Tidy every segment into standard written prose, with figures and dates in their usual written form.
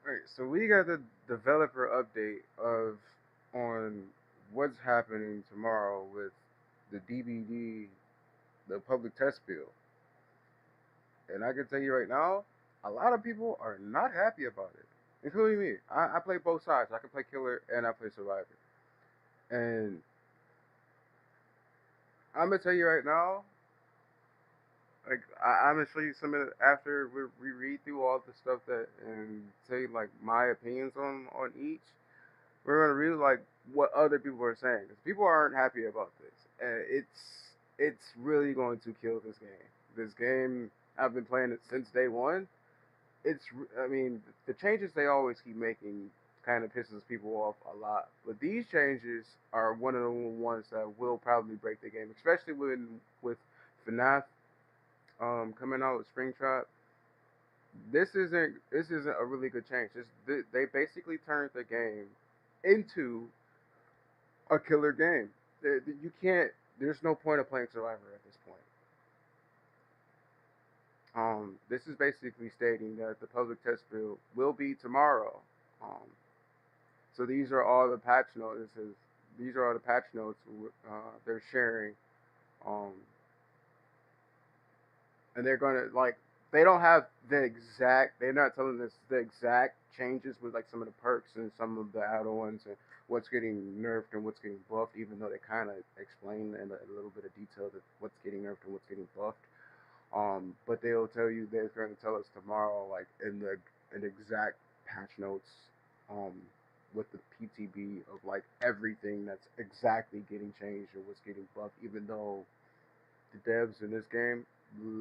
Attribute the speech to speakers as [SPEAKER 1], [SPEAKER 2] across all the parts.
[SPEAKER 1] Right, so we got the developer update of on what's happening tomorrow with the DBD, the public test bill, and I can tell you right now, a lot of people are not happy about it, including me. I play both sides. I can play killer and I play survivor, and I'm gonna tell you right now, like I'm gonna show you some of it after we read through all the stuff that and say like my opinions on each. We're gonna read like what other people are saying because people aren't happy about this, and it's really going to kill this game. This game, I've been playing it since day one. I mean, the changes they always keep making kind of pisses people off a lot, but these changes are one of the ones that will probably break the game, especially with FNAF coming out with Springtrap. This isn't a really good change. They basically turned the game into a killer game. You can't. There's no point of playing Survivor at this point. This is basically stating that the public test bill will be tomorrow. Um, so these are all the patch notices. These are all the patch notes they're sharing. Um, and they're gonna like they don't have the exact. They're not telling us the exact changes with like some of the perks and some of the add-ons and what's getting nerfed and what's getting buffed. Even though they kind of explain in a little bit of detail that what's getting nerfed and what's getting buffed. But they'll tell you they're going to tell us tomorrow, like in exact patch notes, um, with the PTB of like everything that's exactly getting changed or what's getting buffed. Even though the devs in this game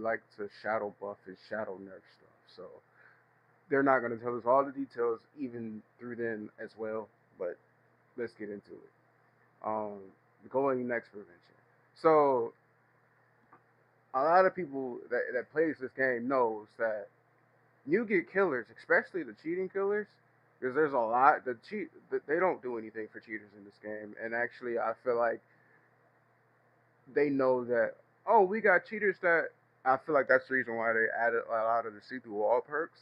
[SPEAKER 1] like to shadow buff and shadow nerf stuff, so they're not going to tell us all the details even through then as well. But let's get into it. Um, Going next prevention. So a lot of people that plays this game knows that you get killers, especially the cheating killers, because there's a lot. They don't do anything for cheaters in this game, and actually, I feel like they know that. Oh, we got cheaters that. I feel like that's the reason why they added a lot of the see-through wall perks,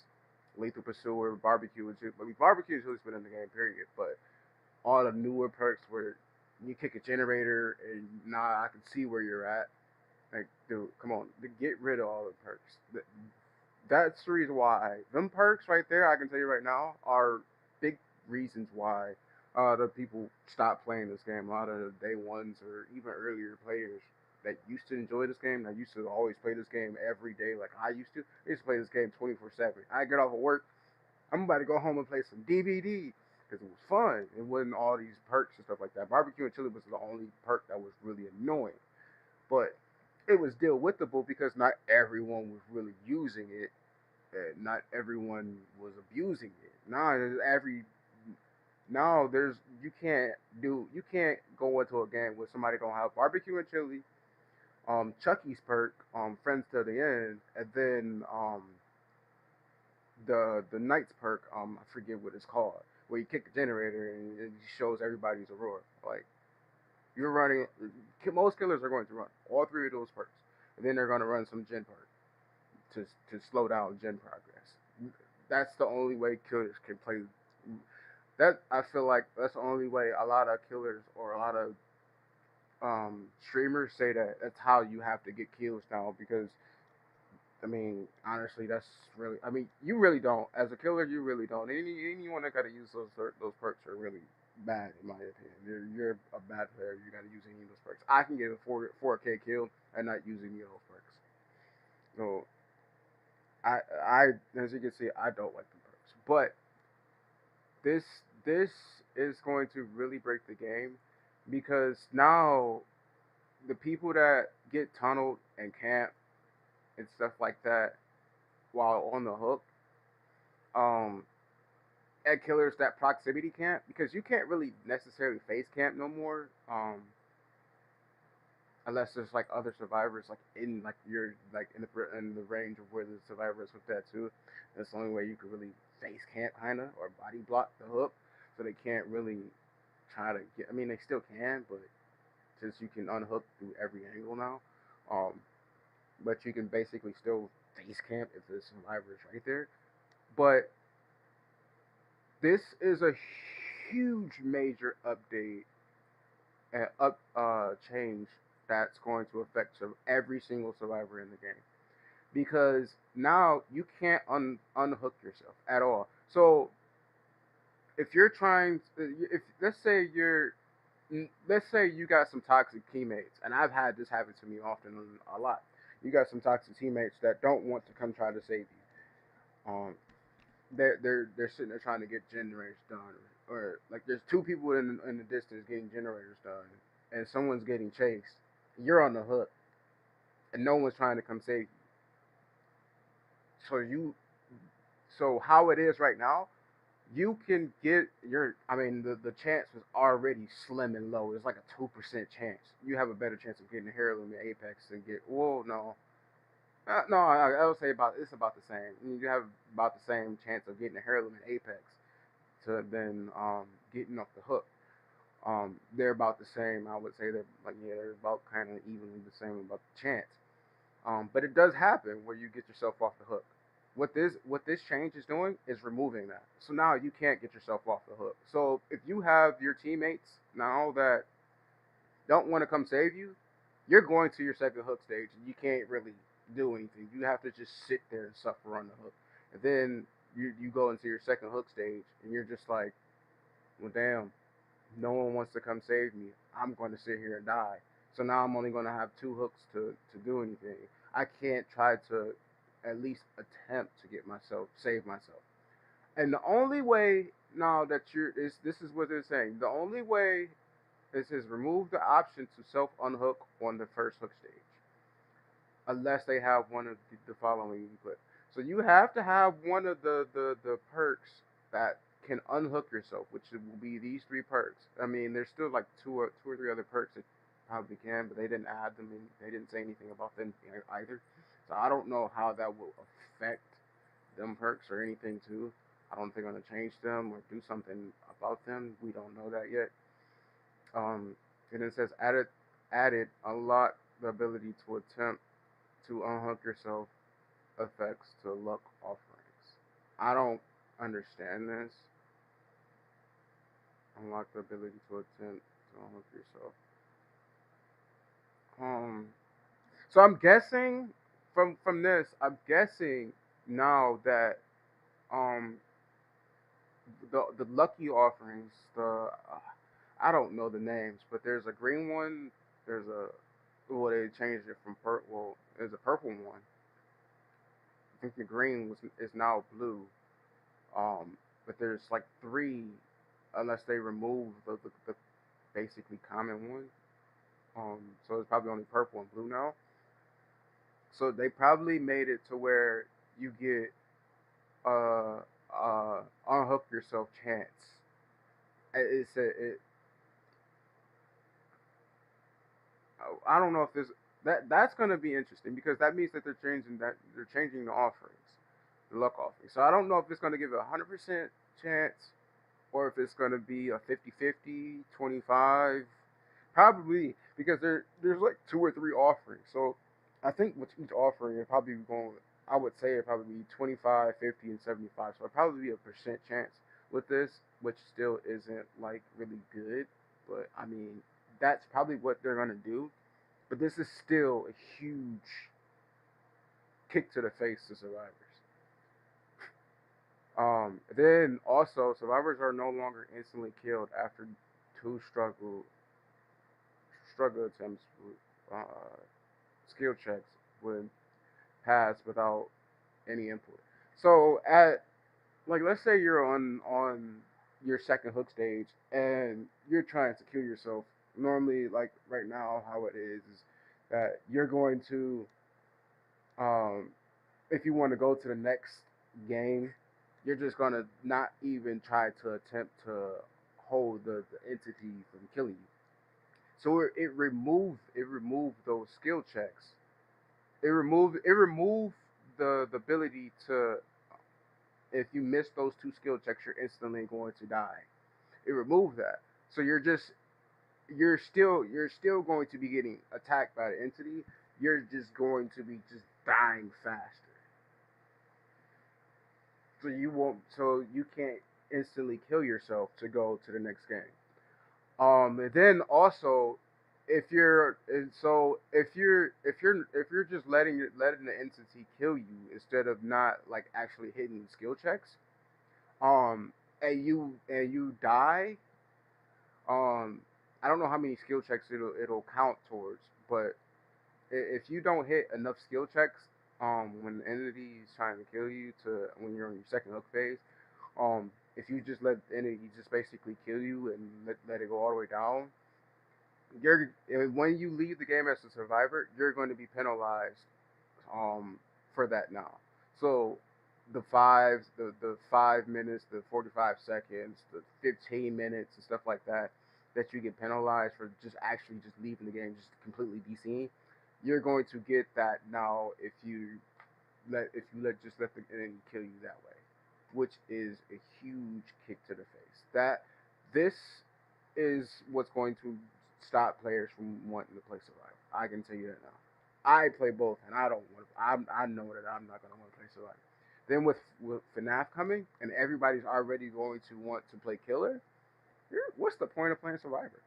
[SPEAKER 1] lethal pursuer, barbecue, and I mean, barbecue has always been in the game, period. But all the newer perks where you kick a generator and nah, I can see where you're at. Like, dude, come on, get rid of all the perks. That's the reason why them perks right there. I can tell you right now are big reasons why the people stop playing this game. A lot of the day ones or even earlier players that used to enjoy this game, that used to always play this game every day, like I used to. I used to play this game 24/7. I get off of work, I'm about to go home and play some DBD because it was fun. It wasn't all these perks and stuff like that. Barbecue and chili was the only perk that was really annoying, but it was still wittable because not everyone was really using it. Not everyone was abusing it. Now there's you can't go into a game where somebody don't have barbecue and chili, Chucky's perk, friends to the end, and then the Knights perk, I forget what it's called, where you kick the generator and it shows everybody's aurora. Like you're running, most killers are going to run all three of those perks, and then they're going to run some gen perk to slow down gen progress. That's the only way killers can play. That I feel like that's the only way a lot of killers or a lot of streamers say that that's how you have to get kills now because I mean honestly that's really I mean you really don't as a killer you really don't anyone that got to use those perks are really bad in my opinion. You're a bad player. You got to use any of those perks. I can get a 4K kill and not use any of those perks. So I as you can see I don't like the perks, but this this is going to really break the game because now the people that get tunneled and camp and stuff like that while on the hook, um, at killers that proximity camp because you can't really necessarily face camp no more, unless there's like other survivors like in like you're like in the range of where the survivor is with that too. That's the only way you could really face camp kinda or body block the hook, so they can't really try to get. I mean, they still can, but since you can unhook through every angle now, um, but you can basically still face camp if the survivor is right there. But this is a huge major update and change that's going to affect every single survivor in the game, because now you can't unhook yourself at all. So if you're trying if let's say you got some toxic teammates, and I've had this happen to me often a lot. You got some toxic teammates that don't want to come try to save you. They're sitting there trying to get generators done, or like there's two people in the distance getting generators done, and someone's getting chased. You're on the hook, and no one's trying to come save you. So so how it is right now, you can get I mean, the chance was already slim and low. It's like a 2% chance. You have a better chance of getting a heirloom in Apex than get. Well, no, no, I would say it's about the same. You have about the same chance of getting a heirloom in Apex than getting off the hook. They're about the same. I would say they're about kind of evenly the same about the chance. But it does happen where you get yourself off the hook. What this change is doing is removing that. So now you can't get yourself off the hook. So if you have your teammates now that don't want to come save you, you're going to your second hook stage and you can't really do anything. You have to just sit there and suffer on the hook. And then you go into your second hook stage and you're just like, well, damn, no one wants to come save me. I'm going to sit here and die. So now I'm only going to have two hooks to do anything. I can't try to at least attempt to save myself. And the only way now that this is what they're saying. The only way is remove the option to self unhook on the first hook stage, unless they have one of the following you put. So you have to have one of the perks that can unhook yourself, which will be these three perks. I mean, there's still like two or three other perks that probably can, but they didn't add them and they didn't say anything about them either. So I don't know how that will affect them perks or anything too. I don't think they're gonna change them or do something about them. We don't know that yet. And it says added unlock the ability to attempt to unhook yourself effects to luck offerings. I don't understand this. Unlock the ability to attempt to unhook yourself. So I'm guessing from this, I'm guessing now that um the lucky offerings, I don't know the names, but there's a green one. There's a well, they changed it from purple. Well, there's a purple one. I think the green is now blue. But there's like three, unless they remove the basically common one. So it's probably only purple and blue now. So they probably made it to where you get uh unhook yourself chance. It's a it. I don't know if this that's gonna be interesting because that means that they're changing the offerings, the luck offering. So I don't know if it's gonna give it 100% chance or if it's gonna be a 50-50, 25. Probably because there's like two or three offerings. So I think with each offering it probably going. I would say it probably be 25, 50, and 75. So it'd probably be a percent chance with this, which still isn't like really good. But I mean, that's probably what they're gonna do. But this is still a huge kick to the face to survivors. Then also survivors are no longer instantly killed after two struggle attempts with skill checks would pass without any input. So at like let's say you're on your second hook stage and you're trying to kill yourself. Normally, like right now, how it is that you're going to um, if you want to go to the next game, you're just gonna not even try to attempt to hold the entity from killing you. So it removed those skill checks. It removed the ability to if you miss those two skill checks, you're instantly going to die. It removed that. So you're still going to be getting attacked by the entity. You're just going to be just dying faster. So you can't instantly kill yourself to go to the next game. And then also, if you're and so if you're just letting the entity kill you instead of not like actually hitting skill checks, and you die, um, I don't know how many skill checks it'll count towards, but if you don't hit enough skill checks, when the entity is trying to kill you to when you're on your second hook phase, if you just let the entity just basically kill you and let it go all the way down, you're when you leave the game as a survivor, you're going to be penalized for that now. So the 5 minutes, the 45 seconds, the 15 minutes and stuff like that that you get penalized for just actually just leaving the game, just completely DCing, you're going to get that now if you let the enemy kill you that way, which is a huge kick to the face. That this is what's going to stop players from wanting to play survival. I can tell you that now. I play both, and I don't want. I know that I'm not gonna want to play survival. Then with FNAF coming, and everybody's already going to want to play killer. What's the point of playing survivor?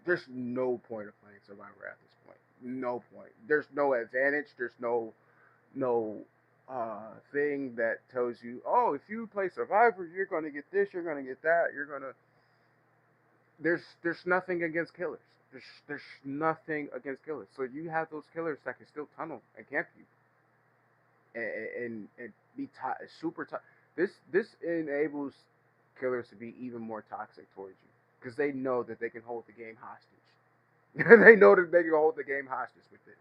[SPEAKER 1] There's no point of playing survivor at this point. No point. There's no advantage. There's no thing that tells you, oh, if you play survivor, you're gonna get this, you're gonna get that, you're gonna. There's nothing against killers. There's nothing against killers. So you have those killers that can still tunnel and camp you and be super tough. This enables killers to be even more toxic towards you because they know that they can hold the game hostage. They know that they can hold the game hostage with this.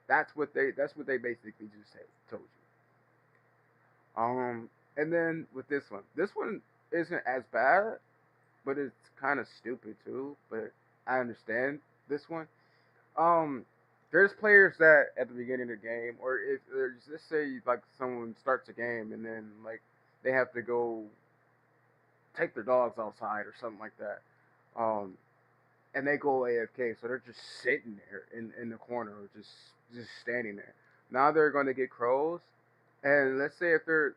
[SPEAKER 1] That's what they basically just told you. And then with this one isn't as bad, but it's kind of stupid too. But I understand this one. Um, there's players that at the beginning of the game, or if there's let's say like someone starts a game and then like they have to go take their dogs outside or something like that. Um, and they go AFK, so they're just sitting there in the corner, or just standing there. Now they're going to get crows, and let's say if the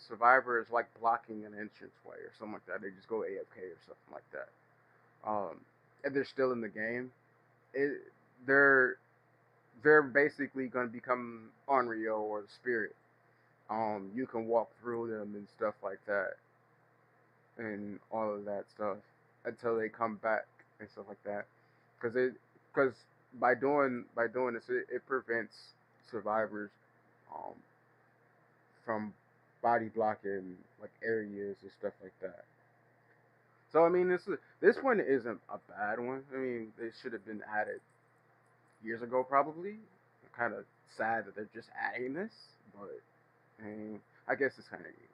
[SPEAKER 1] survivor is like blocking an entrance way or something like that, they just go AFK or something like that. And they're still in the game. It, they're they're basically going to become Onryo or the spirit. You can walk through them and stuff like that, and all of that stuff until they come back and stuff like that. Because by doing this, it prevents survivors um, from body blocking like areas and stuff like that. So I mean, this one isn't a bad one. I mean, they should have been added years ago, probably. Kind of sad that they're just adding this, but I mean, I guess it's kind of needed.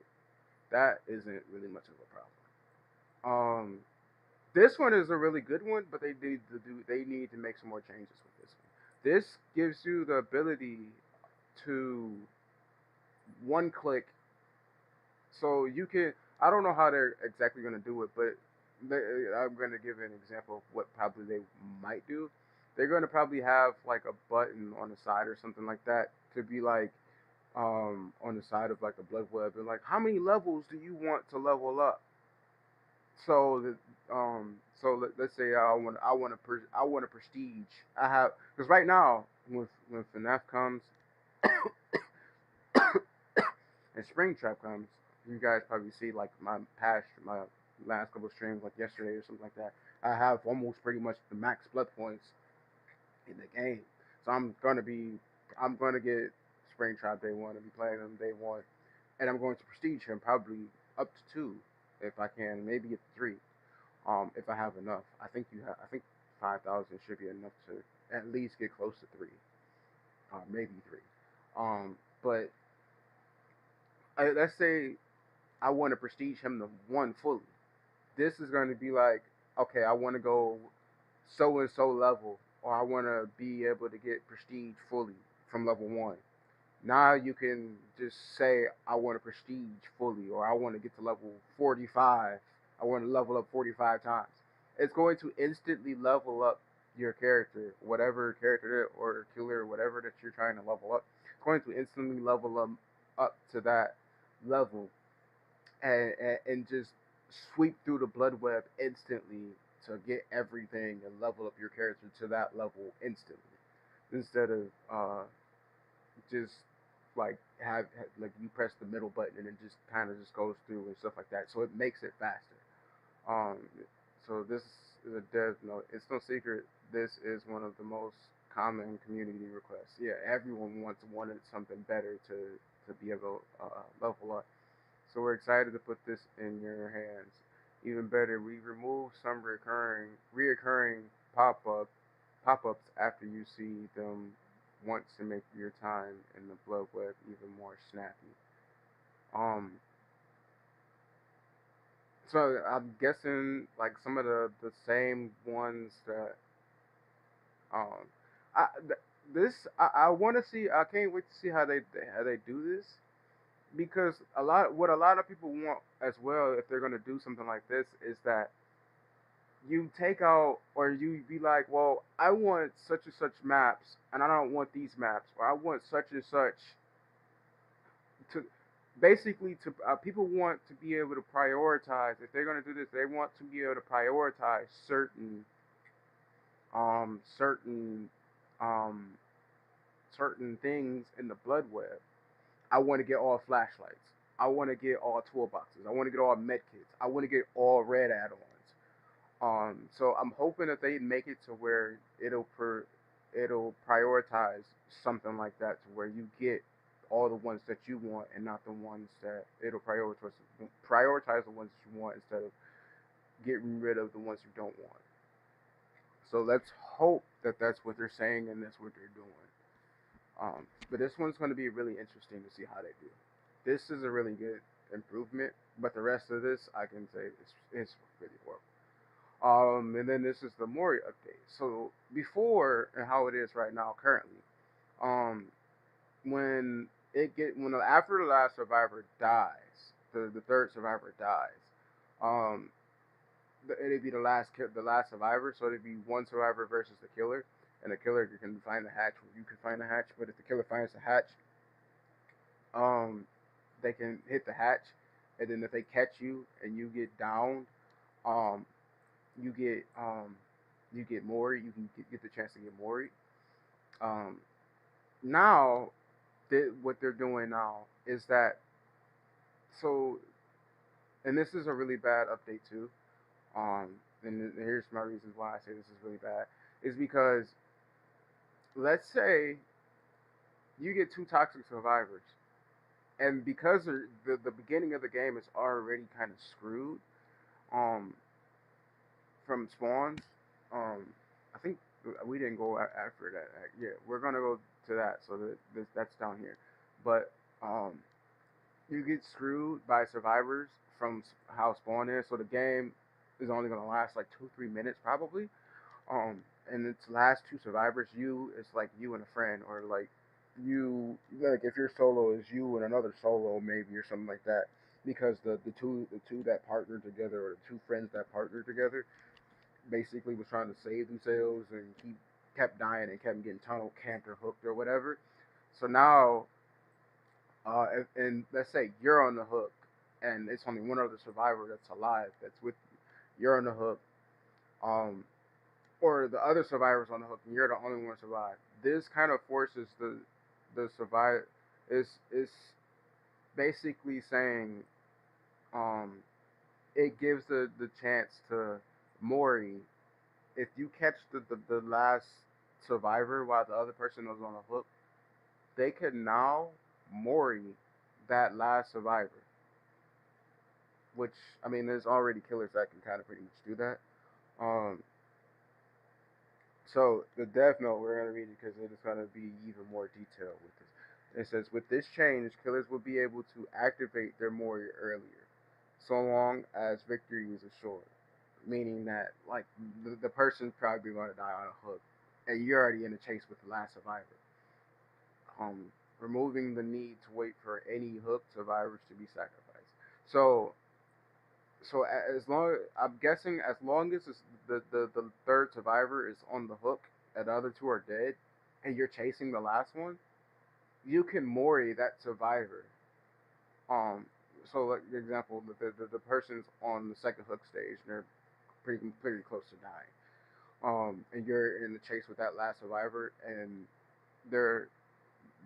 [SPEAKER 1] That isn't really much of a problem. This one is a really good one, but they need to make some more changes with this one. This gives you the ability to one click, so you can. I don't know how they're exactly going to do it, but I'm going to give an example of what probably they might do. They're going to probably have like a button on the side or something like that to be like on the side of like a blood web and like how many levels do you want to level up? So let's say I want a prestige. I have because right now when FNAF comes and Springtrap comes, you guys probably see like my last couple of streams like yesterday or something like that. I have almost pretty much the max blood points in the game, so I'm gonna get Springtrap day one and be playing them day one, and I'm going to prestige him probably up to two if I can, maybe get three. If I have enough, I think 5,000 should be enough to at least get close to three, maybe three. But let's say I want to prestige him to one fully. This is going to be like, okay, I want to go so and so level, or I want to be able to get prestige fully from level one. Now you can just say I want to prestige fully, or I want to get to level 45. I want to level up 45 times. It's going to instantly level up your character, whatever character or killer or whatever that you're trying to level up. It's going to instantly level them up to that level, and just sweep through the blood web instantly to get everything and level up your character to that level instantly, instead of just like you press the middle button and it just kind of just goes through and stuff like that. So it makes it faster. Um, so this is a dev note. It's no secret. This is one of the most common community requests. Yeah, everyone wanted something better to be able to level up. So we're excited to put this in your hands. Even better, we remove some reoccurring pop-ups after you see them once to make your time in the blood web even more snappy. Um, so I'm guessing like some of the same ones that um I I want to see. I can't wait to see how they do this, because a lot of people want as well, if they're gonna do something like this, is that you take out, or you be like, well, I want such and such maps, and I don't want these maps, or I want such and such to basically to people want to be able to prioritize. If they're gonna do this, they want to be able to prioritize certain um certain things in the blood web. I want to get all flashlights. I want to get all toolboxes. I want to get all med kits. I want to get all red add-ons. So I'm hoping that they make it to where it'll prioritize something like that, to where you get all the ones that you want, and not the ones that it'll prioritize the ones that you want, instead of getting rid of the ones you don't want. So let's hope that that's what they're saying and that's what they're doing. But this one's going to be really interesting to see how they do. This is a really good improvement, but the rest of this, I can say, it's really horrible. And then this is the Mori update. So before, and how it is right now currently, um, when after the last survivor dies, the third survivor dies, um, it'd be the last survivor. So it'd be one survivor versus the killer, and the killer can find the hatch. You can find the hatch, but if the killer finds the hatch, um, they can hit the hatch, and then if they catch you and you get downed, um, you get Mori. You can get the chance to get Mori. Um, now, what they're doing now is that, so, and this is a really bad update too. Um, and here's my reasons why I say this is really bad. Is because, let's say you get two toxic survivors, and because the beginning of the game is already kind of screwed, um, from spawns. I think we didn't go after that. Yeah, we're gonna go to that. So that's down here. But you get screwed by survivors from how spawn is. So the game is only gonna last like 2-3 minutes probably. And its last two survivors, it's like you and a friend, or like like if your solo is you and another solo maybe, or something like that. Because the two that partner together, or the two friends that partner together, basically was trying to save themselves and kept dying and kept getting tunnel camped or hooked or whatever. So now, and let's say you're on the hook, and it's only one other survivor that's alive that's with you. You're on the hook, um, or the other survivors on the hook, and you're the only one survived. This kind of forces the survive is basically saying, um, it gives the chance to Mori, if you catch the last survivor while the other person was on the hook, they can now Mori that last survivor. Which, I mean, there's already killers that can kind of pretty much do that. Um, so the death note, we're gonna read it because it is gonna be even more detailed with this. It says, with this change, killers will be able to activate their Mori earlier, so long as victory is assured. Meaning that, like, the person's probably going to die on a hook, and you're already in a chase with the last survivor. Um, Removing the need to wait for any hook survivors to be sacrificed. So, as long, I'm guessing, as long as the third survivor is on the hook and the other two are dead, and you're chasing the last one, you can Mori that survivor. Um, So like the example, the person's on the second hook stage, and they're pretty close to dying. And you're in the chase with that last survivor, and they're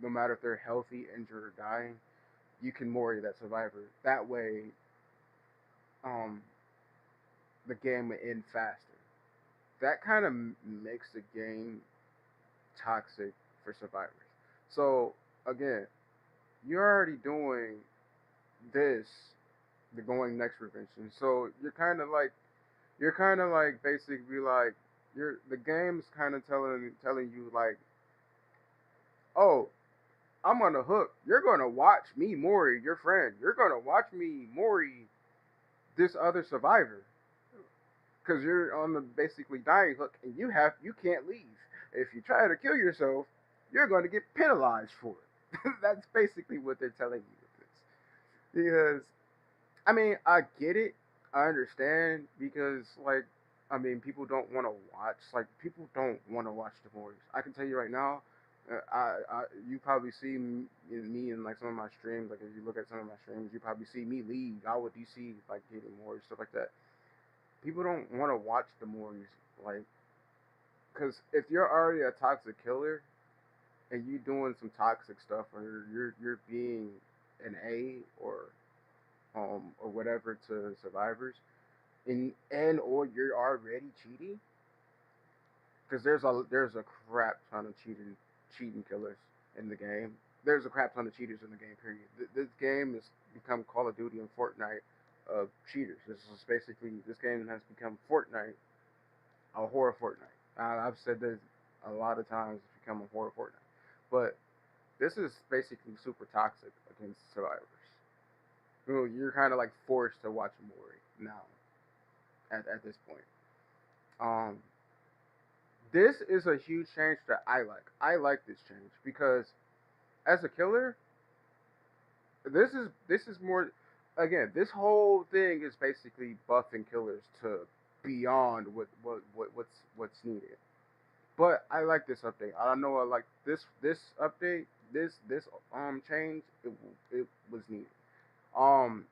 [SPEAKER 1] no matter if they're healthy, injured, or dying, you can mori that survivor. That way, um, the game will end faster. That kind of makes the game toxic for survivors. So again, you're already doing this, the going next prevention. So you're kind of like basically like you're the game's kind of telling you like, oh, I'm on the hook. You're gonna watch me mori your friend. You're gonna watch me mori this other survivor because you're on the basically dying hook, and you can't leave. If you try to kill yourself, you're going to get penalized for it. That's basically what they're telling you with this. Because I mean, I get it, I understand because like I mean, people don't want to watch. Like people don't want to watch the Warriors. I can tell you right now. You probably see me in like some of my streams. Like if you look at some of my streams, you probably see me leave. I would DC like getting more stuff like that. People don't want to watch the movies, like, because if you're already a toxic killer and you doing some toxic stuff, or you're being an A or whatever to survivors, and or you're already cheating, because there's a crap ton of cheating killers in the game. There's a crap ton of cheaters in the game. Period. This game has become Call of Duty and Fortnite of cheaters. This game has become Fortnite, a horror Fortnite. I've said this a lot of times. It's become a horror Fortnite, but this is basically super toxic against survivors. You're kind of like forced to watch Mori now at this point. Um, this is a huge change that I like. I like this change because as a killer, this is more. Again, this whole thing is basically buffing killers to beyond what's needed. But I like this update. I don't know. I like this update. This change. It was needed. Um.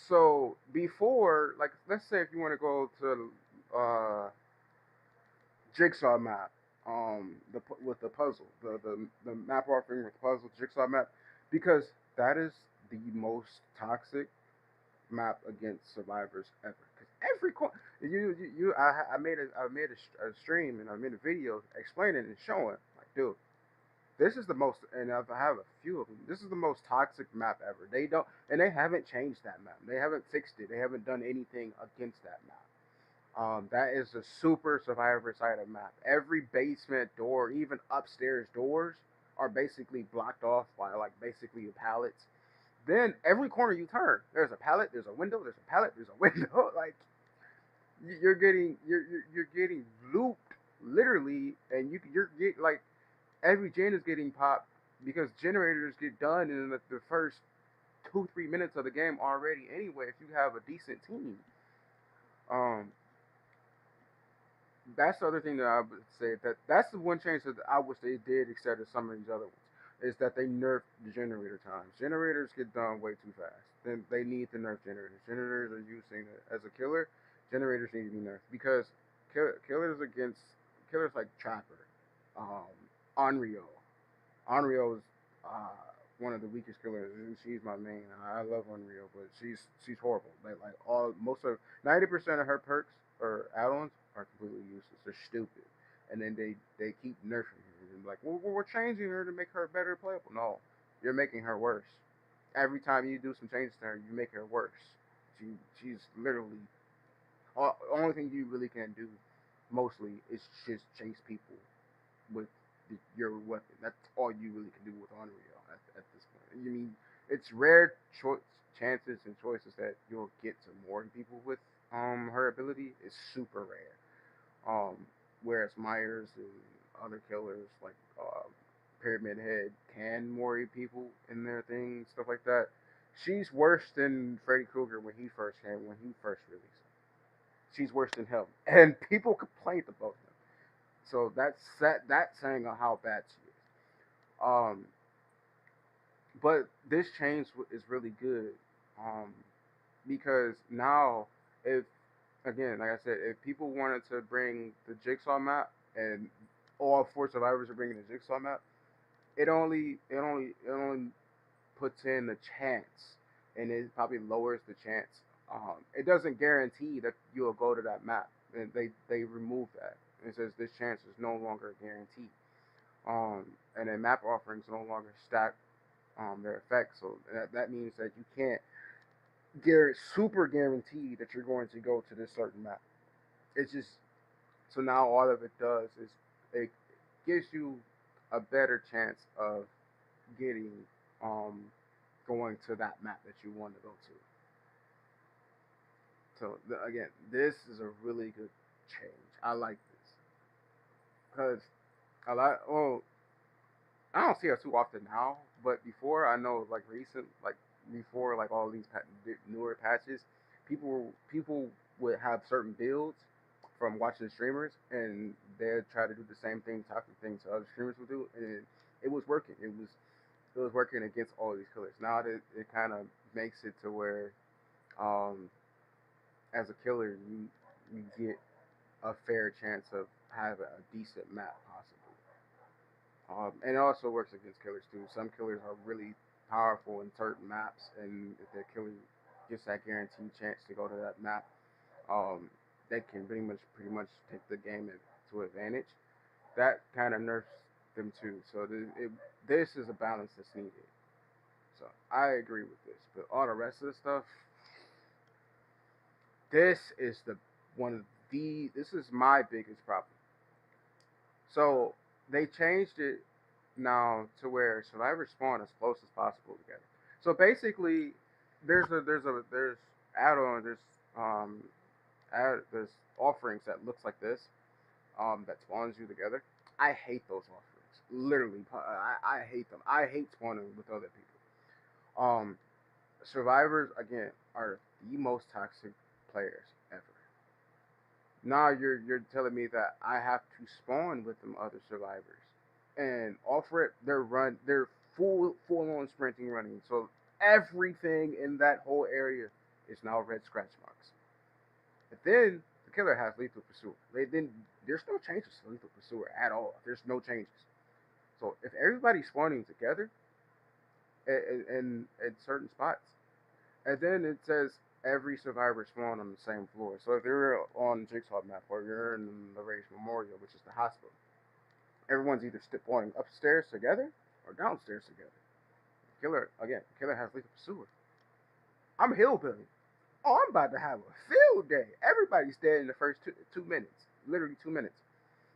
[SPEAKER 1] So before, like, let's say if you want to go to jigsaw map, with the puzzle, the map offering with puzzle jigsaw map, because that is the most toxic map against survivors ever. Because every corner, I made a stream and I made a video explaining and showing like, dude, this is the most, and I have a few of them. This is the most toxic map ever. They haven't changed that map. They haven't fixed it. They haven't done anything against that map. That is a super survivor side of map. Every basement door, even upstairs doors, are basically blocked off by like basically pallets. Then every corner you turn, there's a pallet, there's a window, there's a pallet, there's a window. Like you're getting looped literally, and you're get like every gen is getting popped because generators get done in the first 2-3 minutes of the game already. Anyway, if you have a decent team, um, that's the other thing that I would say, that's the one change that I wish they did instead of some of these other ones, is that they nerfed the generator times. Generators get done way too fast. Then they need to nerf generators. Generators are using it as a killer. Generators need to be nerfed because killers like Trapper, um, Onryo. Onryo is one of the weakest killers. She's my main. I love Onryo, but she's horrible. Like all most of 90% of her perks or add-ons are completely useless. They're stupid, and then they keep nerfing her. And like, well, we're changing her to make her better playable. No, you're making her worse. Every time you do some changes to her, you make her worse. She's literally only thing you really can do mostly is just chase people with your weapon. That's all you really can do with Unreal at this point. You mean it's rare chances and choices that you'll get to warn people with her ability is super rare. Um, whereas Myers and other killers like Pyramid Head can mori people in their things, stuff like that. She's worse than Freddy Krueger when he first released. She's worse than him, and people complained about him. So that's saying how bad she is. Um, but this change is really good Um, because now, if again, like I said, if people wanted to bring the Jigsaw map and all four survivors are bringing the Jigsaw map, it only puts in the chance, and it probably lowers the chance. It doesn't guarantee that you'll go to that map, and they remove that. It says this chance is no longer guaranteed. And then map offerings no longer stack their effects, so that means that you can't super guarantee that you're going to go to this certain map. It's just so now all of it does is it gives you a better chance of getting um going to that map that you want to go to. So again, this is a really good change. I like this because a lot. Well, I don't see it too often now, but before I know like recent like before like all these newer patches, people would have certain builds from watching streamers, and they'd try to do the same thing, type of things other streamers would do, and it was working. It was working against all these killers. Now it kind of makes it to where um, as a killer, you get a fair chance of having a decent map, possibly. And it also works against killers too. Some killers are really powerful in certain maps, and if their killer gets that guaranteed chance to go to that map, um, they can pretty much take the game to advantage. That kind of nerfs them too. So this is a balance that's needed. So I agree with this, but all the rest of the stuff, this is the one of the this is my biggest problem. So they changed it now to where survivors spawn as close as possible together. So basically, there's add-on um there's offerings that looks like this that spawns you together. I hate those offerings. Literally, I hate them. I hate spawning with other people. Survivors again are the most toxic players ever. Now you're telling me that I have to spawn with them other survivors and offer it. They're full on sprinting running. So everything in that whole area is now red scratch marks. But then the killer has lethal pursuer. There's no changes to lethal pursuer at all. There's no changes. So if everybody's spawning together in certain spots, and then it says every survivor spawn on the same floor. So if you're on Jigsaw map or you're in the Race Memorial, which is the hospital, everyone's either spawning upstairs together or downstairs together. Killer has lethal pursuer. I'm hillbilly. Oh, I'm about to have a field day. Everybody's dead in the first 2 minutes, literally 2 minutes,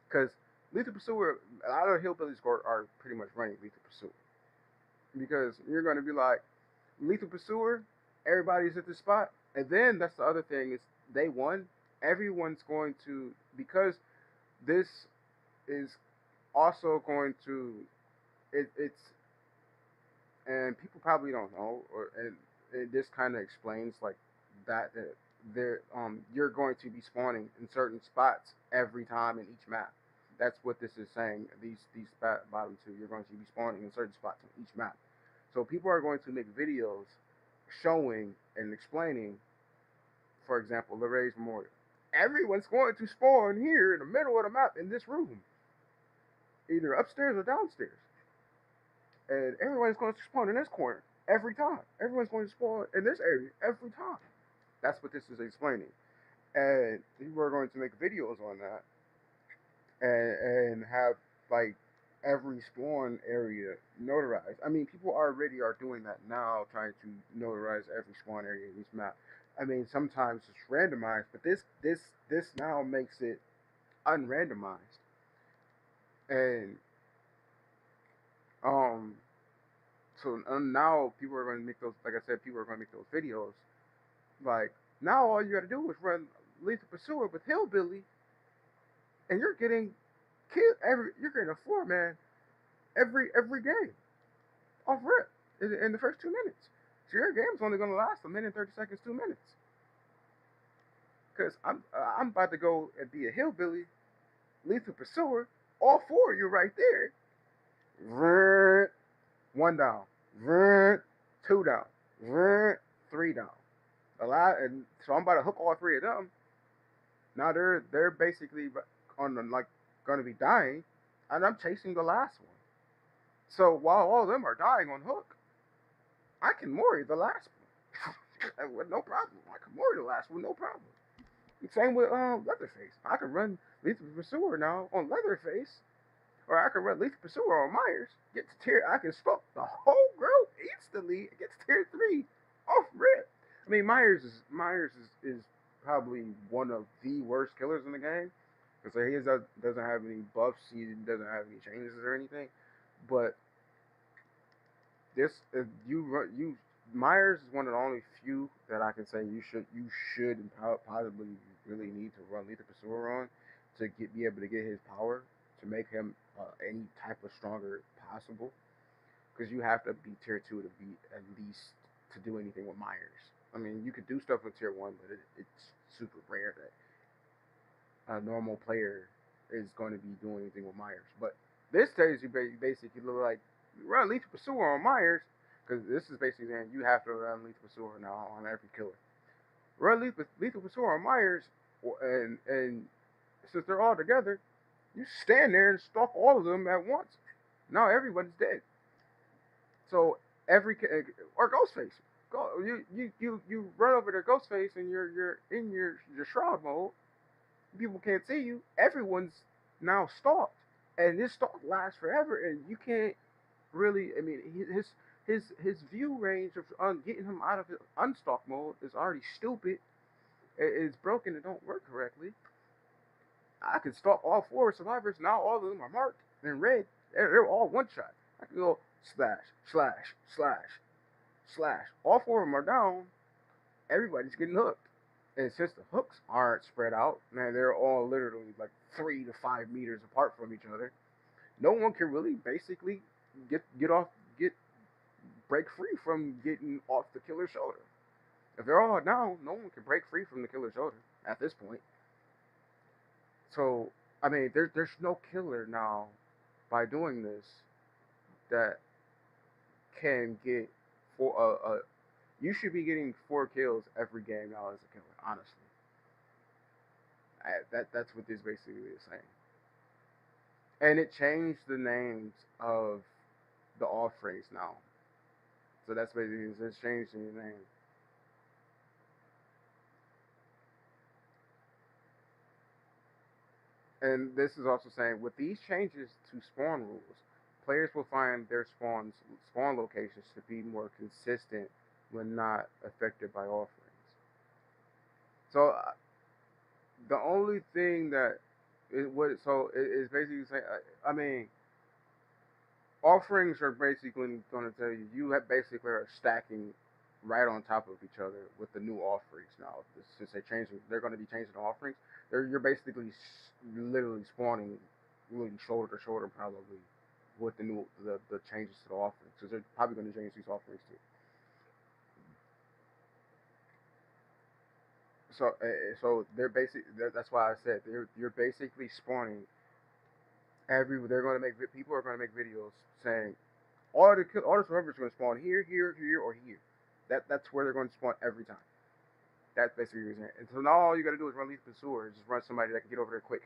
[SPEAKER 1] because lethal pursuer. A lot of hillbillies are pretty much running lethal pursuer because you're going to be like lethal pursuer. Everybody's at the spot, and then that's the other thing is day one. Everyone's going to because this is also going to it's and people probably don't know and this kind of explains like that there you're going to be spawning in certain spots every time in each map. That's what this is saying. These bottom two, you're going to be spawning in certain spots on each map. So people are going to make videos showing and explaining, for example, Laray's Memorial. Everyone's going to spawn here in the middle of the map in this room, either upstairs or downstairs. And everyone's going to spawn in this corner every time. Everyone's going to spawn in this area every time. That's what this is explaining. And people are going to make videos on that and have like every spawn area notarized. I mean, people already are doing that now, trying to notarize every spawn area in each map. I mean, sometimes it's randomized, but this now makes it unrandomized. And um, so now people are going to make those. Like I said, people are going to make those videos. Like now, all you got to do is run lethal pursuer with hillbilly, and you're getting killed You're getting a 4-man every game off rip in the first 2 minutes. So your game's only going to last a minute, 30 seconds, 2 minutes. Because I'm about to go and be a hillbilly, lethal pursuer. All four of you right there. One down. Two down. 3 down. And so I'm about to hook all 3 of them. Now they're basically on the, like gonna be dying, and I'm chasing the last one. So while all of them are dying on hook, I can Mori the last one with no problem. I can Mori the last one, no problem. Same with Leatherface. I can run Lethal Pursuer now on Leatherface, or I can run Lethal Pursuer on Myers. Get to tier. I can stalk the whole group instantly. It gets tier 3 off rip. I mean, Myers is probably one of the worst killers in the game because he doesn't have any buffs. He doesn't have any changes or anything. But this you Myers is one of the only few that I can say you should and possibly really need to run Lethal Pursuer on to be able to get his power to make him any type of stronger possible. Because you have to be tier 2 to be at least to do anything with Myers. I mean, you could do stuff with tier 1, but it's super rare that a normal player is going to be doing anything with Myers. But this tells you basically look like you run Lethal Pursuer on Myers, because this is basically saying you have to run Lethal Pursuer now on every killer. Run Lethal Pursuer on Myers, and since they're all together, you stand there and stalk all of them at once. Now everybody's dead. So or Ghostface. You run over to Ghostface and you're in your shroud mode. People can't see you. Everyone's now stalked, and this stalk lasts forever, and you can't really. I mean, his view range of getting him out of his unstalk mode is already stupid. It's broken. It don't work correctly. I can stalk all 4 survivors. Now all of them are marked in red. They're all one shot. I can go slash, slash, slash, slash. All 4 of them are down. Everybody's getting hooked. And since the hooks aren't spread out, man, they're all literally like 3 to 5 meters apart from each other. No one can really basically break free from getting off the killer's shoulder. If they're all down, no one can break free from the killer's shoulder at this point. So, I mean, there's no killer now by doing this that can get you should be getting 4 kills every game now as a killer, honestly. That's what this basically is saying. And it changed the names of the offerings now. So that's basically it's changed the name. And this is also saying with these changes to spawn rules, players will find their spawn locations to be more consistent when not affected by offerings. So the only thing that it would is basically saying, I mean, offerings are basically going to tell you have basically are stacking right on top of each other with the new offerings now. Since they're going to be changing the offerings. You're basically literally spawning really shoulder to shoulder probably with the changes to the offerings, because they're probably going to change these offerings too. So they're that's why I said you're basically spawning they're going to people are going to make videos saying all the survivors are going to spawn here, or here. That's where they're going to spawn every time. That's basically what you're saying. And so now all you got to do is run Lethal Pursuer, just run somebody that can get over there quick.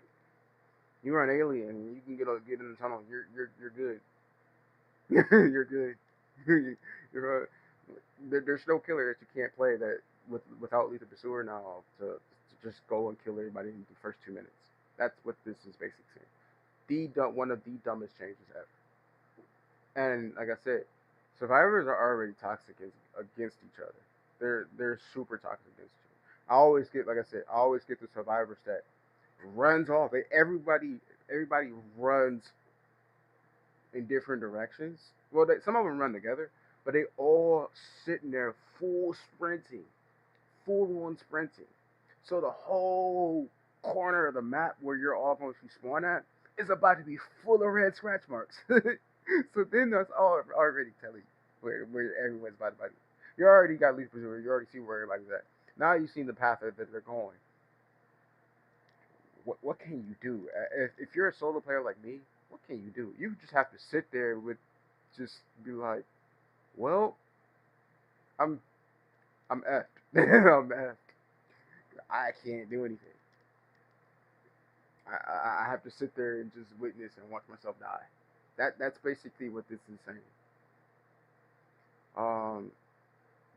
[SPEAKER 1] You run Alien, you can get in the tunnel. You're good. You're good. There's no killer that you can't play that without Lethal Pursuer now to just go and kill everybody in the first 2 minutes. That's what this is basically saying. One of the dumbest changes ever. And like I said, survivors are already toxic against each other. They're super toxic against each other. I always get the survivors that runs off. Everybody runs in different directions. Well, some of them run together, but they all sitting there full on sprinting. So the whole corner of the map where you're all going to spawn at is about to be full of red scratch marks. So then that's all already telling you where everyone's about to be. You already got Lethal Pursuer. You already see where everybody's at. Now you've seen the path that they're going. What can you do? If you're a solo player like me, what can you do? You just have to sit there with, just be like, well, I'm I'm effed. I'm effed. I can't do anything. I have to sit there and just witness and watch myself die. That's basically what this is saying. Um,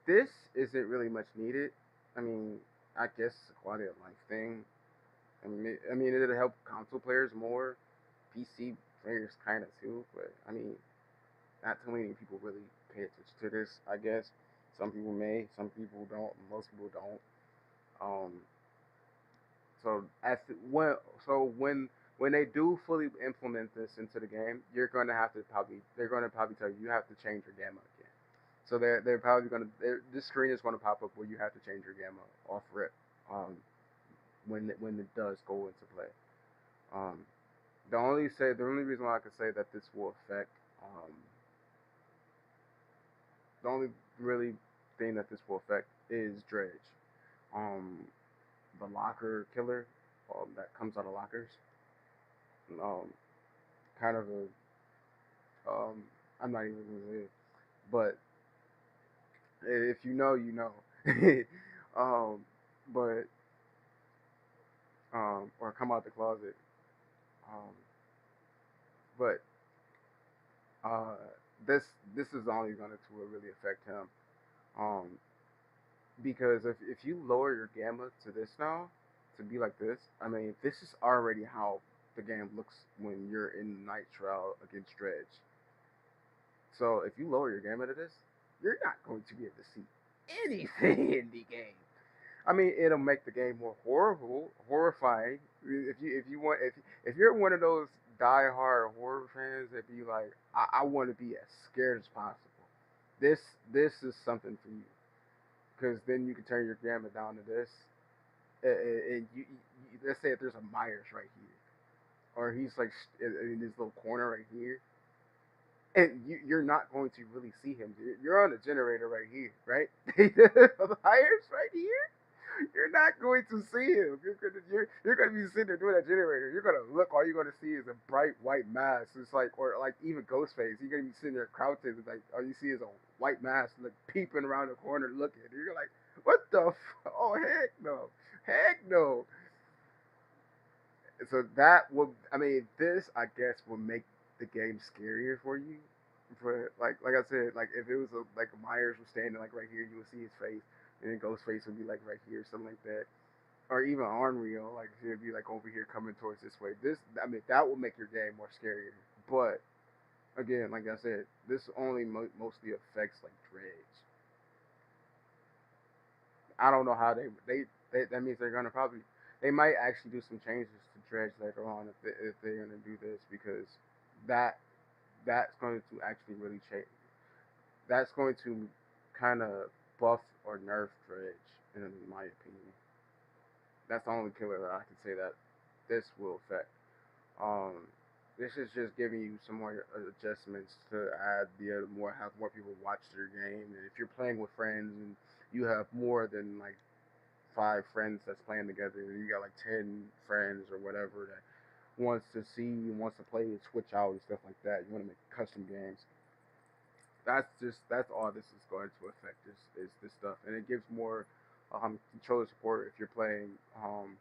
[SPEAKER 1] this isn't really much needed. I mean, I guess it's a quality of life thing. I mean, it'll help console players more, PC players kind of too. But I mean, not too many people really pay attention to this. I guess some people may, some people don't, most people don't. Um, so as when when they do fully implement this into the game, you're going to have to probably they're going to probably tell you you have to change your gamma again. So they're probably going to this screen is going to pop up where you have to change your gamma off rip when it does go into play. Um, the only reason why I can say that this will affect the only really thing that this will affect is dredge. Um, the locker killer that comes out of lockers. Um, kind of a I'm not even gonna say it, but if you know, you know. um, but or come out the closet. Um, but uh, this this is only going to really affect him. Um, because if you lower your gamma to this now, to be like this, I mean, this is already how the game looks when you're in Nitro against Dredge. So if you lower your gamma to this, you're not going to be able to see anything in the game. I mean, it'll make the game more horrifying. If you're one of those die-hard horror fans that be like, I want to be as scared as possible. This this is something for you because then you can turn your gamma down to this, and let's say if there's a Myers right here, or he's like in this little corner right here, and you're not going to really see him. You're on the generator right here, right? The Myers right here. You're not going to see him. You're gonna be sitting there doing that generator. You're gonna look. All you're gonna see is a bright white mass. It's like, or like even Ghostface. You're gonna be sitting there crouching. It's like all you see is a white mass, like peeping around the corner, looking. And you're like, what the? Oh heck no, heck no. So that will. I mean, this I guess will make the game scarier for you. For like I said, like if it was like Myers was standing like right here, you would see his face, and then Ghostface would be like right here, something like that. Or even Unreal, like it'd be like over here coming towards this way. This, I mean, that will make your game more scarier. But again, like I said, this only mostly affects like Dredge. I don't know how they that means they're gonna probably they might actually do some changes to Dredge later on if they're gonna do this because that that's going to actually really change. That's going to kind of buff or nerf Dredge in my opinion. That's the only killer that I can say that this will affect. Um, this is just giving you some more adjustments to add the more have more people watch your game. And if you're playing with friends and you have more than like 5 friends that's playing together, and you got like 10 friends or whatever that wants to see, wants to play, and switch out and stuff like that. You want to make custom games. That's all this is going to affect is this stuff, and it gives more controller support if you're playing on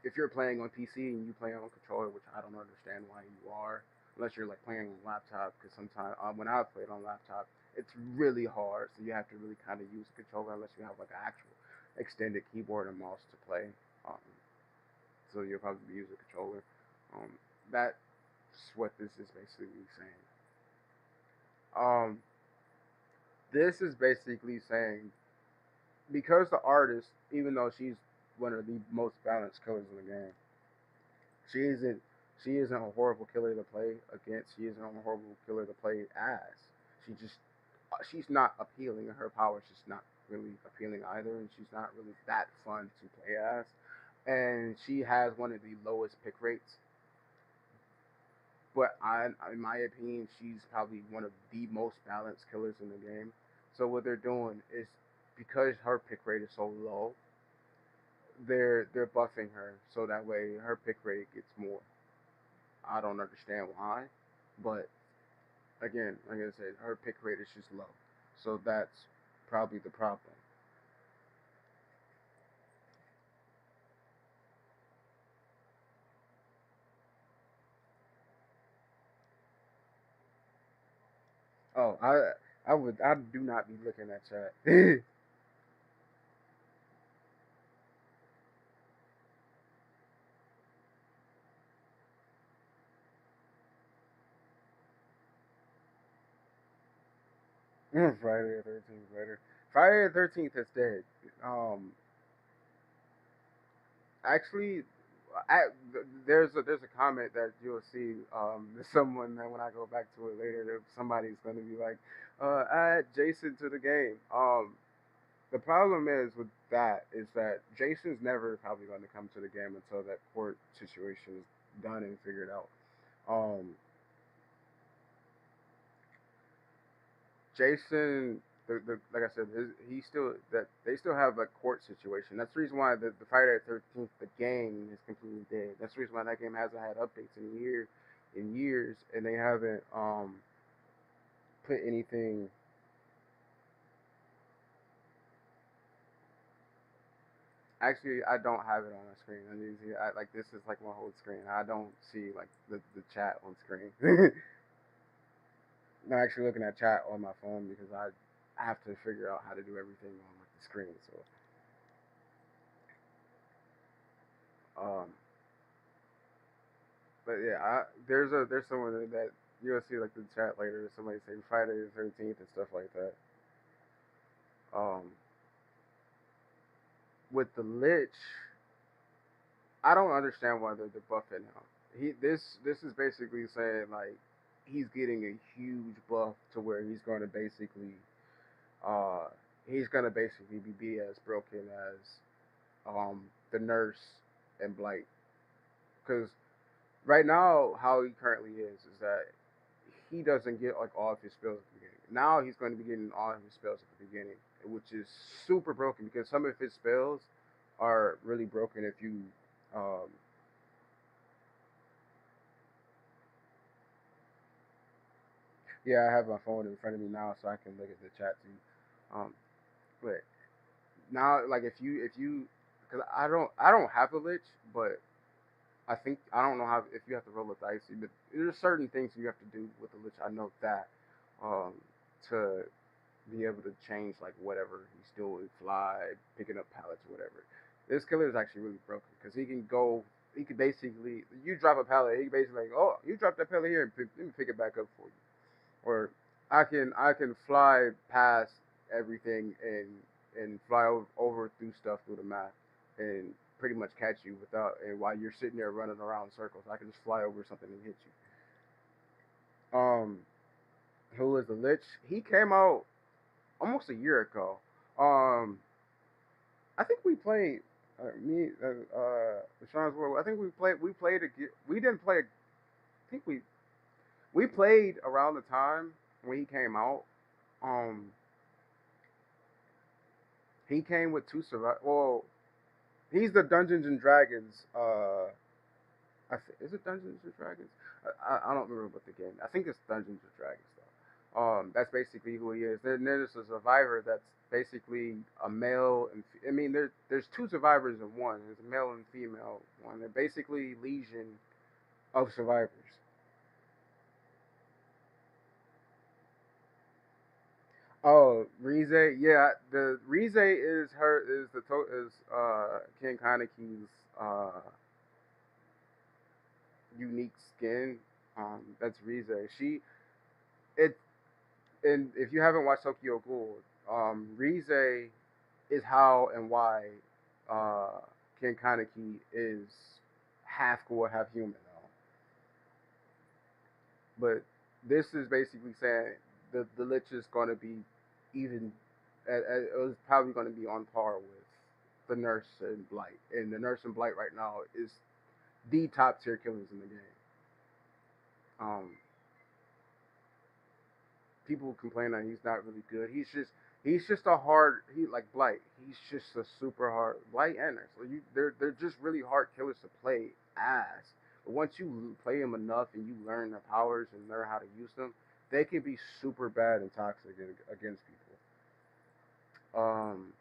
[SPEAKER 1] PC and you play on controller, which I don't understand why you are, unless you're like playing on laptop. Because sometimes when I played on laptop, it's really hard, so you have to really kind of use a controller unless you have like an actual extended keyboard and mouse to play. Um, so you'll probably use a controller. Um, that's what this is basically saying. Um, this is basically saying because the artist, even though she's one of the most balanced killers in the game, she isn't she isn't a horrible killer to play against. She isn't a horrible killer to play as. She just she's not appealing, and her power's just not really appealing either, and she's not really that fun to play as. And she has one of the lowest pick rates, but in my opinion, she's probably one of the most balanced killers in the game. So what they're doing is because her pick rate is so low, they're buffing her so that way her pick rate gets more. I don't understand why, but again, like I said, her pick rate is just low, so that's probably the problem. Oh, I do not be looking at chat. Friday the 13th later. Friday the 13th is dead. Um, actually, there's a comment that you'll see someone that when I go back to it later, somebody's gonna be like, add Jason to the game. The problem is with that is that Jason's never probably going to come to the game until that court situation is done and figured out. Um, Jason, like I said, he still that they still have a court situation. That's the reason why the Friday the 13th the game is completely dead. That's the reason why that game hasn't had updates in years, and they haven't put anything. Actually, I don't have it on the screen. Like this is like my whole screen. I don't see like the chat on screen. I'm actually looking at chat on my phone because I have to figure out how to do everything on like the screen. So, um, but yeah, there's someone that you'll see like the chat later. Somebody say Friday the 13th and stuff like that. Um, with the Lich, I don't understand why they're debuffing him. This is basically saying like he's getting a huge buff to where uh he's gonna basically be as broken as the nurse and Blight. Because right now how he currently is that he doesn't get like all of his spells at the beginning. Now he's going to be getting all of his spells at the beginning, which is super broken because some of his spells are really broken if you um yeah, I have my phone in front of me now so I can look at the chat too. But now like if you because I don't have a lich, but I don't know how if you have to roll a dice, but there's certain things you have to do with the lich. I know that um to be able to change like whatever he's doing, fly, picking up pallets, whatever. This killer is actually really broken because he can go. He can basically you drop a pallet, he can basically like, oh, you drop that pallet here and let me pick it back up for you. Or I can fly past everything and fly over through stuff through the map and pretty much catch you without and while you're sitting there running around in circles, I can just fly over something and hit you. Who is the Lich? He came out almost a year ago. Um, I think we played me Sean's World. I think we played we didn't play. I think we played around the time when he came out. Um, he came with two survive. Well, he's the Dungeons and Dragons. Is it Dungeons and Dragons? I don't remember what the game. I think it's Dungeons and Dragons though. That's basically who he is. Then there's a survivor that's basically a male and I mean there's two survivors in one. There's a male and female one. They're basically legion of survivors. Oh, Rize, yeah, the Rize is King Kaneki's unique skin. That's Rize. It and if you haven't watched Tokyo Ghoul, Rize is how and why uh, Ken Kaneki is half ghoul, half human now. But this is basically saying the Lich is going to be even. It was probably going to be on par with the Nurse and Blight, and the Nurse and Blight right now is the top tier killers in the game. Um, People complain that he's not really good. He's just a hard he like Blight. He's just a super hard Blight and Nurse. So they're just really hard killers to play as. But once you play them enough and you learn their powers and learn how to use them, they can be super bad and toxic against people. Um,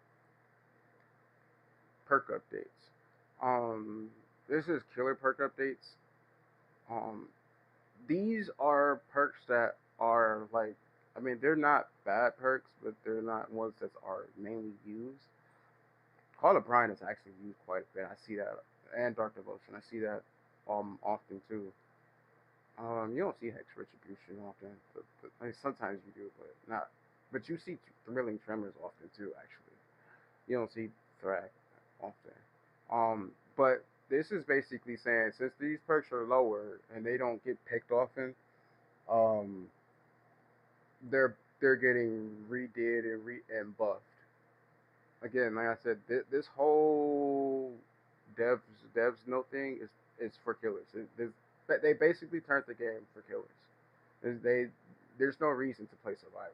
[SPEAKER 1] Perk updates. This is killer perk updates. Um, these are perks that are like I mean, they're not bad perks, but they're not ones that are mainly used. Call of Brine is actually used quite a bit. I see that, and Dark Devotion. I see that often too. You don't see Hex Retribution often, but I mean, sometimes you do, but not. But you see Thrilling Tremors often too. Actually, you don't see Thrak often. But this is basically saying since these perks are lower and they don't get picked often, um, they're getting redid and buffed. Again, like I said, this whole devs devs note thing is for killers. They basically turned the game for killers. They there's no reason to play Survivor.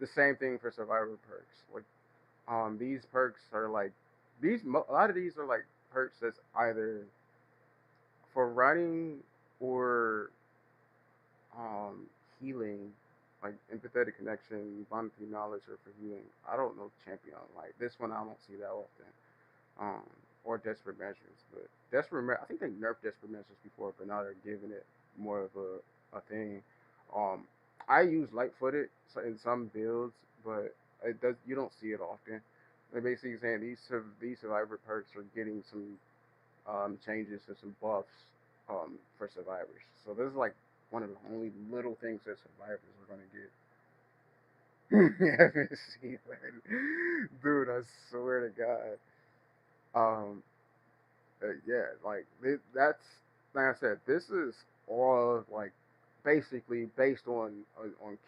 [SPEAKER 1] The same thing for Survivor perks. Like these perks are like a lot of these are like perks that's either for running or um, healing, like empathetic connection, bond through knowledge, or for healing. I don't know champion like this one. I don't see that often. Um, or desperate measures, but I think they nerfed desperate measures before, but now they're giving it more of a thing. Um, I use light footed in some builds, but it does you don't see it often. They're basically saying these survivor perks are getting some changes and some buffs for survivors. So this is like one of the only little things that survivors are going to get. You haven't seen that, dude. I swear to God. Um, yeah, like that's like I said. This is all like basically based on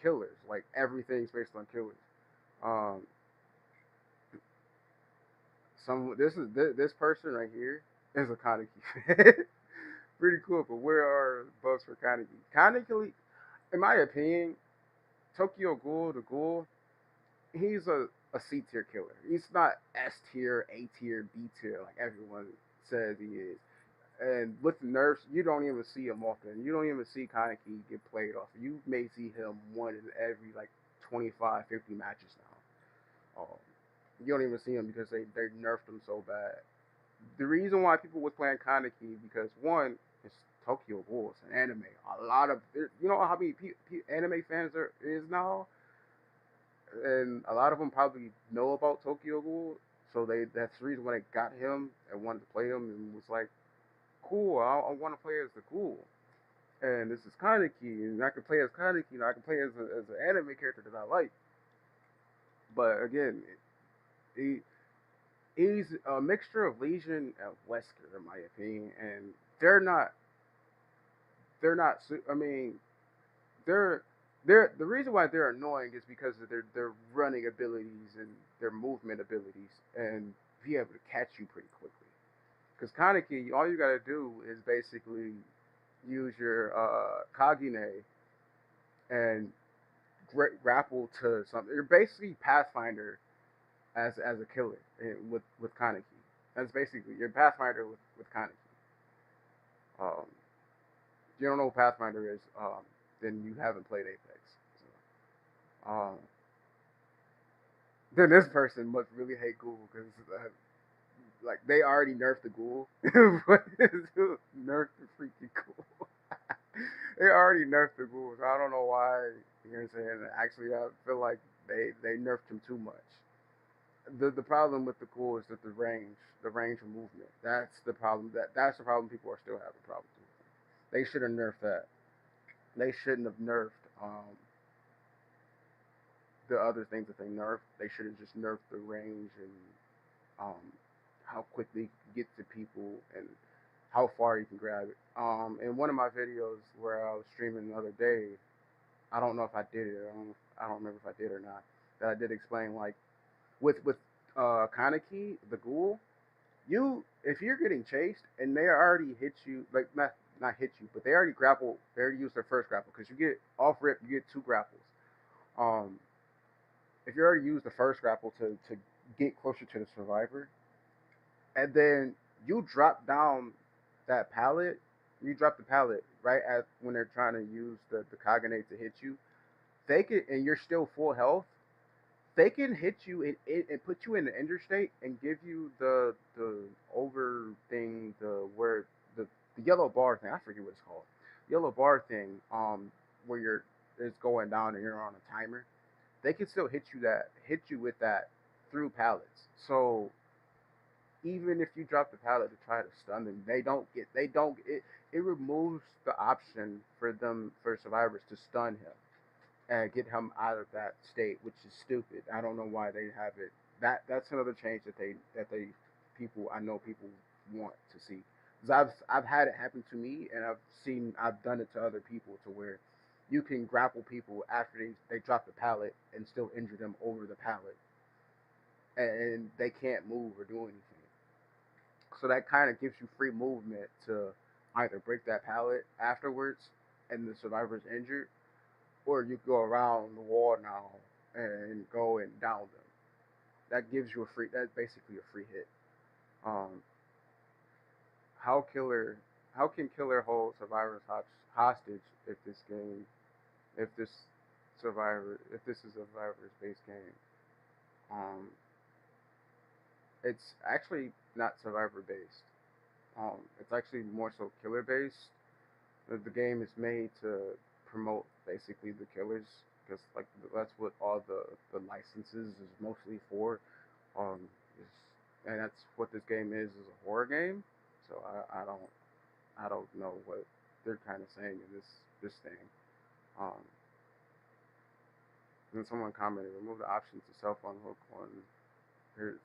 [SPEAKER 1] killers. Like everything's based on killers. Um, this person right here is a Kaneki fan. Pretty cool, but where are buffs for Kaneki? Kaneki, in my opinion, Tokyo Ghoul, the Ghoul, he's a C tier killer. He's not S tier, A tier, B tier like everyone says he is. And with the nerfs, you don't even see him often. You don't even see Kaneki get played off. You may see him one in every like 25, 50 matches now. You don't even see him because they nerfed him so bad. The reason why people was playing Kaneki because one, it's Tokyo Ghoul, it's an anime. A lot of you know how many anime fans there is now, and a lot of them probably know about Tokyo Ghoul, so that's the reason why they got him and wanted to play him and was like, cool, I want to play as the Ghoul, and this is Kaneki, and I can play as Kaneki, and I can play as an anime character that I like. But again, he he's a mixture of Legion and Wesker, in my opinion, and they're not I mean, they're the reason why they're annoying is because of their running abilities and their movement abilities and be able to catch you pretty quickly. Because Kaneki, all you gotta do is basically use your Kagine and grapple to something. You're basically Pathfinder as a killer with Kaneki. That's basically your Pathfinder with Kaneki. If you don't know what Pathfinder is, then you haven't played Apex. So, then this person must really hate Google because like they already nerfed the Ghoul, but nerfed the freaking Ghoul. They already nerfed the Ghoul, so I don't know why. You know what I'm saying? Actually, I feel like they nerfed him too much. The problem with the Ghoul is that the range of movement. That's the problem. That's the problem. People are still having problems with. They should have nerfed that. They shouldn't have nerfed the other things that they nerfed. They should have just nerfed the range and um, how quickly you can get to people and how far you can grab it. In one of my videos where I was streaming the other day, I don't know if I did it. I don't remember if I did or not. That I did explain like with Kaneki, the Ghoul, you if you're getting chased and they already hit you, like not hit you, but they already grapple, they already used their first grapple because you get off rip, you get two grapples. Um, if you already used the first grapple to get closer to the survivor, and then you drop down that pallet, you drop the pallet right at when they're trying to use the Kagane to hit you, they can and you're still full health. They can hit you and put you in the ender state and give you the over thing, the yellow bar thing. I forget what it's called. Yellow bar thing. Where you're is going down and you're on a timer, they can still hit you with that through pallets. So even if you drop the pallet to try to stun them, they don't it it removes the option for them for survivors to stun him and get him out of that state, which is stupid. I don't know why they have it. That's another change that they people I know people want to see. Cause I've had it happen to me, and I've done it to other people to where you can grapple people after they drop the pallet and still injure them over the pallet, and they can't move or do anything. So that kind of gives you free movement to either break that pallet afterwards and the survivor's injured, or you go around the wall now and go and down them. That gives you a free. That's basically a free hit. Um, how killer? How can killer hold survivors hostage if this if this is a survivors based game? Um, it's actually not survivor based. It's actually more so killer based. The game is made to promote basically the killers because like that's what all the licenses is mostly for. Um, is, and that's what this game is a horror game. So I don't know what they're kind of saying in this thing. Um, and someone commented, remove the option to self unhook one.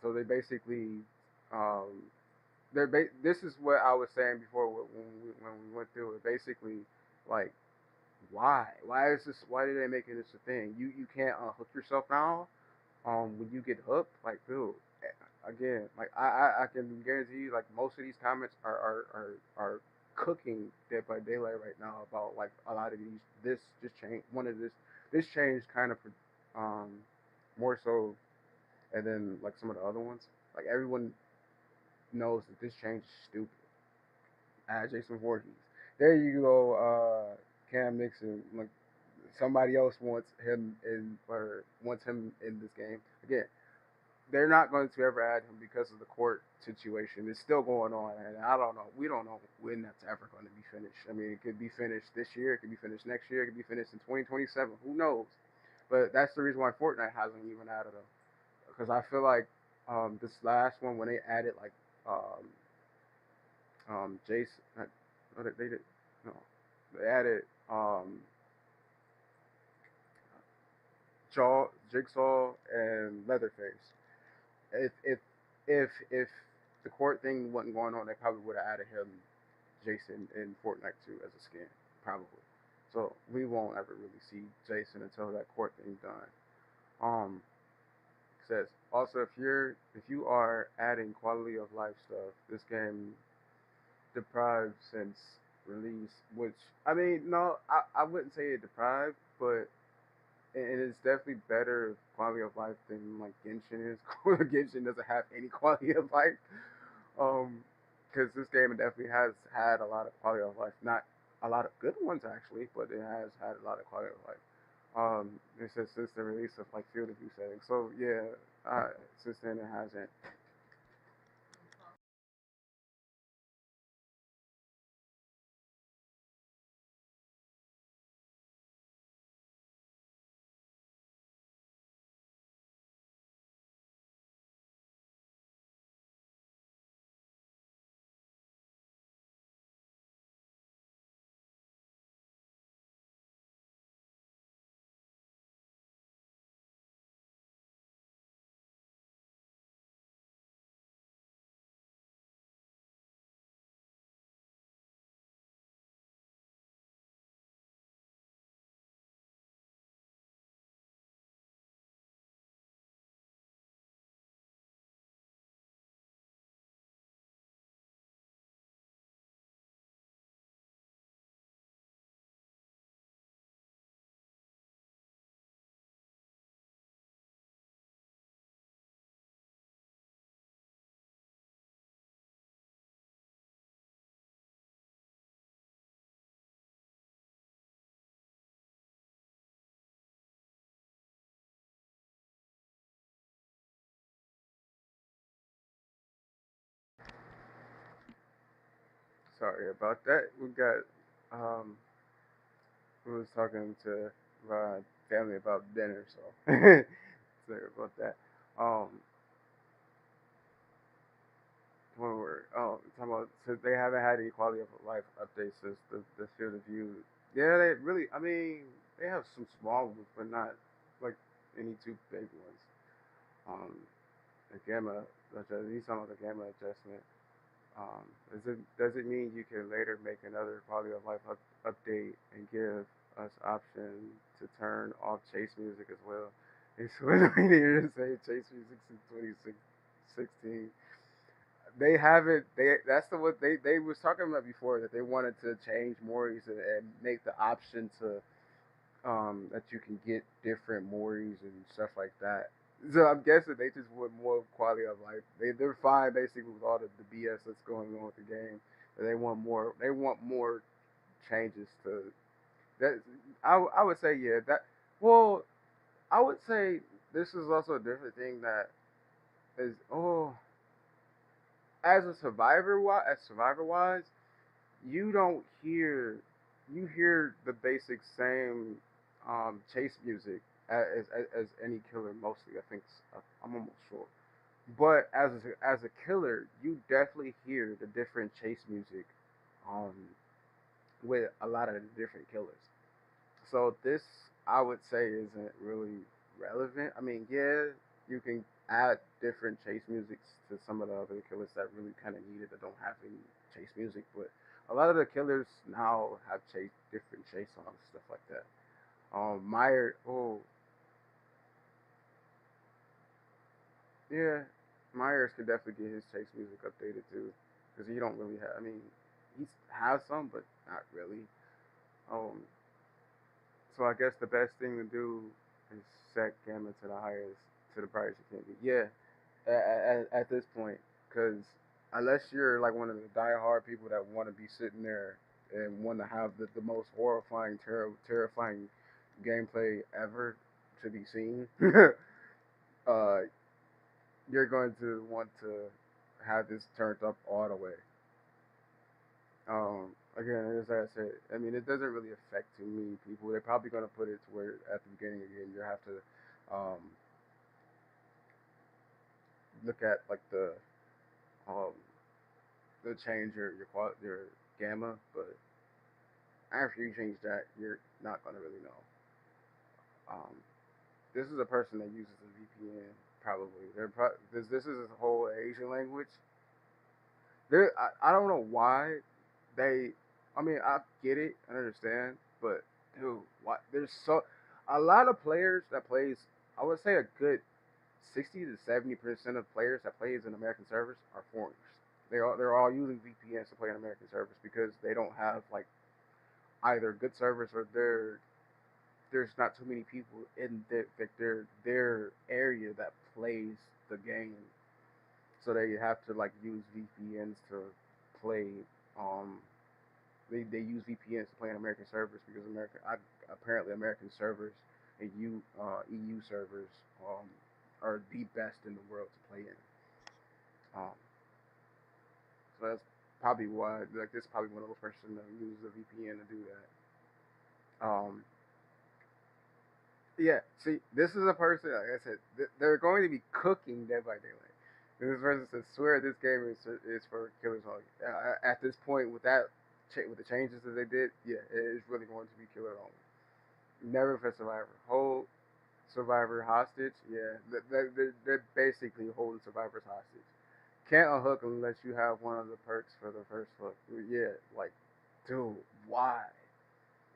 [SPEAKER 1] So they basically um, this is what I was saying before when we went through it. Basically, like why is this? Why are they making this a thing? You can't unhook yourself now. When you get hooked, like dude, again, like I can guarantee you, like most of these comments are cooking Dead by Daylight right now about like a lot of these this change one of this change kind of um more so, and then like some of the other ones, like everyone knows that this change is stupid. Jason Voorhees. There you go, Cam Nixon. Like somebody else wants him in or wants him in this game. Again, they're not going to ever add him because of the court situation. It's still going on, and I don't know. We don't know when that's ever going to be finished. I mean, it could be finished this year. It could be finished next year. It could be finished in 2027. Who knows? But that's the reason why Fortnite hasn't even added him, because I feel like this last one when they added like um, Jason. No, they did no. They added Jaw, Jigsaw, and Leatherface. If if if the court thing wasn't going on, they probably would have added him, Jason, in Fortnite 2 as a skin, probably. So we won't ever really see Jason until that court thing's done. Um, says also if you are adding quality of life stuff, this game deprived since release, which I mean, no, I wouldn't say it deprived, but and it's definitely better quality of life than like Genshin is. Genshin doesn't have any quality of life, um, because this game definitely has had a lot of quality of life, not a lot of good ones actually, but it has had a lot of quality of life. It says since the release of like field of view settings. So yeah, since then it hasn't. Sorry about that. Um, we was talking to my family about dinner, so sorry about that. Um, when we're talking about since they haven't had any quality of life updates since the field of view. Yeah, they really. I mean, they have some small ones, but not like any too big ones. The gamma, he's talking about the gamma adjustment. Does it mean you can later make another quality of life update and give us option to turn off chase music as well? It's when we hear to say chase music since 2016. They haven't. That's the what they was talking about before that they wanted to change Moris and make the option to that you can get different Moris and stuff like that. So I'm guessing they just want more quality of life. They're fine basically with all the BS that's going on with the game. They want more. They want more changes to that. I would say yeah that. Well, I would say this is also a different thing that is as a survivor wise, you don't hear you hear the basic same chase music as any killer mostly. I think I'm almost sure. But as a killer, you definitely hear the different chase music um, with a lot of the different killers. So this I would say isn't really relevant. I mean, yeah, you can add different chase musics to some of the other killers that really kind of need it that don't have any chase music, but a lot of the killers now have different chase songs, stuff like that. Meyer, oh yeah, Myers could definitely get his chase music updated too, because he don't really have. I mean, he has some, but not really. Um, So I guess the best thing to do is set gamma to the highest, to the brightest it can be. Yeah, at this point, because unless you're like one of the die-hard people that want to be sitting there and want to have the most horrifying, terrifying gameplay ever to be seen, uh, you're going to want to have this turned up all the way. Again, as I said, I mean, it doesn't really affect too many people. They're probably going to put it to where at the beginning again you have to um, look at like um, the change your gamma, but after you change that, you're not going to really know. Um, this is a person that uses a VPN probably. This is a whole Asian language. I don't know why they. I mean, I get it, I understand, but dude, what? There's so a lot of players that plays. I would say a good 60 to 70% of players that plays in American servers are foreigners. They're all using VPNs to play in American servers because they don't have like either good servers or there's not too many people in their area that plays the game, so they have to like use VPNs to play. Um, they use VPNs to play on American servers because apparently American servers and EU servers are the best in the world to play in. Um, so that's probably why like this is probably one of those persons that use a VPN to do that. Yeah, see, this is a person. Like I said, they're going to be cooking Dead by Daylight. And this person says, "Swear this game is for killers only." At this point, with with the changes that they did, yeah, it is really going to be killer only. Never for Survivor. Hold Survivor hostage. Yeah, they're basically holding survivors hostage. Can't unhook unless you have one of the perks for the first hook. Yeah, like, dude, why?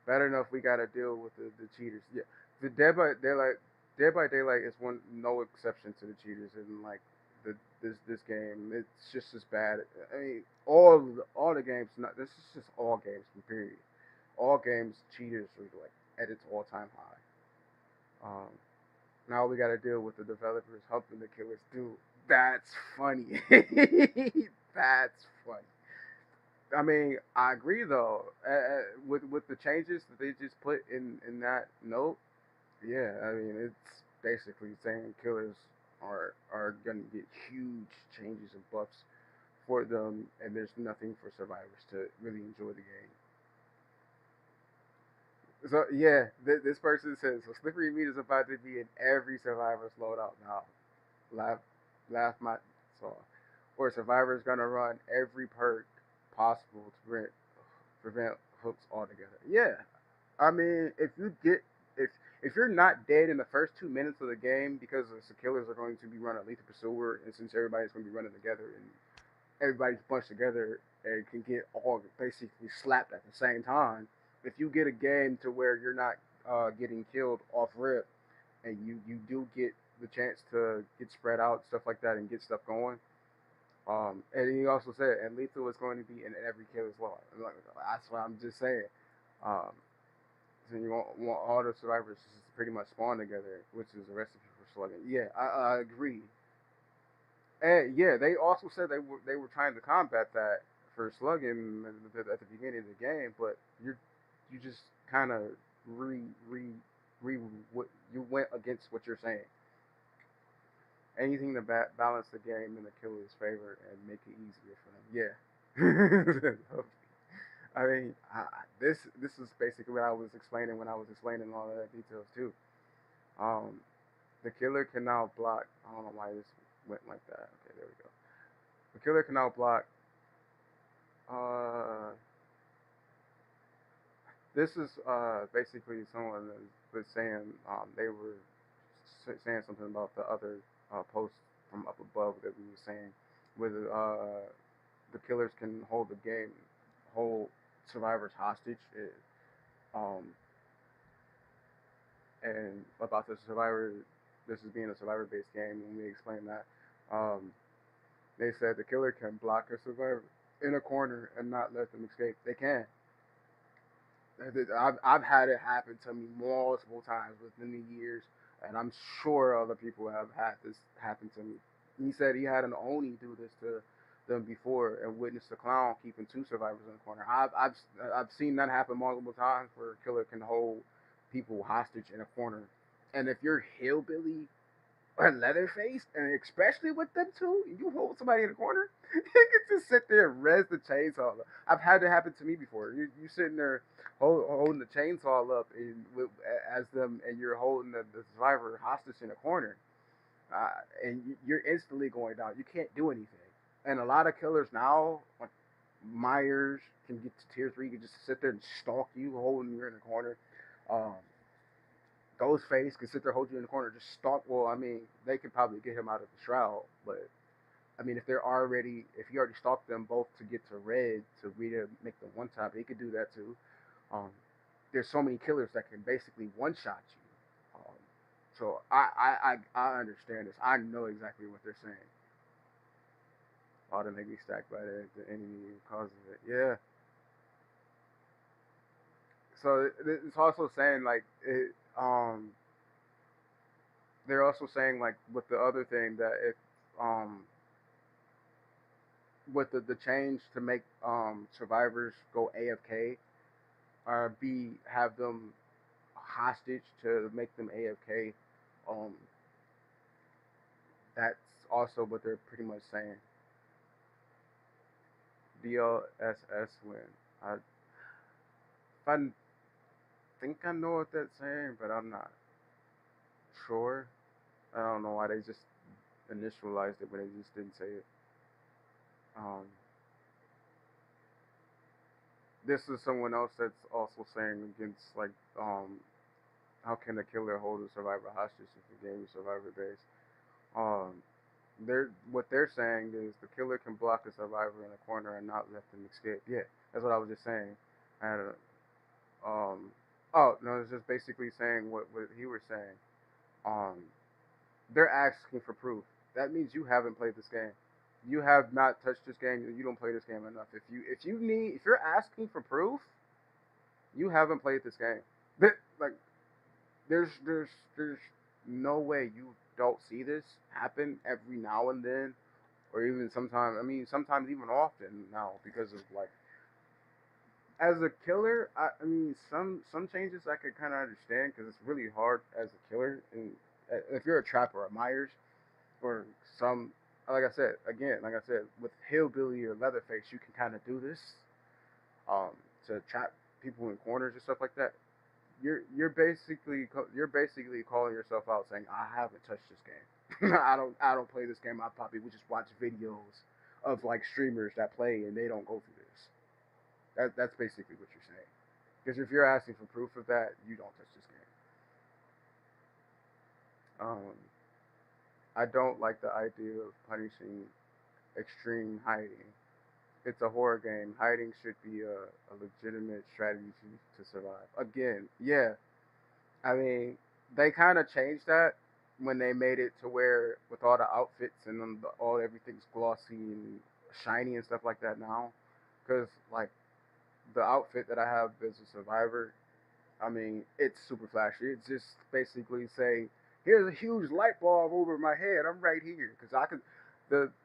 [SPEAKER 1] Bad enough we got to deal with the cheaters. Yeah, the Dead by Daylight is one no exception to the cheaters in like this game. It's just as bad. I mean, all the games. Not this is just all games. Period. All games cheaters are like at its all time high. Now we got to deal with the developers helping the killers. Dude, that's funny. That's funny. I mean, I agree though. With the changes that they just put in that note, yeah. I mean, it's basically saying killers are gonna get huge changes and buffs for them, and there's nothing for survivors to really enjoy the game. So yeah, this person says so. Slippery meat is about to be in every Survivor's loadout now. Laugh, laugh my so, or Survivor's gonna run every perk possible to prevent hooks altogether. Yeah, I mean, if you're not dead in the first 2 minutes of the game because the killers are going to be running lethal pursuer, and since everybody's going to be running together and everybody's bunched together and can get all basically slapped at the same time, if you get a game to where you're not getting killed off rip, and you do get the chance to get spread out stuff like that and get stuff going. And he also said, and lethal is going to be in every kill as well. Like, that's what I'm just saying. Um, so you want all the survivors to pretty much spawn together, which is a recipe for slugging. Yeah, I agree. And yeah, they also said they were trying to combat that for slugging at the beginning of the game, but you just kind of re re re what you went against what you're saying. Anything to balance the game in the killer's favor and make it easier for them. Yeah. I mean, this is basically what I was explaining when I was explaining all of that details too. Um, the killer can now block. I don't know why this went like that. Okay, there we go. The killer can now block. Uh, this is basically someone that was saying they were saying something about the other post from up above that we were saying, where the killers can hold survivors hostage. Um, and about the survivor, this is being a survivor-based game, and we explained that. Um, they said the killer can block a survivor in a corner and not let them escape. They can. I've had it happen to me multiple times within the years, and I'm sure other people have had this happen to me. He said he had an Oni do this to them before and witnessed a clown keeping two survivors in the corner. I've seen that happen multiple times where a killer can hold people hostage in a corner, and if you're hillbilly or Leatherface, and especially with them two, you hold somebody in the corner, you can just sit there and res the chainsaw. I've had it happen to me before. You sitting there holding the chainsaw up as them, and you're holding the survivor hostage in a corner, and you're instantly going down. You can't do anything. And a lot of killers now, like Myers, can get to tier 3. You can just sit there and stalk you, holding you in the corner. Um, Ghostface can sit there, hold you in the corner, just stalk. Well, I mean, they could probably get him out of the shroud, but I mean, if he already stalked them both to get to red to make them one tap, he could do that too. Um, there's so many killers that can basically one shot you. So I understand this. I know exactly what they're saying. All the niggas stacked by the enemy causes it. Yeah. So it's also saying like they're also saying like with the other thing that if um with the change to make survivors go AFK or be have them hostage to make them AFK, um that's also what they're pretty much saying. DLSS win. I think I know what that's saying, but I'm not sure. I don't know why they just initialized it, but they just didn't say it. Um, this is someone else that's also saying against like how can a killer hold a survivor hostage if the game is survivor based? Um, what they're saying is the killer can block a survivor in a corner and not let them escape. Yeah, that's what I was just saying. And oh no, it's just basically saying what he was saying. Um, they're asking for proof. That means you haven't played this game. You have not touched this game. You don't play this game enough. If you're asking for proof, you haven't played this game. Like there's no way you don't see this happen every now and then, or even sometimes. I mean, sometimes even often now because of like as a killer. I mean, some changes I could kind of understand because it's really hard as a killer, and if you're a trapper or a Myers or some. Like I said, with Hillbilly or Leatherface, you can kind of do this to trap people in corners and stuff like that. you're basically calling yourself out saying I haven't touched this game. I don't play this game. I probably would just watch videos of like streamers that play and they don't go through this. That's basically what you're saying. Because if you're asking for proof of that, you don't touch this game. I don't like the idea of punishing extreme hiding. It's a horror game. Hiding should be a legitimate strategy to survive. Again, yeah, I mean, they kind of changed that when they made it to where with all the outfits and then all everything's glossy and shiny and stuff like that now. Because like the outfit that I have as a survivor, I mean, it's super flashy. It's just basically say, here's a huge light bulb over my head. I'm right here because I could.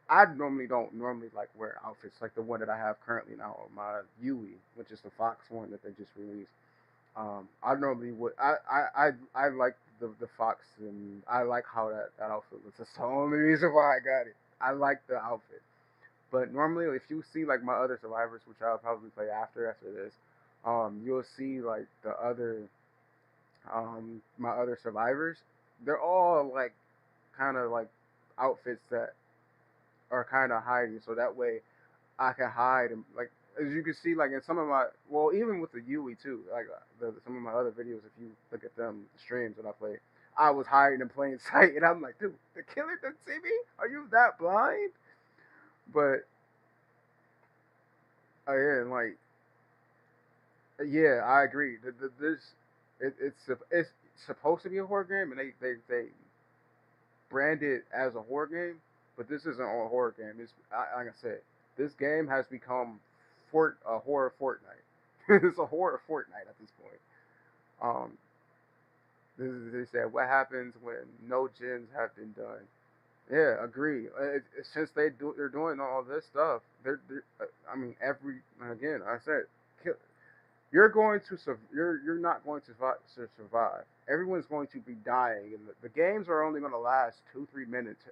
[SPEAKER 1] I normally don't normally like wear outfits like the one that I have currently now, my Yui, which is the Fox one that they just released. I normally would. I like the fox and I like how that outfit looks. That's the only reason why I got it. I like the outfit. But normally, if you see like my other survivors, which I'll probably play after this, you'll see like the other my other survivors. They're all like kind of like outfits that are kind of hiding, so that way I can hide and like as you can see like in some of my well even with the Yui too like some of my other videos if you look at them the streams that I play I was hiding in plain sight and I'm like dude the killer didn't see me are you that blind but again like yeah I agree this it's supposed to be a horror game and they brand it as a horror game but this isn't a horror game it's like I said this game has become a horror Fortnite. It's a horror Fortnite at this point. Um, they said what happens when no gens have been done. Yeah, agree. Since they're doing all this stuff, I mean, again, I said, you're not going to survive. Everyone's going to be dying, and the games are only going to last 2-3 minutes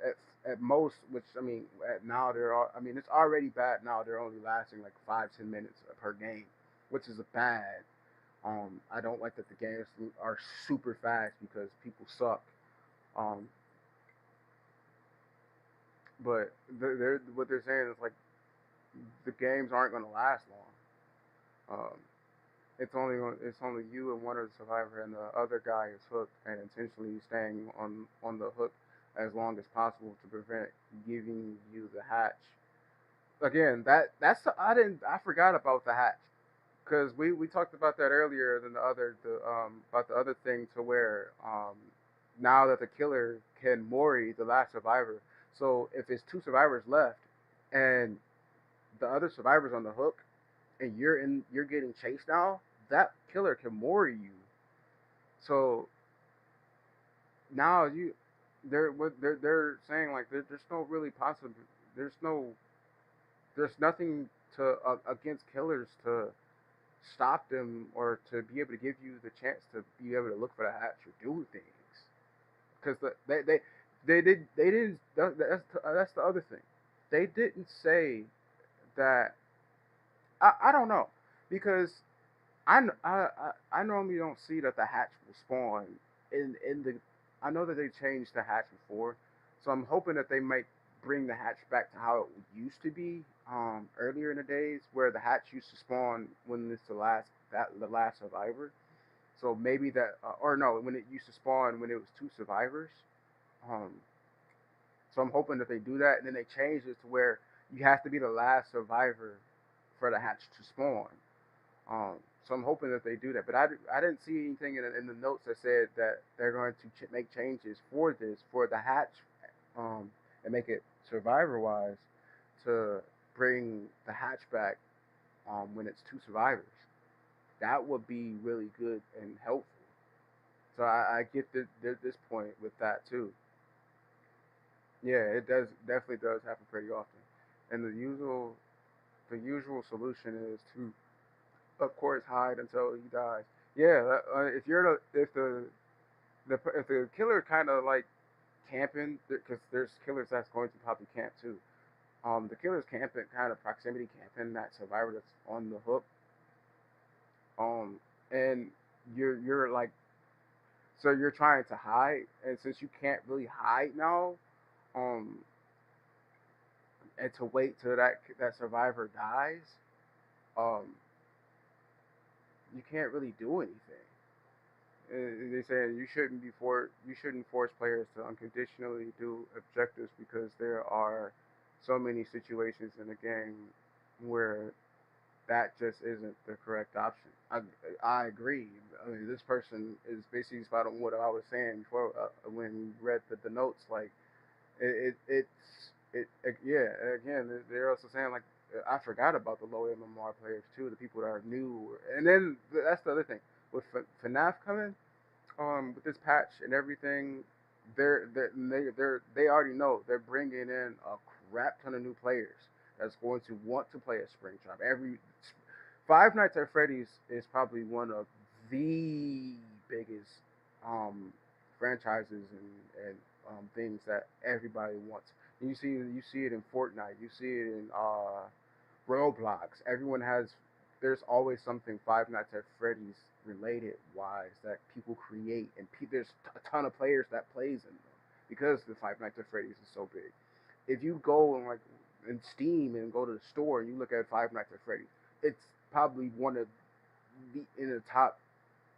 [SPEAKER 1] at most. Which I mean, now I mean, it's already bad now. They're only lasting like 5-10 minutes per game, which is bad. I don't like that the games are super fast because people suck. Um, but what they're saying is like the games aren't going to last long. It's only you and one other survivor, and the other guy is hooked and intentionally staying on the hook as long as possible to prevent giving you the hatch. Again, I forgot about the hatch because we talked about that earlier than the about the other thing to where now that the killer can Mori the last survivor. So if it's two survivors left and the other survivor's on the hook and you're getting chased now, that killer can Mori you. So now they're saying like there's no really possible there's no there's nothing to against killers to stop them or to be able to give you the chance to be able to look for the hatch or do things because they didn't that's the other thing they didn't say that I don't know because I normally don't see that the hatch will spawn in the. I know that they changed the hatch before, so I'm hoping that they might bring the hatch back to how it used to be earlier in the days, where the hatch used to spawn when it's the last survivor. So maybe that or no, when it used to spawn when it was two survivors. Um, so I'm hoping that they do that, and then they change it to where you have to be the last survivor for the hatch to spawn. Um, so I'm hoping that they do that. But I didn't see anything in the notes that said that they're going to make changes for this, for the hatch, and make it survivor wise to bring the hatch back when it's two survivors. That would be really good and helpful. So I get this point with that too. Yeah, it does definitely does happen pretty often. And the usual solution is to of course hide until he dies. Yeah, if the killer kind of like camping because there's killers that's going to probably camp too. The killer's camping kind of proximity camping that survivor that's on the hook. Um, and you're like, so you're trying to hide, and since you can't really hide now, um, and to wait till that survivor dies, um, you can't really do anything. They say you shouldn't force players to unconditionally do objectives because there are so many situations in the game where that just isn't the correct option. I agree. I mean, this person is basically spot on what I was saying before when we read the notes. Like yeah. Again, they're also saying like I forgot about the low MMR players too, the people that are new, and then that's the other thing with FNAF coming with this patch and everything. They already know they're bringing in a crap ton of new players that's going to want to play a Springtrap. Every Five Nights at Freddy's is probably one of the biggest um, franchises and things that everybody wants. And you see it in Fortnite. You see it in Roblox. Everyone has. There's always something Five Nights at Freddy's related wise that people create, and there's a ton of players that plays in them because the Five Nights at Freddy's is so big. If you go and like in Steam and go to the store and you look at Five Nights at Freddy's, it's probably one of the in the top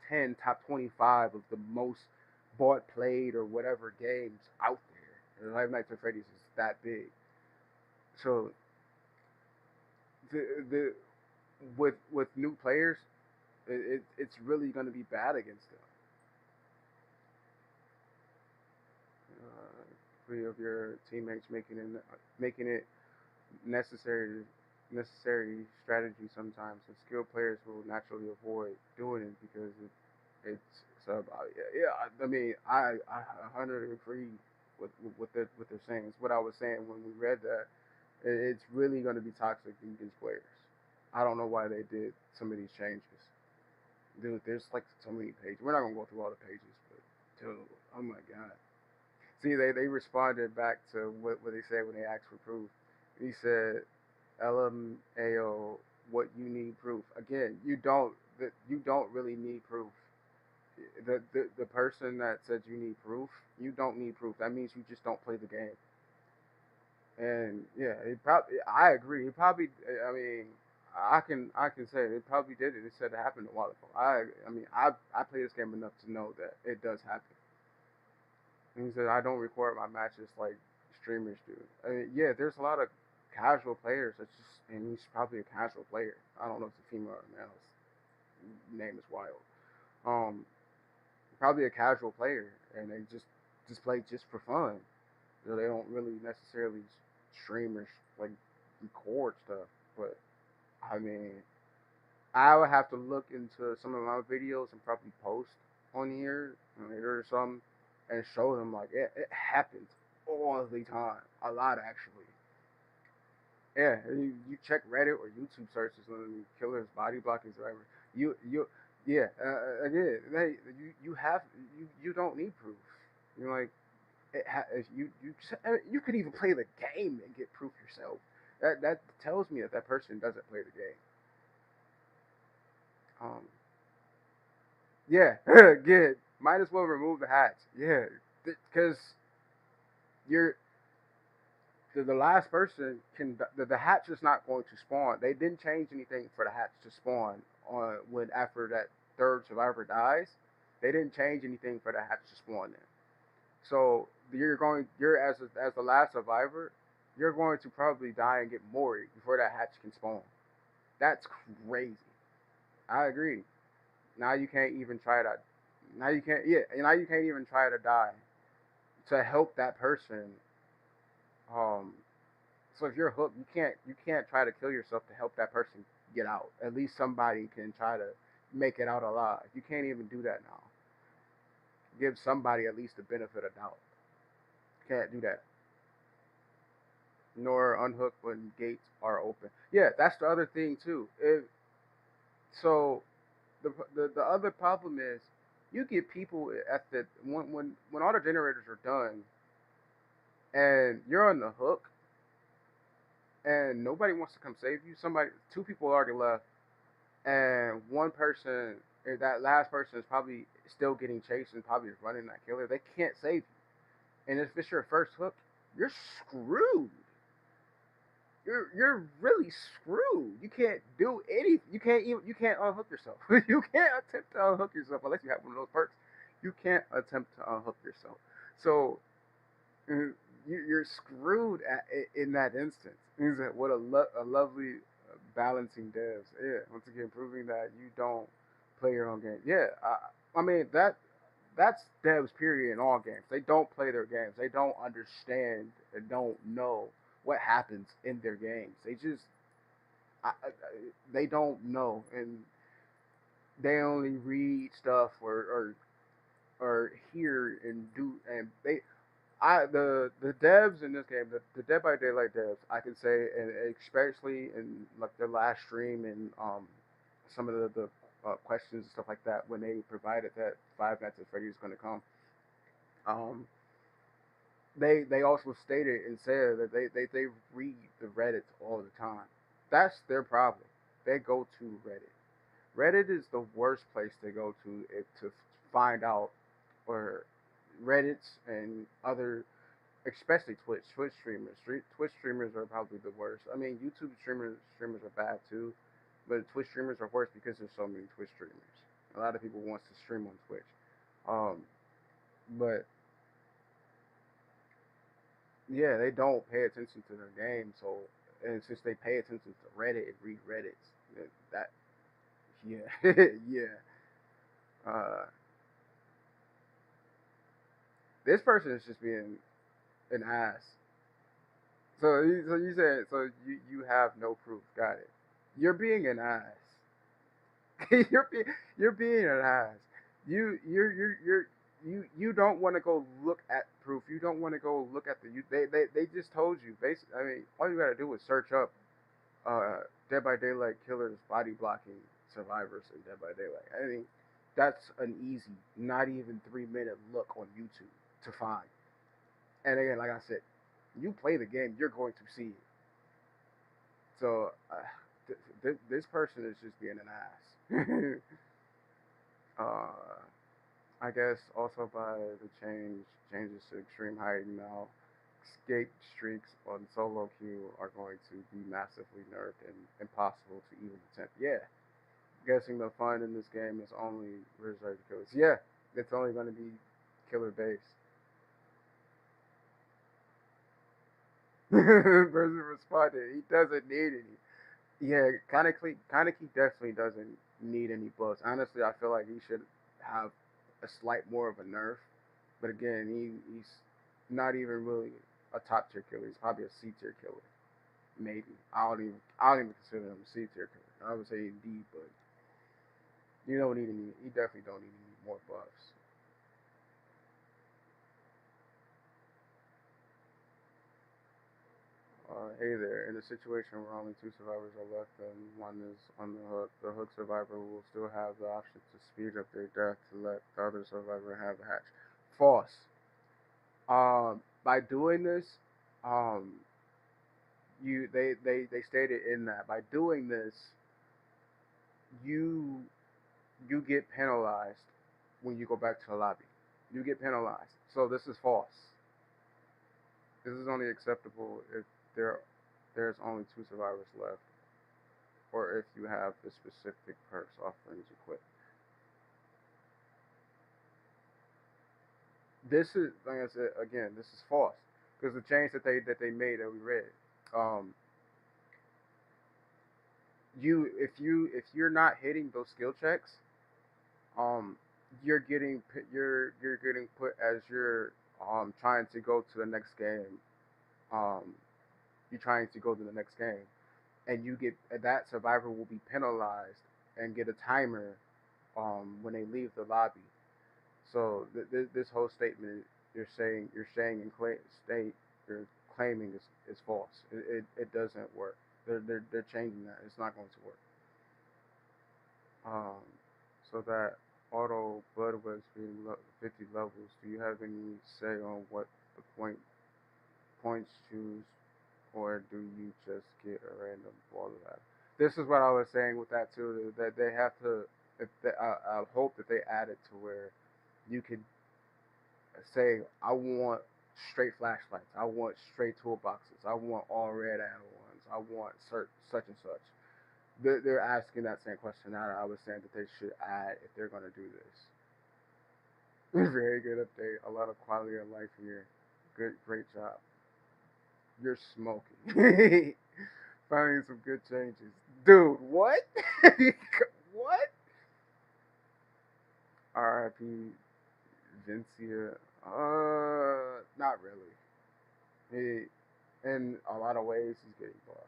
[SPEAKER 1] 10, top 25 of the most bought, played, or whatever games out there. And Five Nights at Freddy's is that big. So the with new players, it's really going to be bad against them. Three of your teammates making it necessary strategy sometimes, and skilled players will naturally avoid doing it because it's so. Yeah, I mean, I 100 agree what they're saying. It's what I was saying when we read that. It's really going to be toxic against players. I don't know why they did some of these changes. Dude, there's like so many pages. We're not gonna go through all the pages, but dude, oh my god. See, they responded back to what they said when they asked for proof. He said, "LMAO, what you need proof?" Again, you don't really need proof. The person that said you need proof, you don't need proof. That means you just don't play the game. And yeah, it probably. I agree. It probably. I mean, I can say it probably did it. It said it happened a while ago. I mean I play this game enough to know that it does happen. And he said I don't record my matches like streamers do. I mean, yeah, there's a lot of casual players. That's just and he's probably a casual player. I don't know if it's a female or a male. His name is wild. Um, Probably a casual player, and they just play just for fun. You know, they don't really necessarily stream or like record stuff. But I mean, I would have to look into some of my videos and probably post on here or some and show them like it happens all the time, a lot actually. Yeah, you check Reddit or YouTube searches on killers, body blockings, whatever. You yeah, again, you have you don't need proof. You're like you could even play the game and get proof yourself. That tells me that that person doesn't play the game. Um, yeah, good. Might as well remove the hatch. Yeah, because you're the last person can the hatch is not going to spawn. They didn't change anything for the hatch to spawn on when after that third survivor dies. They didn't change anything for the hatch to spawn in. So you're as the last survivor, you're going to probably die and get moried before that hatch can spawn. That's crazy. I agree. Now you can't even try to. Now you can't. Yeah. Now you can't even try to die to help that person. Um. So if you're hooked, you can't try to kill yourself to help that person get out. At least somebody can try to make it out alive. You can't even do that now. Give somebody at least the benefit of doubt. Can't do that. Nor unhook when gates are open. Yeah, that's the other thing too. So the other problem is you get people at the when all the generators are done and you're on the hook and nobody wants to come save you. Two people already left, and one person If that last person is probably still getting chased and probably running that killer. They can't save you. And if it's your first hook, you're screwed. You're really screwed. You can't do anything. You can't unhook yourself. You can't attempt to unhook yourself unless you have one of those perks. You can't attempt to unhook yourself. So you're screwed in that instance. Is that what a lovely balancing devs? Yeah, once again proving that you don't play your own game. Yeah, I mean that's devs period in all games. They don't play their games. They don't understand and don't know what happens in their games. They just they don't know, and they only read stuff or hear and do, and the devs in this game, the Dead by Daylight devs, I can say, and especially in like their last stream and some of the questions and stuff like that when they provided that Five Nights at Freddy's going to come, um, they also stated and said that they read the Reddit all the time. That's their problem. They go to Reddit. Reddit is the worst place to go to find out, or Reddit's and other, especially Twitch. Twitch streamers are probably the worst. I mean, YouTube streamers are bad too, but Twitch streamers are worse because there's so many Twitch streamers. A lot of people wants to stream on Twitch, um, but yeah, they don't pay attention to their game. So, and since they pay attention to Reddit and read Reddits, that yeah, yeah. Uh, this person is just being an ass. So you said so you have no proof. Got it. You're being an ass. You're being an ass. You don't want to go look at proof. You don't want to go look at the you. They just told you. Basically, I mean, all you gotta do is search up Dead by Daylight killers body blocking survivors in Dead by Daylight. I mean, that's an easy, not even 3 minute look on YouTube to find. And again, like I said, you play the game, you're going to see it. So this person is just being an ass. uh, I guess also by the changes to extreme height now, escape streaks on solo queue are going to be massively nerfed and impossible to even attempt. Yeah, guessing the fun in this game is only reserved killers. Yeah, it's only going to be killer based. Person responded, he doesn't need any. Yeah, Kaneki definitely doesn't need any buffs. Honestly, I feel like he should have a slight more of a nerf. But again, he's not even really a top tier killer. He's probably a C tier killer, maybe. I don't even consider him a C tier killer. I would say D, but you don't need any. He definitely don't need any more buffs. Hey there. In a situation where only two survivors are left and one is on the hook survivor will still have the option to speed up their death to let the other survivor have a hatch. False. By doing this, um, they stated in that by doing this, you you get penalized when you go back to the lobby. You get penalized. So this is false. This is only acceptable if there's only two survivors left, or if you have the specific perks offerings equipped. This is, like I said again, this is false because the change that they made that we read, um, if you're not hitting those skill checks, um, you're getting put as you're trying to go to the next game. Um, you're trying to go to the next game, and you get that survivor will be penalized and get a timer when they leave the lobby. So this whole statement you're saying and state you're claiming is false. It doesn't work. They're changing that. It's not going to work. Um, so that auto blood was being 50 levels. Do you have any say on what the points choose, or do you just get a random ball of that? This is what I was saying with that too. That they have to. if I hope that they add it to where you could say, I want straight flashlights, I want straight toolboxes, I want all red add-ons, I want such and such. They're asking that same question now. I was saying that they should add if they're going to do this. Very good update. A lot of quality of life here. Great job. You're smoking. Finding some good changes. Dude, what? What? RIP Vincia. Not really. In a lot of ways, he's getting buffed.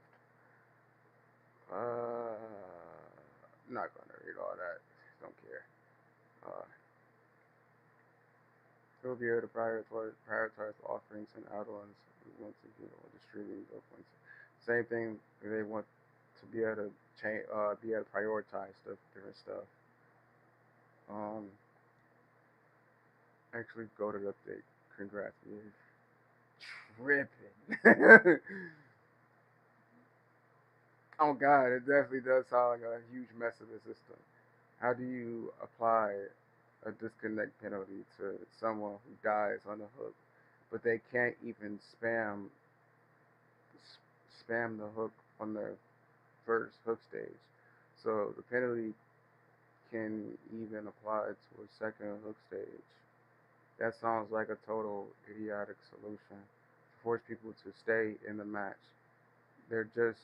[SPEAKER 1] Not gonna read all that. Don't care. Uh, He'll be able to prioritize offerings and add-ons once again with the streaming open. Same thing. They want to be able to be able to prioritize different stuff. Um, Actually, go to the update. Congrats, you're tripping. Oh God, it definitely does sound like a huge mess of the system. How do you apply a disconnect penalty to someone who dies on the hook, but they can't even spam the hook on the first hook stage? So the penalty can even apply to a second hook stage. That sounds like a total idiotic solution to force people to stay in the match. They're just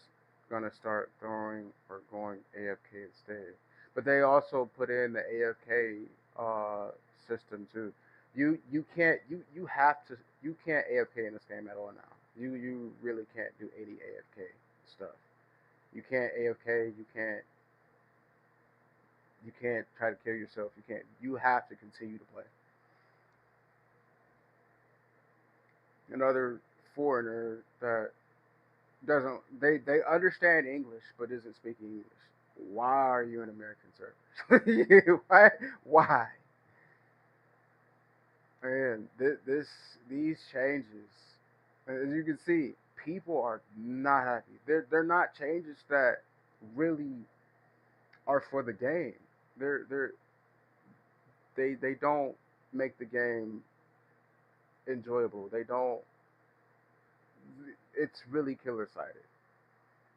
[SPEAKER 1] gonna start throwing or going AFK instead. But they also put in the AFK system too. You can't you have to you can't AFK in this game at all now. You really can't do any AFK stuff. You can't AFK. You can't try to kill yourself. You can't. You have to continue to play. Another foreigner that doesn't they understand English but isn't speaking English. Why are you in American servers? Why? Man, these changes, as you can see, people are not happy. They're not changes that really are for the game. They're they don't make the game enjoyable. They don't. It's really killer sided.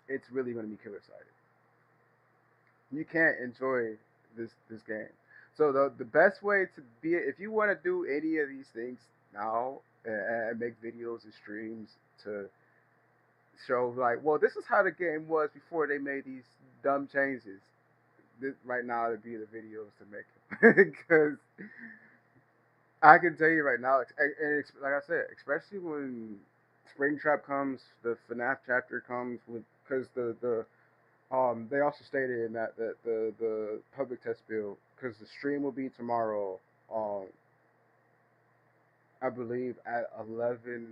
[SPEAKER 1] It's really going to be killer sided. You can't enjoy this game. So the best way to be, if you want to do any of these things now and make videos and streams to show like, well, this is how the game was before they made these dumb changes. This right now to be the videos to make it because I can tell you right now, and like I said, especially when Springtrap comes, the FNAF chapter comes with because they also stated in that the public test build because the stream will be tomorrow. I believe at 11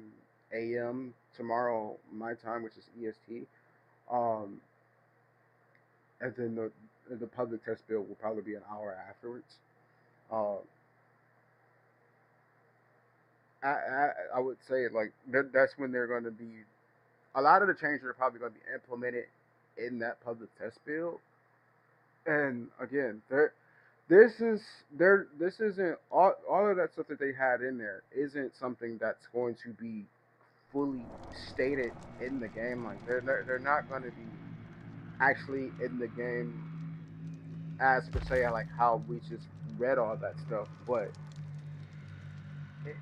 [SPEAKER 1] a.m. tomorrow my time, which is EST. Um, and then the public test build will probably be an hour afterwards. Uh, I would say like that's when they're going to be a lot of the changes are probably going to be implemented in that public test build. And again, this is this isn't all of that stuff that they had in there isn't something that's going to be fully stated in the game. Like they're not going to be actually in the game as per se like how we just read all that stuff, but it,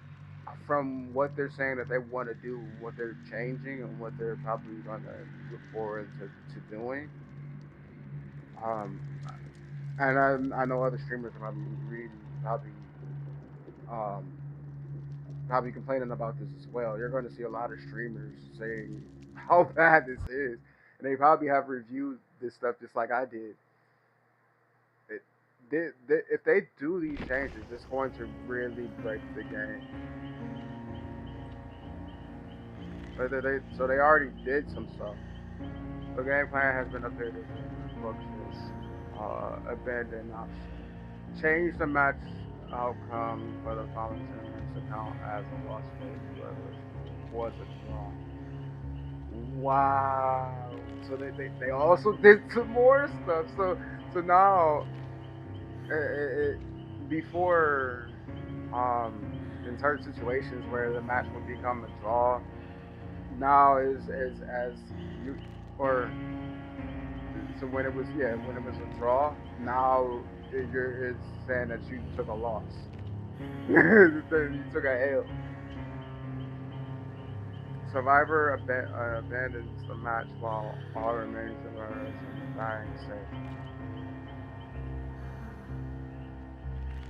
[SPEAKER 1] from what they're saying that they want to do, what they're changing, and what they're probably going to look forward to doing. Um, and I know other streamers are probably reading, um, probably complaining about this as well. You're going to see a lot of streamers saying how bad this is, and they probably have reviewed this stuff just like I did. If they do these changes, it's going to really break the game. So they already did some stuff. The game plan has been updated. Functions, abandoned option. Change the match outcome for the following tournaments to count as a loss for whoever wasn't wrong. Wow. So they also did some more stuff. So now Before, in certain situations where the match would become a draw, now is as you or so when it was when it was a draw, now it's saying that you took a loss. You took a L. Survivor abandons the match while all remaining survivors in the dying state.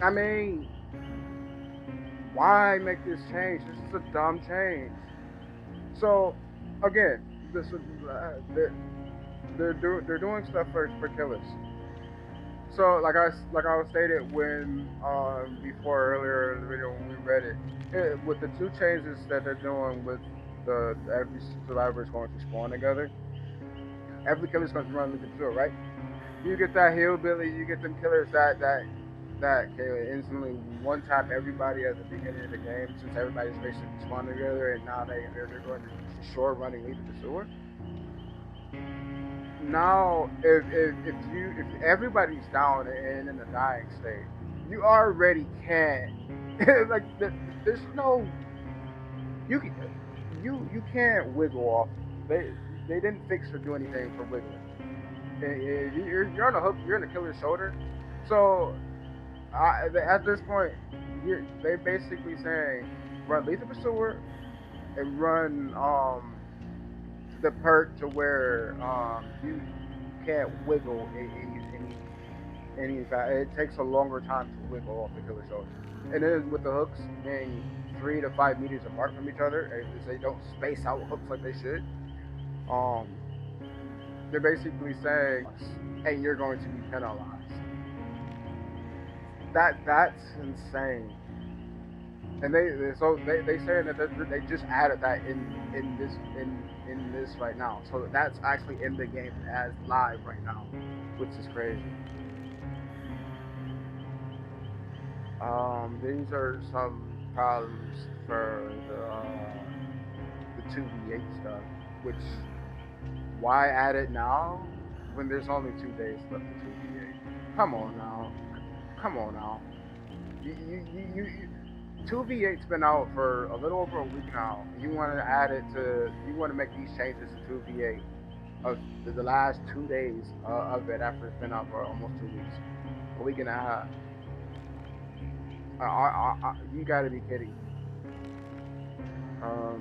[SPEAKER 1] I mean, why make this change? This is a dumb change. So, again, this is they're doing stuff for killers. So, like I was stated when before earlier in the video when we read it, with the two changes that they're doing with the every survivor is going to spawn together. Every killer's going to run into the right? You get that hillbilly, you get them killers that can instantly one tap everybody at the beginning of the game since everybody's basically spawned together and now they're going to short running lead to the sewer. Now if everybody's down and in the dying state, you already can't like there's no you can't wiggle off. They didn't fix or do anything for wiggling. You're on a hook. You're on the killer's shoulder. So at this point, they basically saying run lethal pursuer and run the perk to where you can't wiggle any. It takes a longer time to wiggle off the killer's shoulder. And then with the hooks being 3 to 5 meters apart from each other, as they don't space out hooks like they should. They're basically saying, and you're going to be penalized. That's insane. And they saying that they just added that in this right now. So that's actually in the game as live right now, which is crazy. These are some problems for the 2v8 stuff, which why add it now when there's only 2 days left to 2v8? Come on now. You 2v8's been out for a little over a week now. You want to add it to? You want to make these changes to 2v8 of the last 2 days of it after it's been out for almost 2 weeks, a week and a half? You gotta be kidding.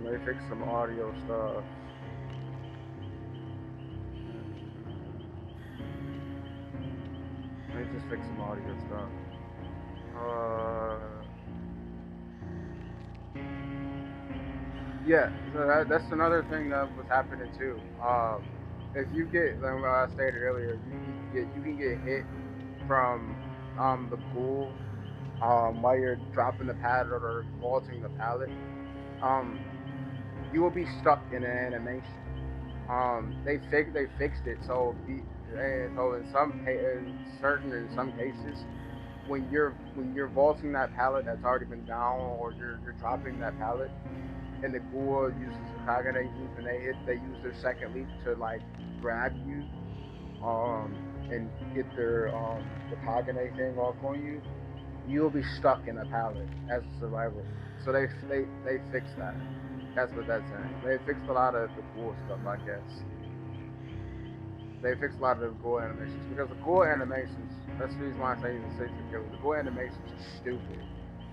[SPEAKER 1] They fixed some audio stuff. They just fixed some audio stuff. Yeah, so that's another thing that was happening too. If you get, like I stated earlier, you can get hit from the pool while you're dropping the pallet or vaulting the pallet. You will be stuck in an animation. They fixed it so in some cases when you're vaulting that pallet that's already been down or you're dropping that pallet and the ghoul uses the Kagane and they use their second leap to like grab you and get their the Kagane thing off on you, you'll be stuck in a pallet as a survivor. So they fixed that. That's what that's saying. They fixed a lot of the cool stuff, I guess. They fixed a lot of the cool animations because the cool animations. That's the reason why I say he's a secret killer. The cool animations are stupid.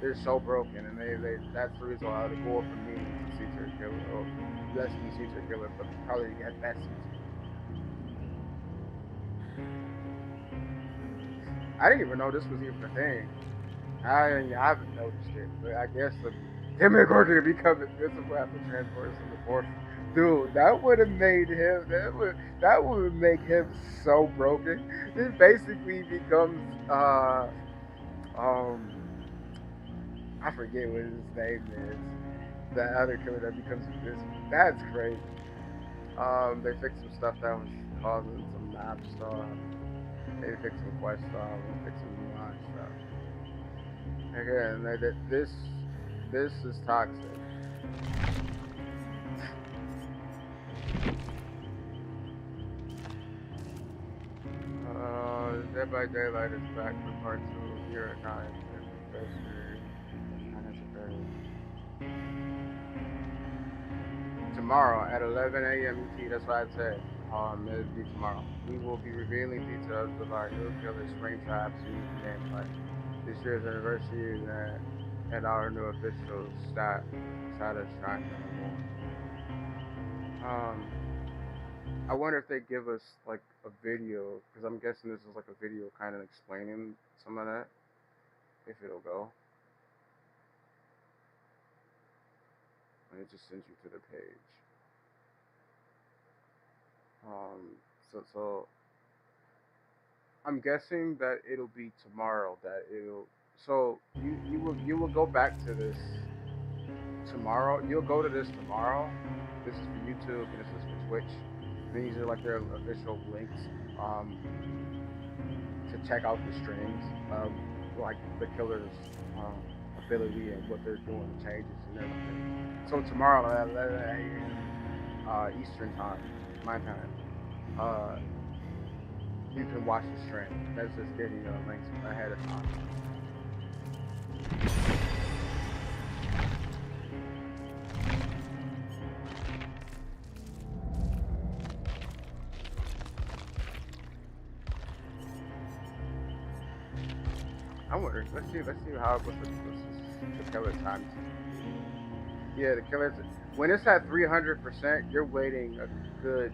[SPEAKER 1] They're so broken, and that's the reason why the goal for me is a secret killer, or less than a secret killer, but probably at best. I didn't even know this was even a thing. I haven't noticed it, but I guess the Demogorgon become invisible after transforming in the fourth. Dude, that would have made him. That would make him so broken. This basically becomes I forget what his name is. That other killer that becomes invisible. That's crazy. They fixed some stuff that was causing some map stuff. They fixed some quest stuff. They fixed some nuance stuff. Again, this is toxic. Dead by Daylight is back for part 2 here at 9 p.m. Professor. 9 to 30. Tomorrow at 11 a.m. ET, that's what I said. It'll be tomorrow. We will be revealing details of our new killer spring traps and gameplay. This year's anniversary and our new official status shrine more. I wonder if they give us like a video, because I'm guessing this is like a video kind of explaining some of that. If it'll go. And it just sends you to the page. So I'm guessing that it'll be tomorrow that it'll. So you will go back to this tomorrow. You'll go to this tomorrow. This is for YouTube and this is for Twitch. These are like their official links to check out the streams of like the killer's ability and what they're doing, the changes and everything. So tomorrow at 11 a.m. Eastern time, my time, you can watch the stream. That's just getting links ahead of time. I wonder. Let's see how what the killer time. Yeah, the killer's when it's at 300%, you're waiting a good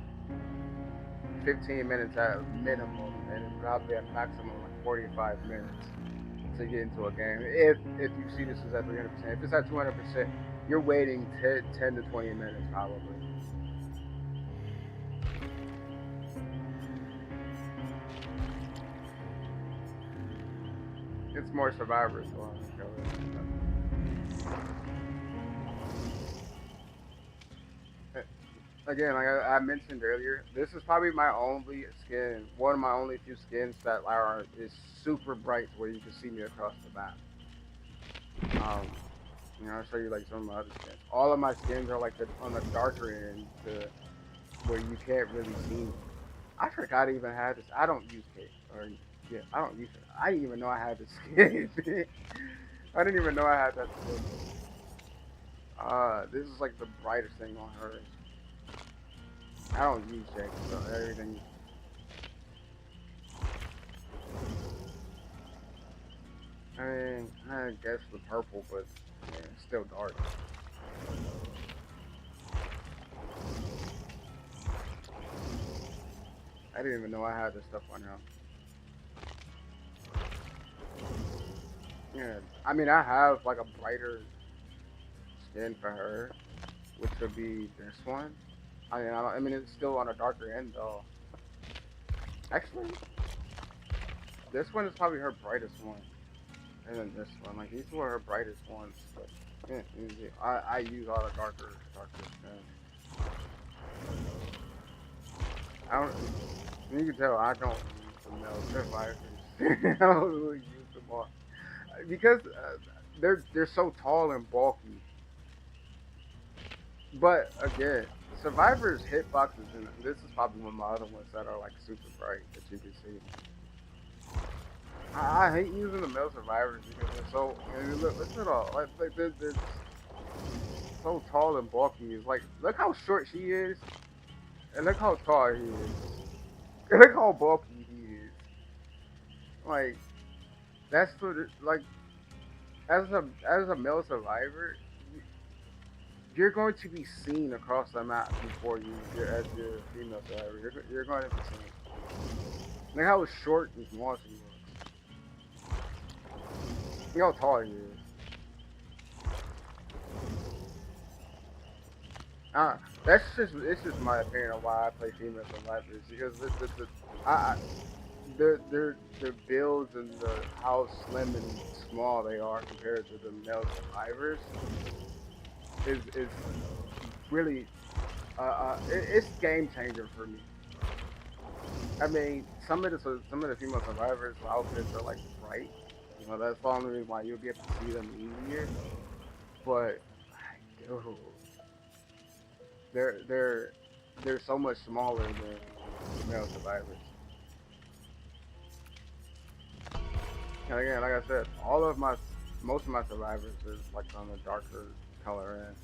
[SPEAKER 1] 15 minutes at minimum, and probably at maximum like 45 minutes to get into a game. If you see this is at 300%, if it's at 200%, you're waiting 10 to 20 minutes probably. It's more survivors on the killer. Again, like I mentioned earlier, this is probably my only skin, one of my only few skins that is super bright where you can see me across the map. I'll show you like some of my other skins. All of my skins are like on the darker end to where you can't really see me. I forgot I even had this. I don't use Cape, I don't use it. I didn't even know I had this skin. I didn't even know I had that skin. This is like the brightest thing on her. I don't use Jake, so everything. I mean, I guess the purple, but yeah, it's still dark. I didn't even know I had this stuff on now. Yeah, I mean, I have like a brighter skin for her, which would be this one. I mean, it's still on a darker end though. Actually, this one is probably her brightest one, and then this one. Like these two are her brightest ones. But yeah, I use all the darker skins. I don't. You can tell I don't use the male survivors. I don't really use them all because they're so tall and bulky. But again, survivors hitboxes, and this is probably one of my other ones that are like super bright that you can see. I hate using the male survivors because they're so. I mean, look at all like they're so tall and bulky. It's like look how short she is, and look how tall he is. And look how bulky he is. Like that's what like as a male survivor. You're going to be seen across the map before as your female survivor. You're going to be seen. Look how short and small she looks. Look how tall he is. It's just my opinion on why I play female survivors because their builds and how slim and small they are compared to the male survivors. Is really it's game changer for me. I mean, some of the female survivors' outfits are like bright. That's the only reason why you'll be able to see them easier. But dude, they're so much smaller than male survivors. And again, like I said, most of my survivors is like on the darker color end.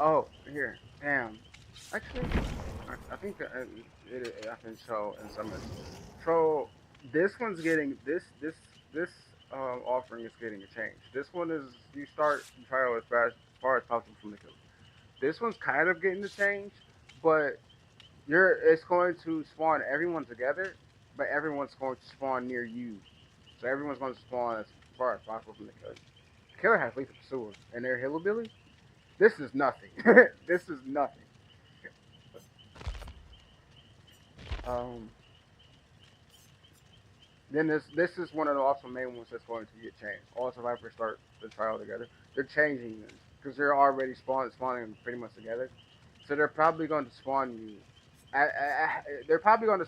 [SPEAKER 1] Oh, here, damn. Actually, I think that I can show in some of it. So this one's getting this offering is getting a change. This one is you start the trial as far as possible from the kill. This one's kind of getting the change, but it's going to spawn everyone together, but everyone's going to spawn near you. So everyone's going to spawn as far as possible from the killer. The killer has lethal pursuer, and they're hillbilly. This is nothing. This is nothing. Um, then this is one of the also main ones that's going to get changed. All survivors start the trial together. They're changing this because they're already spawning pretty much together. So they're probably going to spawn you. They're probably going to,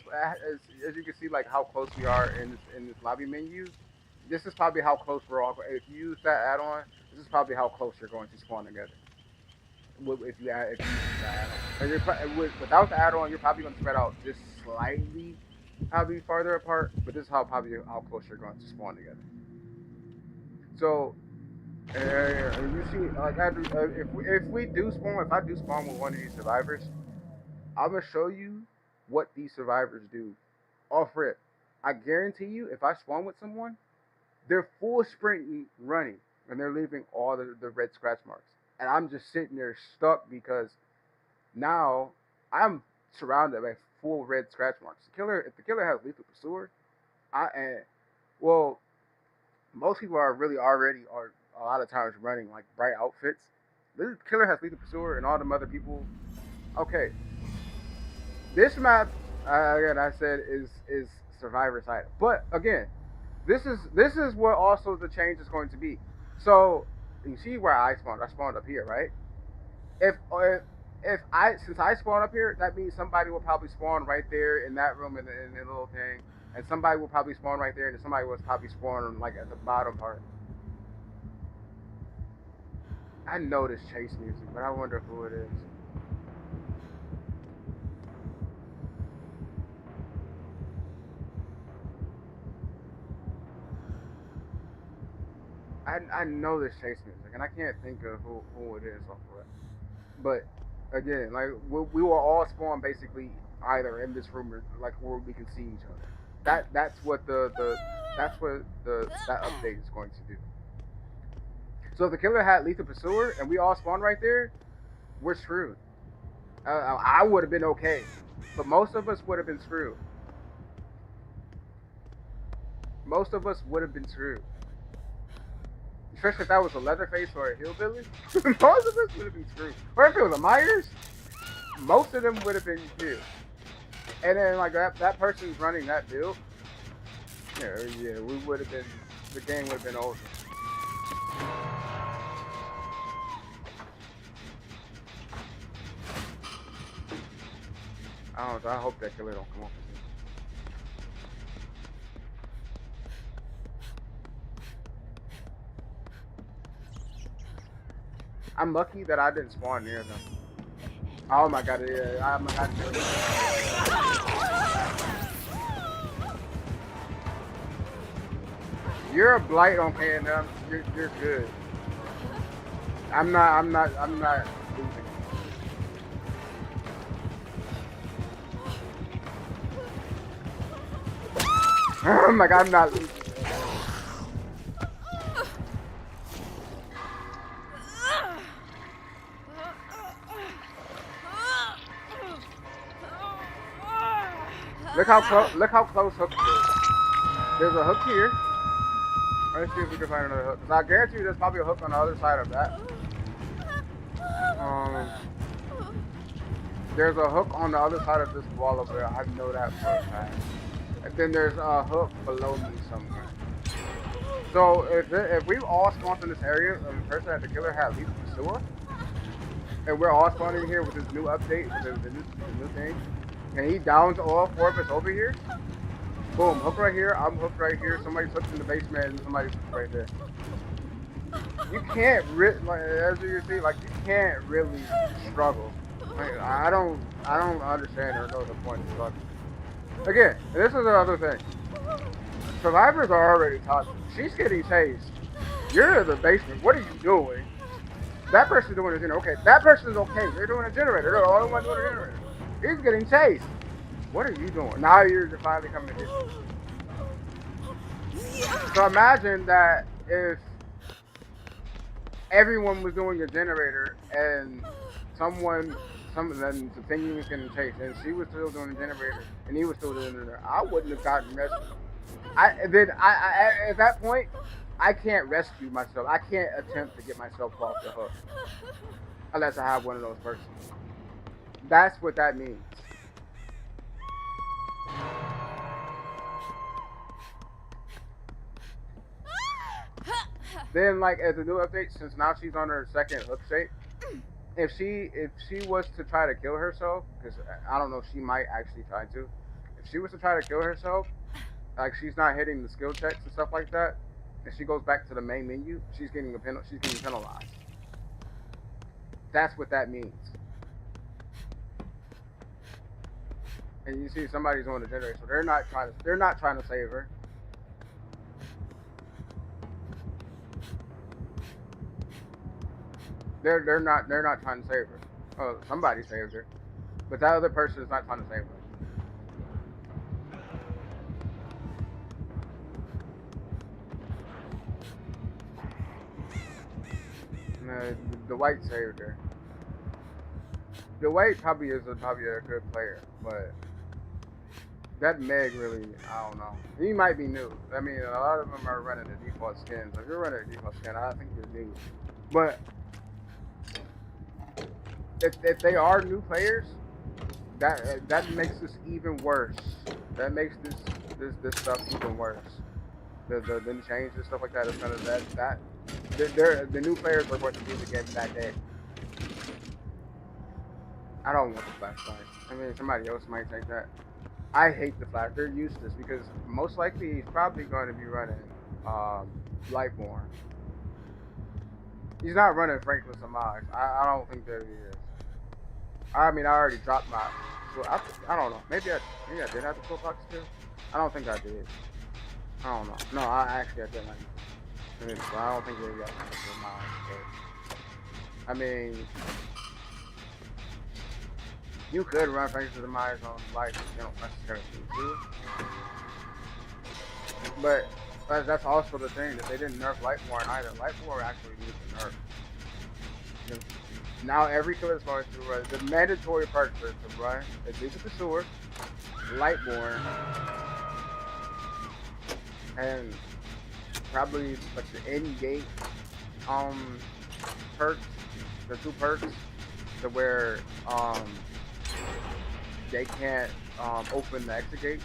[SPEAKER 1] as you can see, like how close we are in this lobby menu. This is probably how close we're all. If you use that add-on, this is probably how close you're going to spawn together. If you use that add-on, and without the add-on, you're probably going to spread out just slightly, probably farther apart. But this is how close you're going to spawn together. So you see, like if I do spawn with one of these survivors, I'm gonna show you what these survivors do. Off rip, I guarantee you, if I spawn with someone, they're full sprinting, running, and they're leaving all the red scratch marks, and I'm just sitting there stuck because now I'm surrounded by full red scratch marks. If the killer has lethal pursuer, well, most people are really already are a lot of times running like bright outfits. This killer has lethal pursuer, and all them other people. Okay, this map again I said is survivor side, but again, this is what also the change is going to be. So you see where I spawned? I spawned up here, right? If since I spawned up here, that means somebody will probably spawn right there in that room in the little thing, and somebody will probably spawn right there, and somebody will probably spawn like at the bottom part. I know this chase music, but I wonder who it is. I know this chase music, and I can't think of who it is off of it. But again, like we will all spawn basically either in this room or like where we can see each other. That's what that update is going to do. So if the killer had lethal pursuer and we all spawn right there, we're screwed. I would have been okay, but most of us would have been screwed. Most of us would have been screwed. Especially if that was a Leatherface or a hillbilly. Most of us would have been screwed. Or if it was a Myers, most of them would have been killed. And then like that person's running that build. Yeah, we would have been. The game would have been over. I don't know. I hope that killer don't come up. I'm lucky that I didn't spawn near them. Oh my god, yeah, I'm not sure. You're a blight on K&M. You're good. I'm not losing. Oh my god, I'm not losing. Look how close Hook is. There's a hook here. Let's see if we can find another hook. I guarantee you there's probably a hook on the other side of that. There's a hook on the other side of this wall over there. I know that for a fact. And then there's a hook below me somewhere. So if we all spawned in this area and the person at the killer had lethal pursuer, and we're all spawning here with this new update, with the new thing, and he downs all four of us over here, boom, hook right here, I'm hooked right here, somebody's hooked in the basement, and somebody's hooked right there. you can't like, as you see, like you can't really struggle. Like, I don't understand or know the point of struggle. Again, this is the other thing. Survivors are already toxic. She's getting tased. You're in the basement. What are you doing? That person's doing a generator. Okay, that person's okay. They're doing a generator. They're the only one doing a generator. He's getting tased. What are you doing? Now you're finally coming to this. So imagine that if everyone was doing a generator and some of them, the thing was getting chased, and she was still doing the generator, and he was still doing it. I wouldn't have gotten rescued. At that point, I can't rescue myself. I can't attempt to get myself off the hook unless I have one of those persons. That's what that means. Then, like, as a new update, since now she's on her second hook shape, if she was to try to kill herself, because I don't know, she might actually try to. If she was to try to kill herself, like she's not hitting the skill checks and stuff like that, and she goes back to the main menu, she's getting penalized. That's what that means. And you see somebody's on the generator, so they're not trying to save her. They're not trying to save her. Oh, somebody saved her, but that other person is not trying to save her. The white saved her. The white probably is probably a good player, but that Meg really, I don't know. He might be new. I mean, a lot of them are running the default skin. So if you're running a default skin, I think you're new. But if they are new players, that makes this even worse. That makes this stuff even worse. The change and stuff like that is kind of the new players are going to be the game that day. I don't want the flashlight. I mean, somebody else might take that. I hate the flash. They're useless because most likely he's probably going to be running Lightborn. He's not running Franklin Samaj. I don't think that he is. I mean, I already dropped my. So I don't know. Maybe I did have the full box too. I don't think I did. I don't know. No, I didn't. So I don't think maybe I got the full box. I mean, you could run Franklin Samaj on like necessarily too. But that's also the thing that they didn't nerf Lightborn either. Lightborn actually needs a nerf. Now every killer is going to run the mandatory perk to run Addiction to Sewer, Lightborn, and probably like the in-gate perks, the 2 perks to where they can't open the exit gates.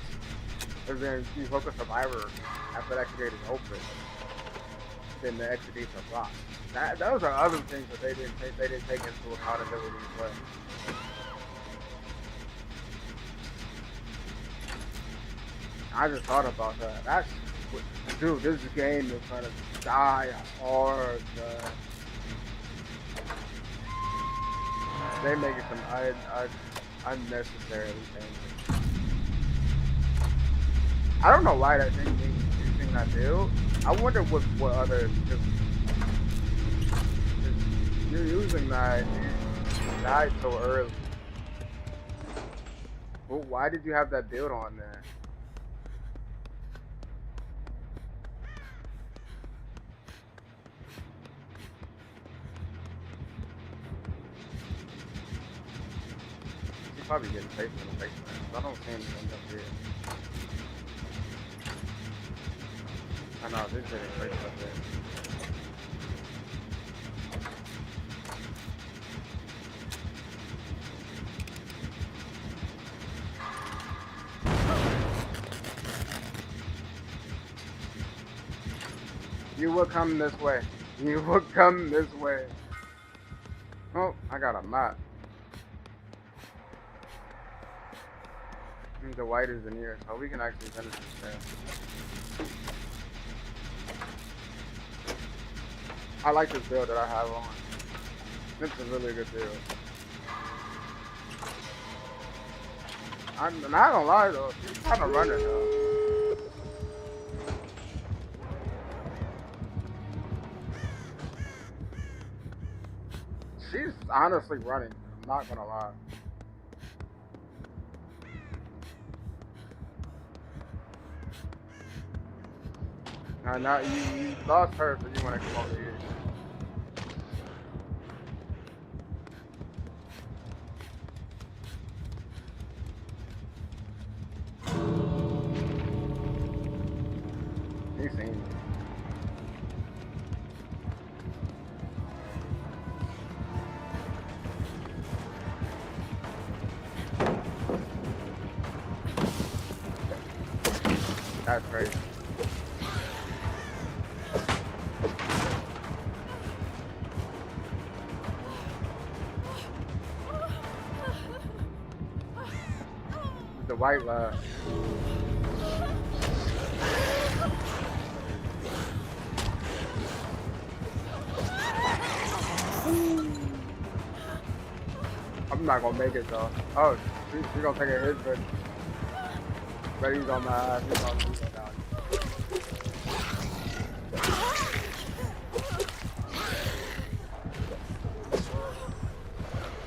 [SPEAKER 1] And then you hook a survivor after the exit gate is open, then the exit gates are blocked. Those are other things that they didn't take into accountability as well. I just thought about that. Dude, this game is gonna die hard. They make it some unnecessarily dangerous. I don't know why that thing is using that build. I wonder what other. You're using that and you died so early. Well, why did you have that build on there? He's probably getting safe in the basement. I don't see anything up here. I know, this is getting safe up there. You will come this way. You will come this way. Oh, I got a map. The white is in here, so we can actually finish this there. I like this build that I have on. It's a really good build. I'm not gonna lie though, she's kind of running though. She's honestly running. I'm not gonna lie. Now you lost her, so you want to come over here. You seen me. That's crazy. The white left. I'm not gonna make it though. Oh, she's gonna take a hit, but he's on my ass. He's on me down.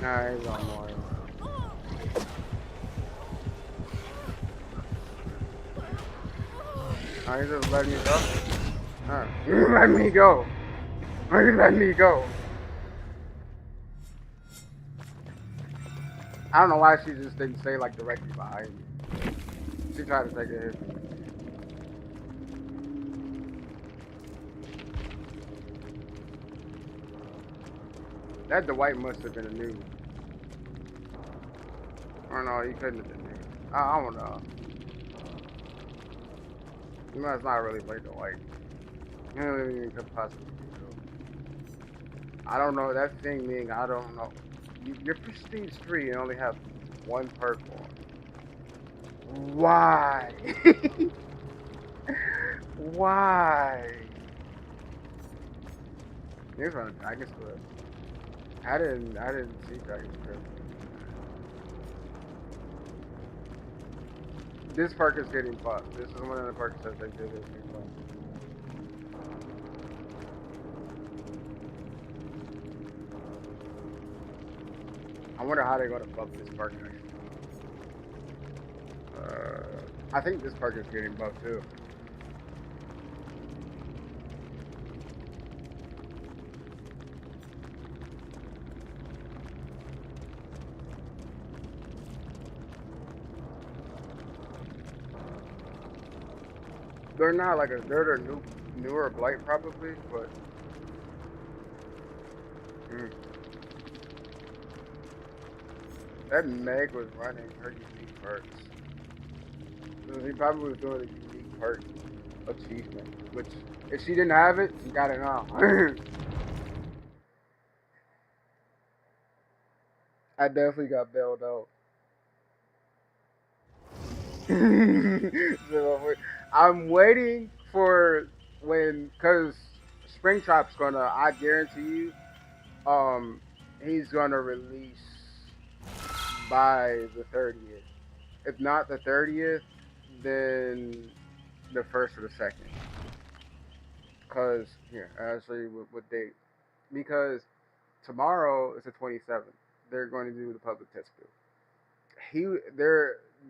[SPEAKER 1] Nah, he's on more. Nah, he's just letting me go. You let me go. You let me go. I don't know why she just didn't stay like directly behind me. She tried to take a hit. That Dwight must have been a new. Or no, he couldn't have been new. I don't know. You must not really play Dwight. You don't even could possibly be true. I don't know. That thing being, I don't know. You're prestige 3 and only have one perk on. Why? Why? Here's one of Dragon's Cliff. I didn't see Dragon's Cliff. This perk is getting buffed. This is one of the perks that they did is getting buffed. I wonder how they're gonna buff this perk actually. I think this perk is getting buffed too. They're not like they're the newer blight probably, but that Meg was running her unique perks. So he probably was doing a unique perk achievement, which if she didn't have it, she got it now. I definitely got bailed out. So I'm waiting for cause Springtrap's gonna. I guarantee you, he's gonna release by the 30th. If not the 30th, then the first or the second. Cause here, actually, with date, because tomorrow is the 27th. They're going to do the public test build.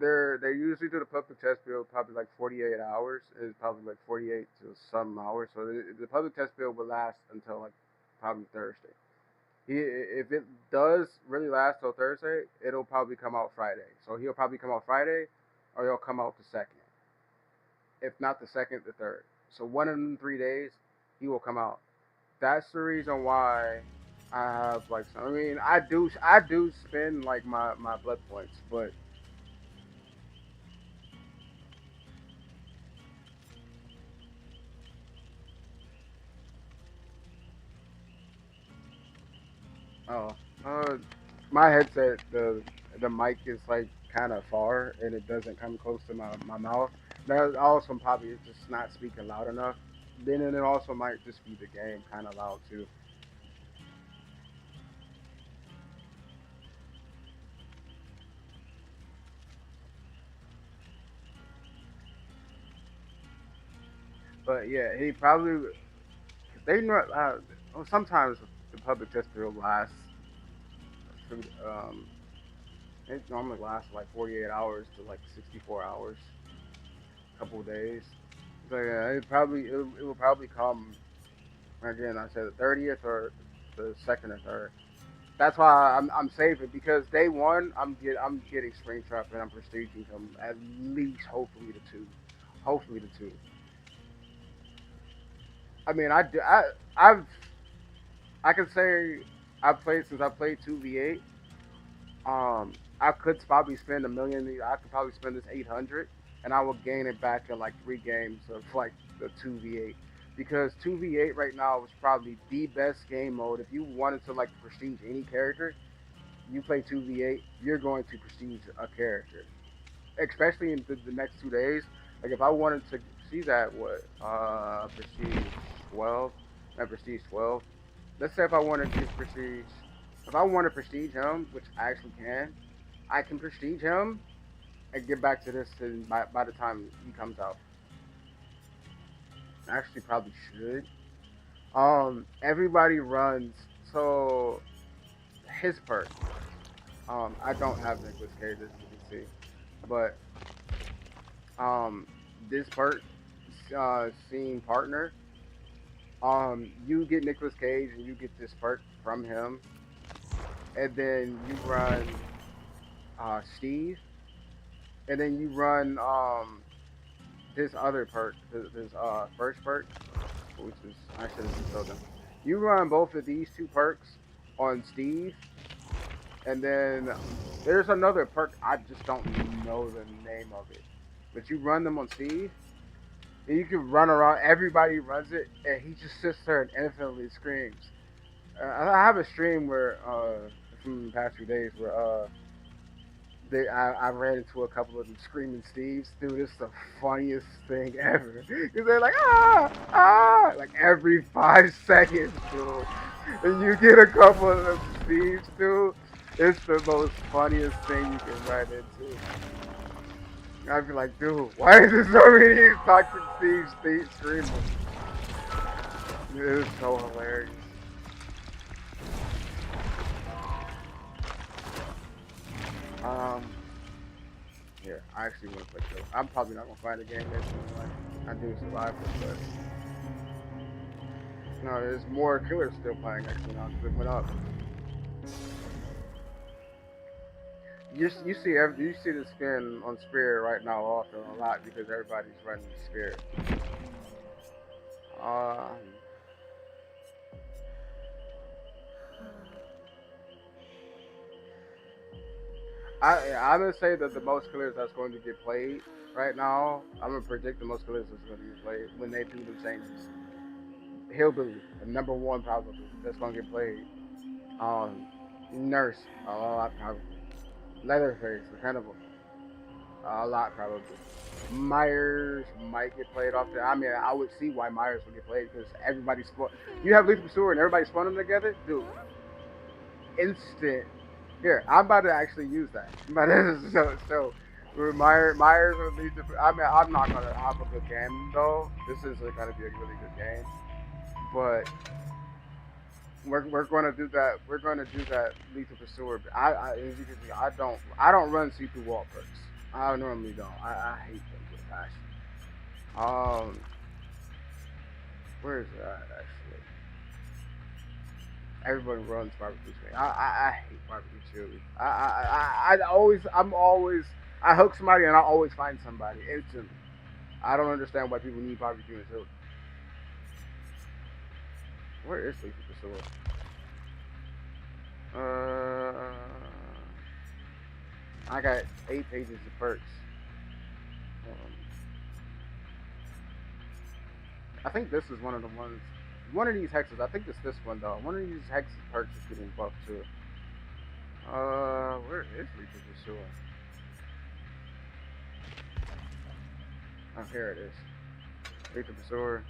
[SPEAKER 1] They usually do the public test build probably like 48 hours. It's probably like 48 to some hours. So the public test build will last until like probably Thursday. If it does really last till Thursday, it'll probably come out Friday. So he'll probably come out Friday, or he'll come out the second. If not the second, the third. So one of them 3 days, he will come out. That's the reason why I have like some. I mean, I do spend like my blood points, but oh, uh, my headset the mic is like kind of far and it doesn't come close to my mouth. That also probably is just not speaking loud enough. Then it also might just be the game kind of loud too. But yeah, he probably they know. Well, sometimes the public test will last. Um, it normally lasts like 48 hours to like 64 hours, a couple of days. So yeah, it will probably come again. I said the 30th or the second or third. That's why I'm saving because day one I'm getting Springtrap and I'm prestiging him at least hopefully the two, hopefully the two. I mean I've I can say I played 2v8. I could probably spend a million. I could probably spend this 800, and I will gain it back in like 3 games of like the 2v8. Because 2v8 right now is probably the best game mode. If you wanted to like prestige any character, you play 2v8, you're going to prestige a character, especially in the next 2 days. Like if I wanted to see that what prestige 12, not prestige 12. Let's say if I wanted to prestige, if I want to prestige him, which I actually can, I can prestige him and get back to this by the time he comes out. I actually probably should. Everybody runs so his perk. I don't have Nicholas Cage as you can see, but um, this perk, seeing partner, you get Nicholas Cage and you get this perk from him, and then you run Steve, and then you run this other perk, this first perk, which is I should have told them. You run both of these two perks on Steve, and then there's another perk I just don't know the name of it, but you run them on Steve, and you can run around. Everybody runs it, and he just sits there and infinitely screams. I have a stream where from the past few days where I ran into a couple of them screaming Steves. Dude, it's the funniest thing ever. Cause they're like like every 5 seconds, dude. And you get a couple of them Steves, dude. It's the most funniest thing you can run into. I'd be like, dude, why is there so many toxic Steves screaming? It is so hilarious. Um, Here, I actually want to play Kill. I'm probably not gonna find a game that's like I do survival, but no, there's more killers still playing actually now because it went up. You see the skin on Spirit right now often a lot because everybody's running Spirit. Um, I'm gonna say that the most killers that's going to get played right now. I'm gonna predict the most killers that's going to get played when they do the changes. Hillbilly, the number one probably that's gonna get played. Um, Nurse, a lot probably. Leatherface, the cannibal, a lot probably. Myers might get played off there. I mean, I would see why Myers would get played because everybody's spawn. You have Lethal Pursuer and everybody spawn them together, dude. Instant. Here, I'm about to actually use that. But Myers or Lethal. I mean, I'm not gonna have a good game though. This is gonna be a really good game, but we're going to do that. We're going to do that Lethal Pursuer. As you can see, I don't run see through wall perks. I normally don't. I hate them with a passion. Um, where is that actually? Everybody runs barbecue chili. I hate barbecue chili. I'm always I hook somebody and I always find somebody instantly. I don't understand why people need barbecue and chili. Where is Lethal Pursuer? Uh, I got 8 pages of perks. Um, I think this is one of the ones. One of these hexes. I think it's this one though. One of these hex perks is getting buffed too. Where is Lethal Pursuer? Oh, here it is. Lethal Pursuer.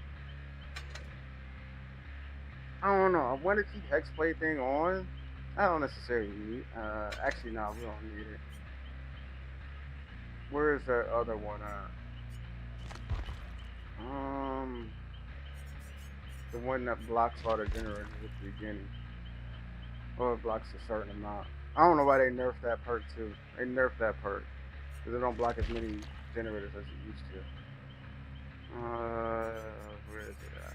[SPEAKER 1] I don't know. I want to keep Hexblade thing on. I don't necessarily need. Actually, no, we don't need it. Where is that other one at? The one that blocks all the generators at the beginning. Or it blocks a certain amount. I don't know why they nerfed that perk too. They nerfed that perk because they don't block as many generators as it used to. Where is it at?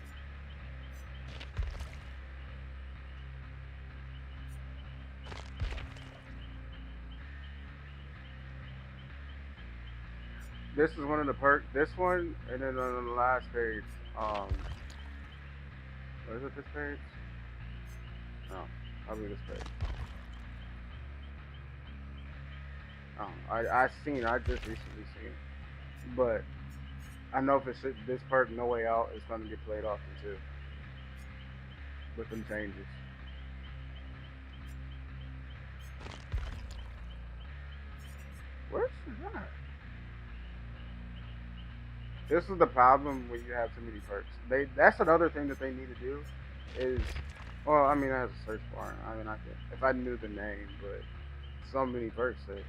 [SPEAKER 1] This is one of the perks. This one, and then on the last page, what is it? This page? No, probably this page. Oh, I just recently seen, but I know if it's this perk, No Way Out, is gonna get played often too, with them changes. Where's that? This is the problem when you have too many perks. That's another thing that they need to do is, well, I mean, I have a search bar. I mean, I could if I knew the name, but so many perks that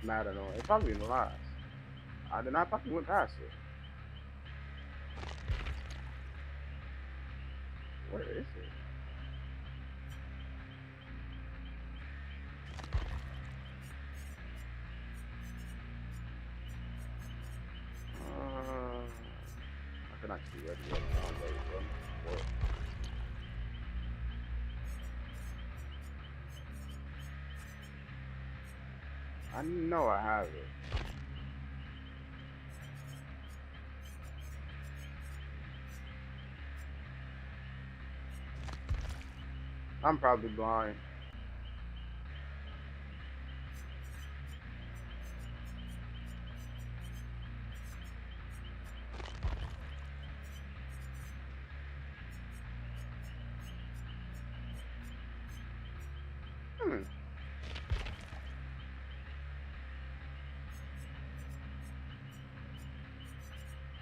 [SPEAKER 1] matter on. It probably lies. I probably went past it. Where is it? I cannot see where the other download from. I know I have it. I'm probably blind. Hmm.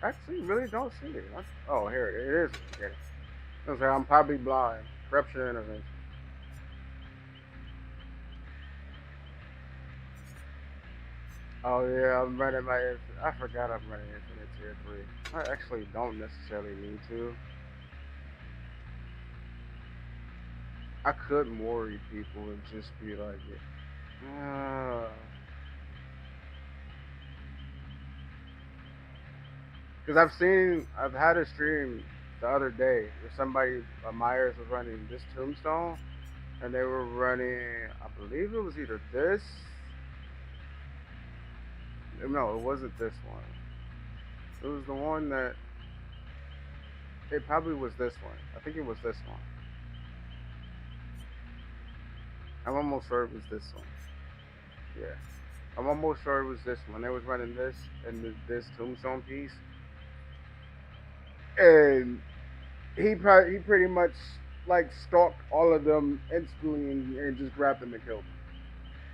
[SPEAKER 1] Actually, really don't see it. Oh, here it is. Okay. I'm probably blind. Corruption intervention. Oh yeah, I'm running my. I forgot I'm running Infinite Tier 3. I actually don't necessarily need to. I could worry people and just be like, because I've had a stream the other day where somebody, Myers was running this Tombstone, and they were running, I believe it was either this. No, it wasn't this one. It was the one that. It probably was this one. I think it was this one. I'm almost sure it was this one. Yeah. I'm almost sure it was this one. They was running this and this Tombstone piece, and he pretty much like stalked all of them instantly and just grabbed them and killed them.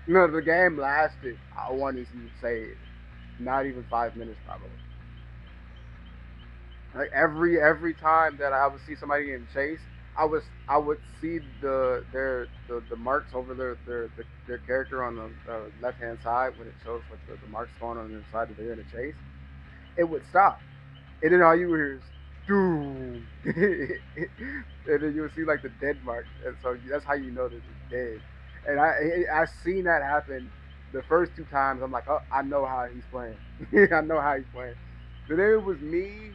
[SPEAKER 1] You know, the game lasted. I want to say not even 5 minutes probably. Like every time that I would see somebody in chase, I would see the marks over their character on the left hand side when it shows like the marks going on the side that they're in a chase. It would stop, and then all you would hear is doom, and then you would see like the dead mark, and so that's how you know that it's dead. And I seen that happen the first two times. I'm like, oh, I know how he's playing. I know how he's playing. But then it was me.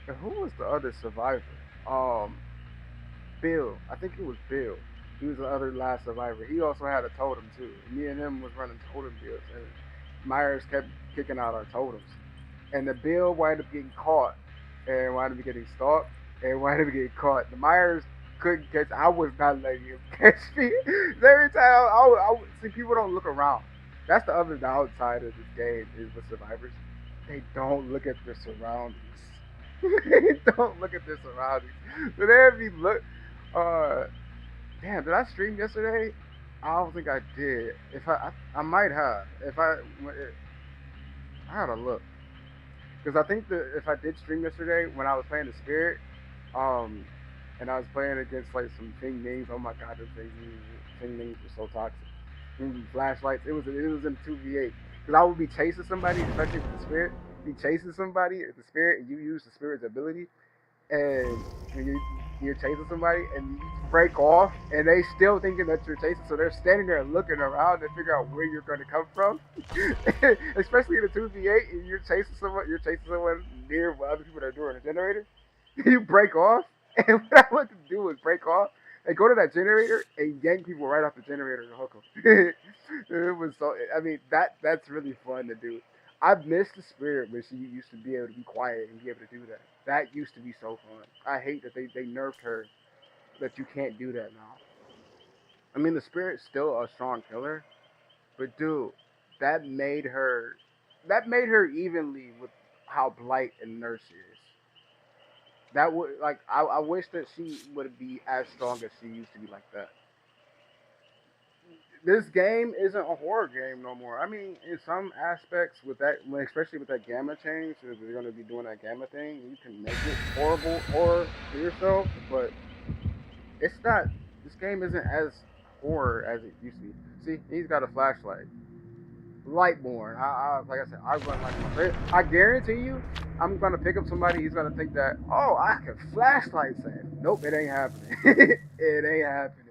[SPEAKER 1] And who was the other survivor? Um, Bill. I think it was Bill. He was the other last survivor. He also had a totem too. Me and him was running totem builds, and Myers kept kicking out our totems. And the Bill wound up getting caught, and wound up getting stalked, and wound up getting caught. The Myers couldn't catch. I was not letting him catch me. Every time I would see, people don't look around. That's the other downside of this game is with survivors. They don't look at their surroundings. They don't look at their surroundings. But then if you look, uh, damn, did I stream yesterday? I don't think I did. If I might have. If I had a look. Because I think that if I did stream yesterday when I was playing the spirit, um, and I was playing against like some Fing Nings. Oh my god, those Fing Nings were so toxic. Flashlights. It was in 2v8. Because I would be chasing somebody, especially with the spirit. Be chasing somebody with the spirit, and you use the spirit's ability, and you're chasing somebody, and you break off, and they still thinking that you're chasing, so they're standing there looking around to figure out where you're going to come from. Especially in the 2v8, and you're chasing someone near what other people are doing a generator. You break off, and what I want to do is break off and go to that generator and yank people right off the generator and hook them. It was so. I mean, that's really fun to do. I miss the spirit when she used to be able to be quiet and be able to do that. That used to be so fun. I hate that they nerfed her that you can't do that now. I mean, the spirit's still a strong killer, but dude, that made her that made her evenly with how Blight and Nurse is. That would like I wish that she would be as strong as she used to be like that. This game isn't a horror game no more. I mean, in some aspects, with that, especially with that gamma change, if they're going to be doing that gamma thing, you can make it horrible horror to yourself. But it's not. This game isn't as horror as it used to be. See, he's got a flashlight. Lightborn. Like I said, I run like my favorite. I guarantee you, I'm gonna pick up somebody. He's gonna think that, oh, I can flashlight sand. Nope, it ain't happening. It ain't happening.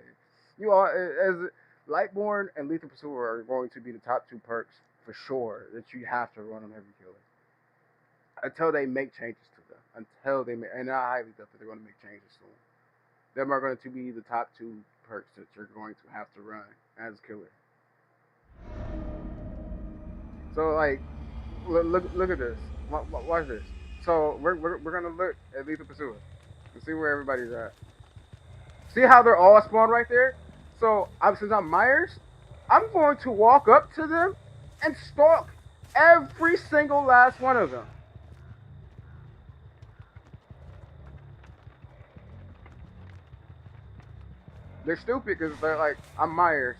[SPEAKER 1] You all, as Lightborn and Lethal Pursuer are going to be the top two perks for sure that you have to run on every killer until they make changes to them. Until they make, and I highly doubt that they're going to make changes soon. Them are going to be the top two perks that you're going to have to run as killer. So like, look at this. Watch this. So we're gonna look at Lethal Pursuer and see where everybody's at. See how they're all spawned right there? So since I'm Myers, I'm going to walk up to them and stalk every single last one of them. They're stupid because they're like, I'm Myers.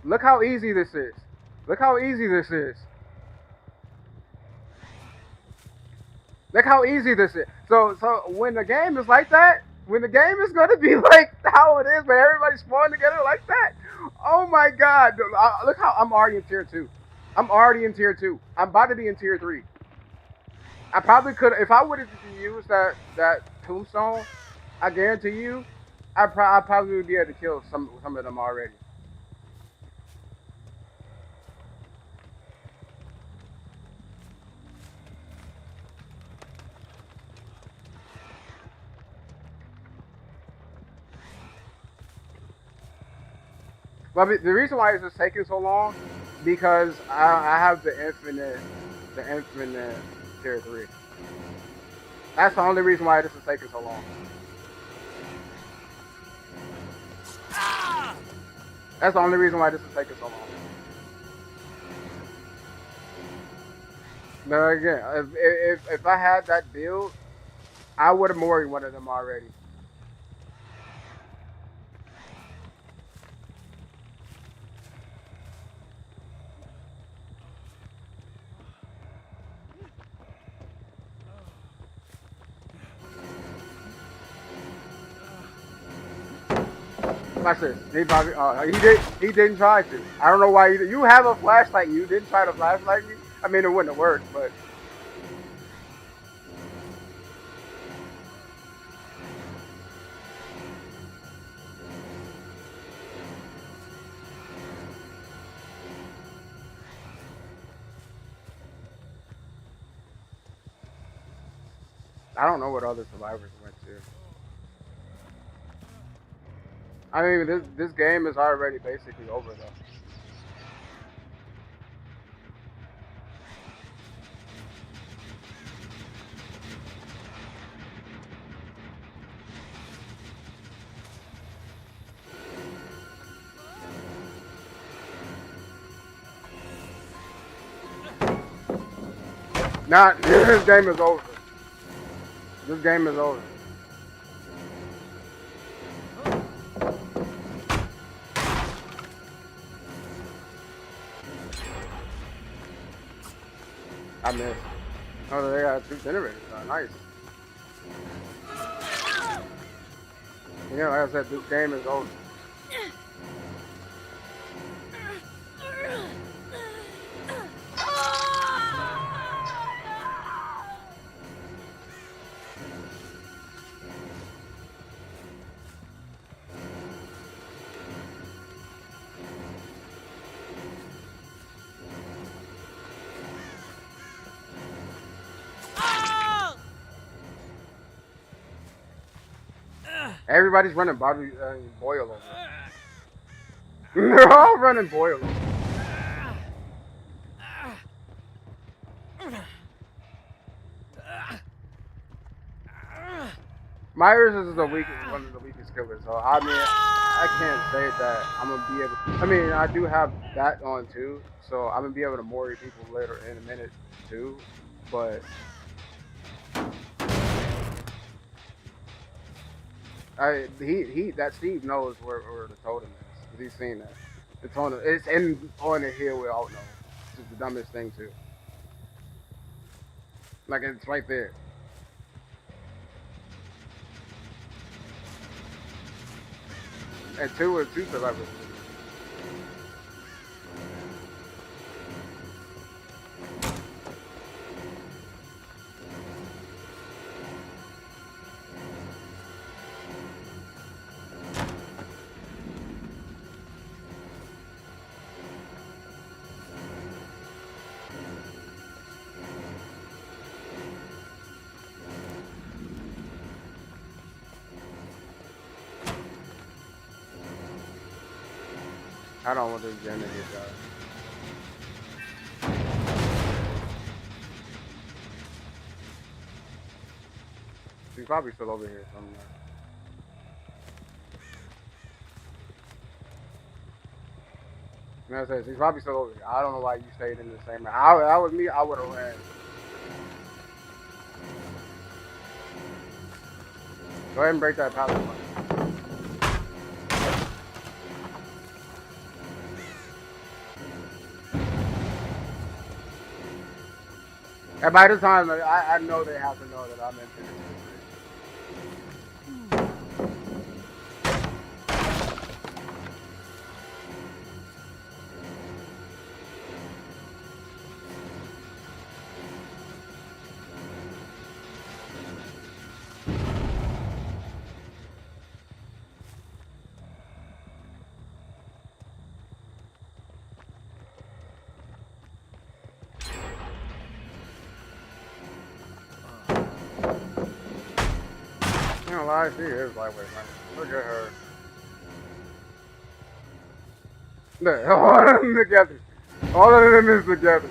[SPEAKER 1] Look how easy this is. Look how easy this is. Look how easy this is. So when the game is like that, when the game is going to be like how it is, when everybody's spawning together like that, oh my god. Look how I'm already in tier 2. I'm already in tier 2. I'm about to be in tier 3. I probably could, if I would have used that tombstone, I guarantee you, I probably would be able to kill some of them already. But the reason why it's just taking so long, because I have the infinite tier 3. That's the only reason why this is taking so long. That's the only reason why this is taking so long. Now again, if I had that build, I would have moried one of them already. Watch this. He probably he didn't try to. I don't know why you have a flashlight. You didn't try to flashlight me. I mean, it wouldn't have worked, but. I don't know what other survivors went to. I mean, this game is already basically over though. Not this game is over. This game is over. I missed. Oh, they got 2 generators. Nice. You know, like I said, this game is old. Everybody's running Bobby Boyle over. They're all running Boyle over. Myers is one of the weakest killers, so I mean, I can't say that I'm gonna be able. I mean, I do have that on too, so I'm gonna be able to mori people later in a minute too, but. That Steve knows where the totem is. 'Cause he's seen that. The totem, it's on the hill we all know. It's just the dumbest thing too. Like it's right there. And two survivors. I don't want this gen to get done. She's probably still over here somewhere. You know what I'm saying? She's probably still over here. I don't know why you stayed in the same room. That was me, I would have ran. Go ahead and break that pallet. And by the time, I know they have to know that I'm into this. I don't lie, she is lightweight, man. Look at her. Look, all of them together. All of them is together.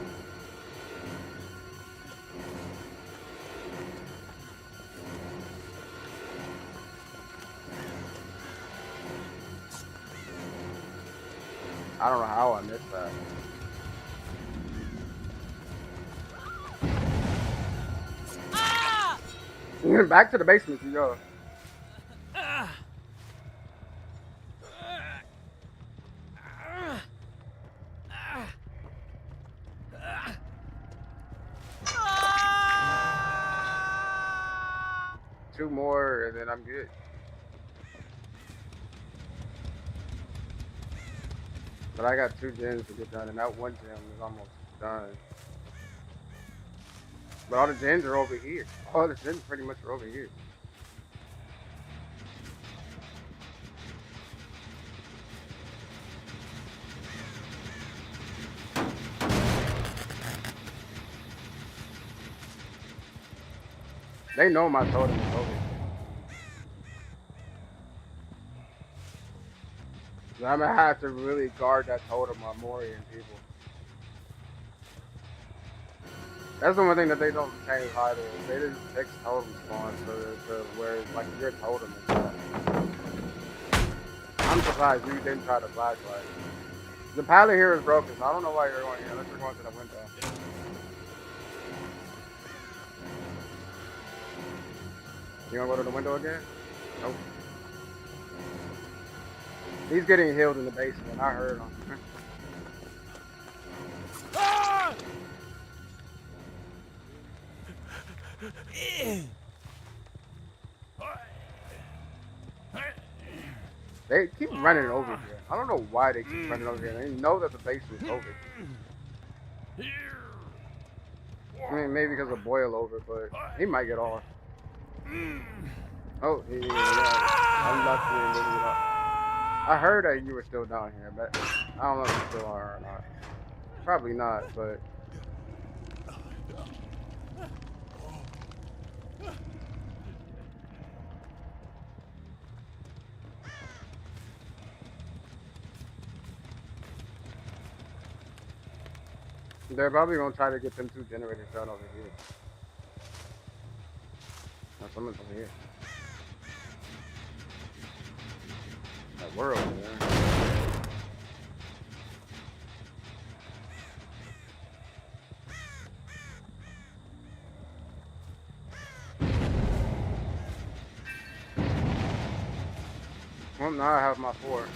[SPEAKER 1] I don't know how I missed that. Back to the basement you go. Two more and then I'm good. But I got 2 gens to get done, and that 1 gem is almost done. But all the gens are over here. All the gens pretty much are over here. They know my totem is over here. So I'm gonna have to really guard that totem on Mori and people. That's the one thing that they don't change either. They didn't fix totem spawn to where it's like your totem is at. I'm surprised you didn't try the flashlight. The pallet here is broken, so I don't know why you're going here unless you're going to the window. You gonna go to the window again? Nope. He's getting healed in the basement. I heard him. They keep running over here. I don't know why they keep running over here. They know that the base was over here. I mean, maybe because of boil over, but he might get off. Oh, yeah. Unlucky. I heard that you were still down here, but I don't know if you still are or not. Probably not, but. They're probably gonna try to get them 2 generators done over here. Now someone's over here. That we're over there. Well, now I have my 4.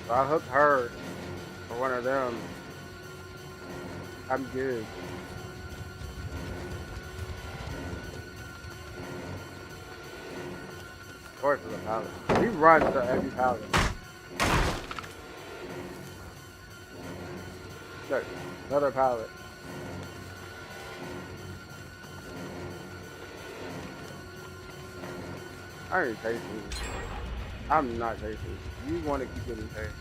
[SPEAKER 1] So I hooked her for one of them. I'm good. Of course, it's a pallet. He runs to every pallet. Look, another pallet. I ain't chasing you. I'm not chasing you. You want to keep getting chased.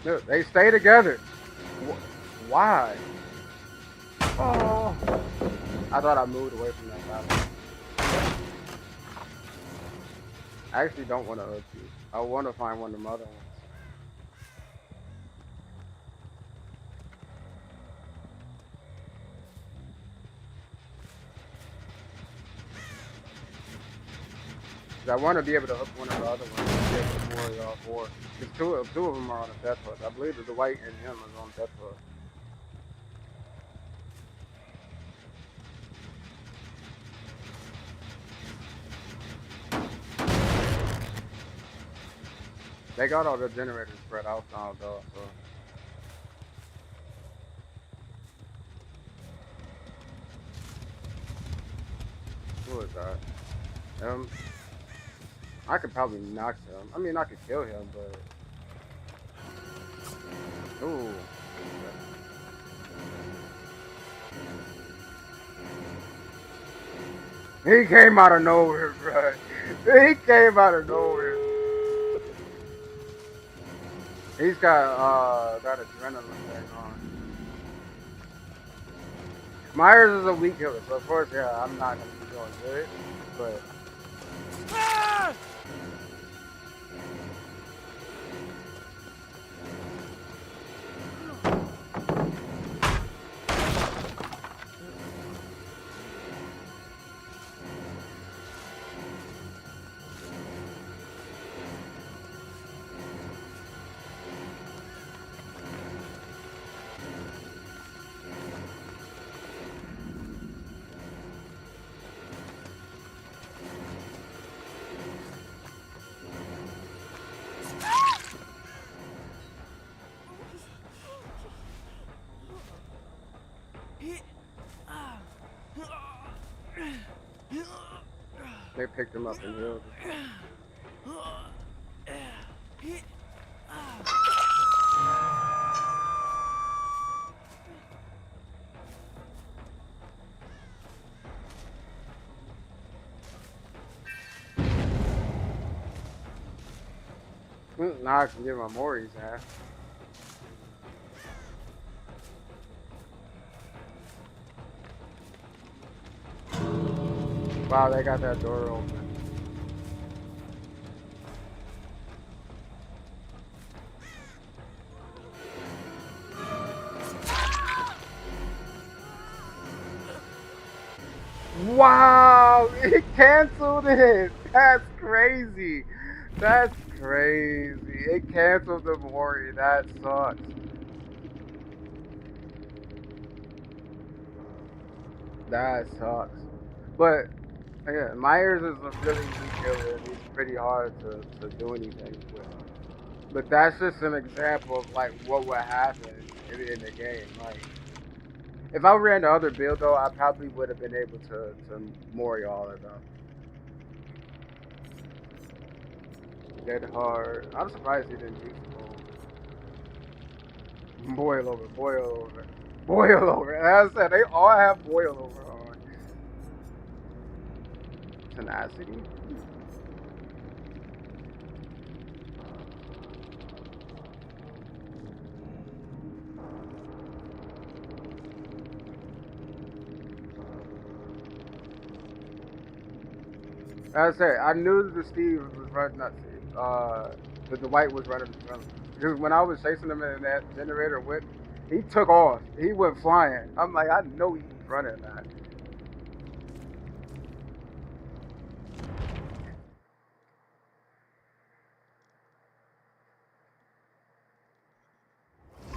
[SPEAKER 1] Look, they stay together. Why? Oh. I thought I moved away from that pallet. I actually don't want to hook you. I want to find one of them other ones. I want to be able to hook one of the other ones and get more of y'all 4. Because two of them are on a death hook. I believe that the white and him is on death hook. They got all the generators spread out now, though, so. Who is that? I could probably knock him. I mean, I could kill him, but. Ooh. He came out of nowhere, bro. He came out of nowhere. He's got adrenaline thing on. Myers is a weak killer, so of course, yeah, I'm not gonna be doing good, but. They picked him up and healed him. Now I can get my Mori's ass. Wow, they got that door open. Wow, it canceled it. That's crazy. That's crazy. It canceled the Mori. That sucks. That sucks. But again, Myers is a really weak killer, and he's pretty hard to do anything with. But that's just an example of like what would happen in the game. Like if I ran the other build though, I probably would have been able to Mori all of them. Dead hard. I'm surprised he didn't use the gold. Boil over, boil over, boil over. As I said, they all have boil over on. Tenacity. As I said, I knew the Steve was running, not Steve, that the white was running the gun. Because when I was chasing him in that generator whip, he took off. He went flying. I'm like, I know he was running that.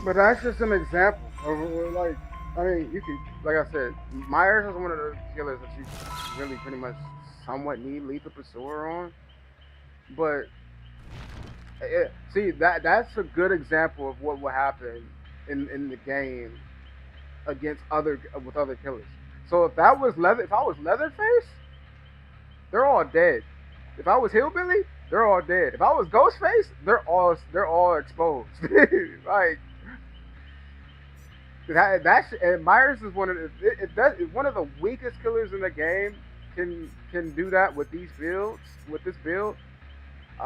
[SPEAKER 1] But that's just an example of like, I mean, you could, like I said, Myers is one of those killers that you really pretty much somewhat need lethal pursuer on. But see, that's a good example of what will happen in the game against other killers. So if that was if I was Leatherface, they're all dead. If I was Hillbilly, they're all dead. If I was Ghostface, they're all exposed. Like and Myers is one of the if one of the weakest killers in the game can do that with these builds with this build.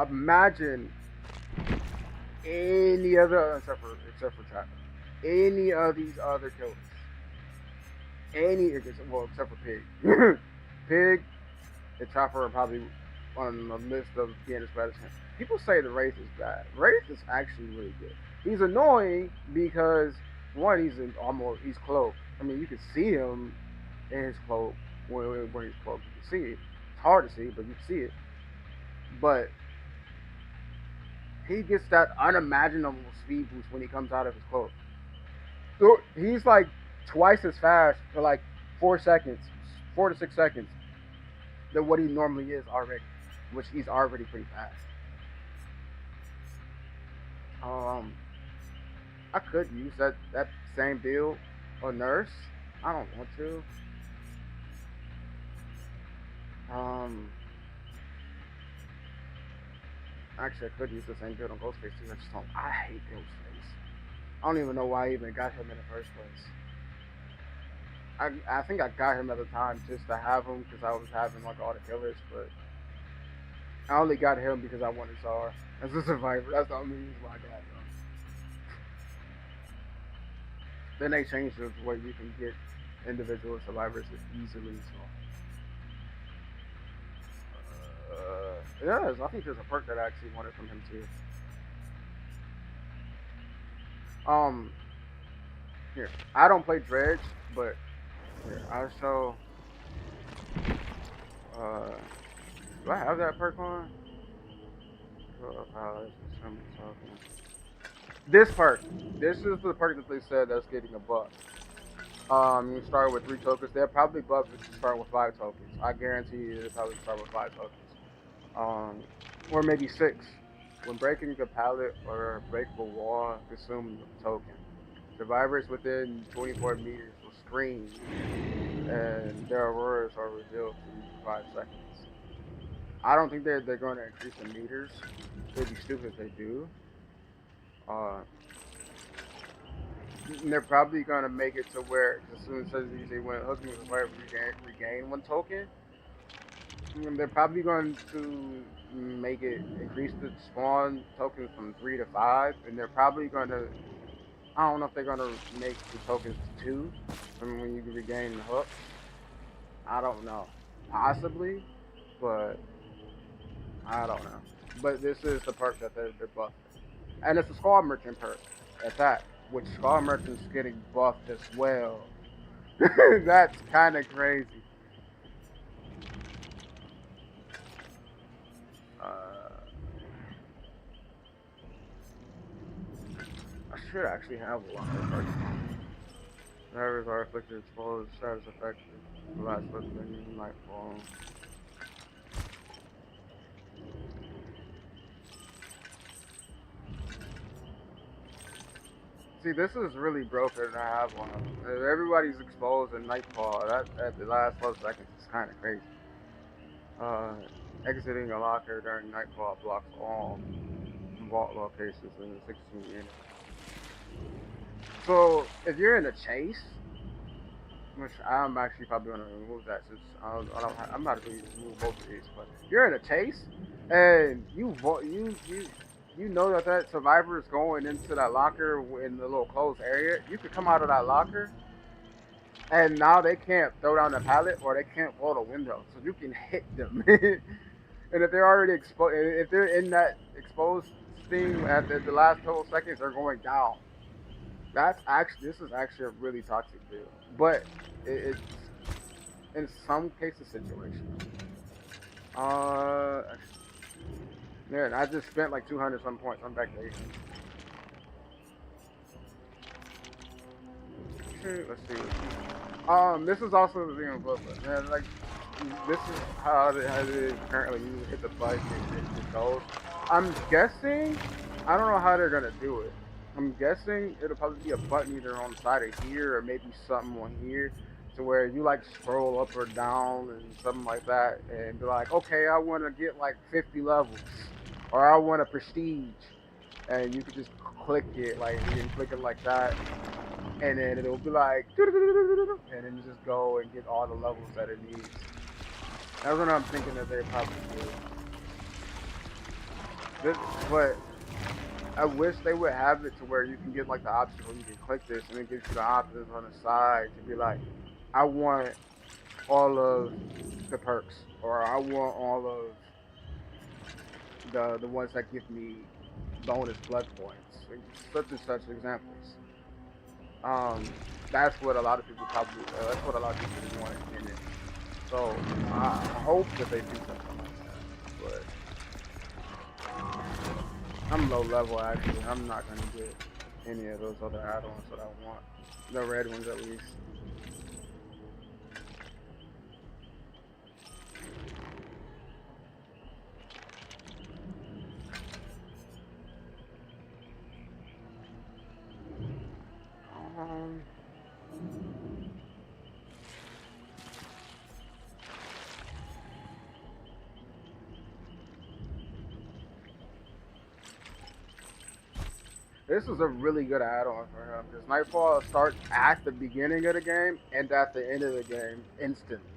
[SPEAKER 1] Imagine any other except for Trapper, any of these other killers, except for Pig, Pig and Trapper are probably on the list of being as bad as him. People say the Wraith is bad. Wraith is actually really good. He's annoying because one, he's cloaked. I mean, you can see him in his cloak when he's cloaked. You can see it. It's hard to see, but you can see it. But he gets that unimaginable speed boost when he comes out of his cloak. So he's like twice as fast for like 4 seconds, 4 to 6 seconds, than what he normally is already, which he's already pretty fast. I could use that same build on Nurse. I don't want to. Actually, I could use the same build on Ghostface too. I hate Ghostface. I don't even know why I even got him in the first place. I think I got him at the time just to have him because I was having like all the killers, but I only got him because I wanted Czar as a survivor. That's the only reason why I got him. Then they changed it to where you can get individual survivors easily. So, yeah, I think there's a perk that I actually wanted from him too. Here, I don't play Dredge, but here, I'll show. Do I have that perk on? This perk. This is the perk that they said that's getting a buff. You start with 3 tokens. They'll probably buff if you start with 5 tokens. I guarantee you they'll probably start with 5 tokens. Or maybe 6. When breaking the pallet or breakable wall, consume the token. Survivors within 24 meters will scream, and their auroras are revealed for 5 seconds. I don't think they're going to increase the meters. It'd be stupid if they do. They're probably going to make it to where, as soon as you say when hooking with a survivor regain 1 token, they're probably going to make it increase the spawn tokens from 3 to 5, and they're probably going to. I don't know if they're gonna make the tokens 2 from when you can regain the hook. I don't know. Possibly, but I don't know. But this is the perk that they're buffing. And it's a Skull Merchant perk at that, which Skull Merchant's getting buffed as well. That's kind of crazy. should actually have a lot of perks. Survivors are afflicted, exposed, status affected. The last living nightfall. See, this is really broken to have one of them. If everybody's exposed in nightfall, that at the last 12 seconds is kind of crazy. Exiting a locker during nightfall blocks all vault locations in the 16 units. So if you're in a chase, which I'm actually probably gonna remove that since I'm not going to remove both of these, but if you're in a chase and you know that survivor is going into that locker in the little closed area, you could come out of that locker and now they can't throw down the pallet or they can't blow the window, so you can hit them. And if they're already exposed, if they're in that exposed thing at the last couple seconds, they're going down. This is actually a really toxic deal, but it's in some cases situational. Yeah, and I just spent like 200 some points on backdation. Let's see. This is also the thing in the book, man. Like, this is how it is currently. You hit the bike and it goes. I'm guessing. I don't know how they're gonna do it. I'm guessing it'll probably be a button either on the side of here or maybe something on here, to where you like scroll up or down and something like that, and be like, okay, I want to get like 50 levels, or I want a prestige, and you could just click it, like you can click it like that, and then it'll be like, and then you just go and get all the levels that it needs. That's what I'm thinking that they probably do. But I wish they would have it to where you can get like the option where you can click this and it gives you the options on the side to be like, I want all of the perks, or I want all of the ones that give me bonus blood points, such and such examples. That's what a lot of people probably. That's what a lot of people want in it. So I hope that they do something like that. But I'm low level actually. I'm not gonna get any of those other add-ons that I want. The red ones at least. This is a really good add-on for him, because Nightfall starts at the beginning of the game and at the end of the game instantly.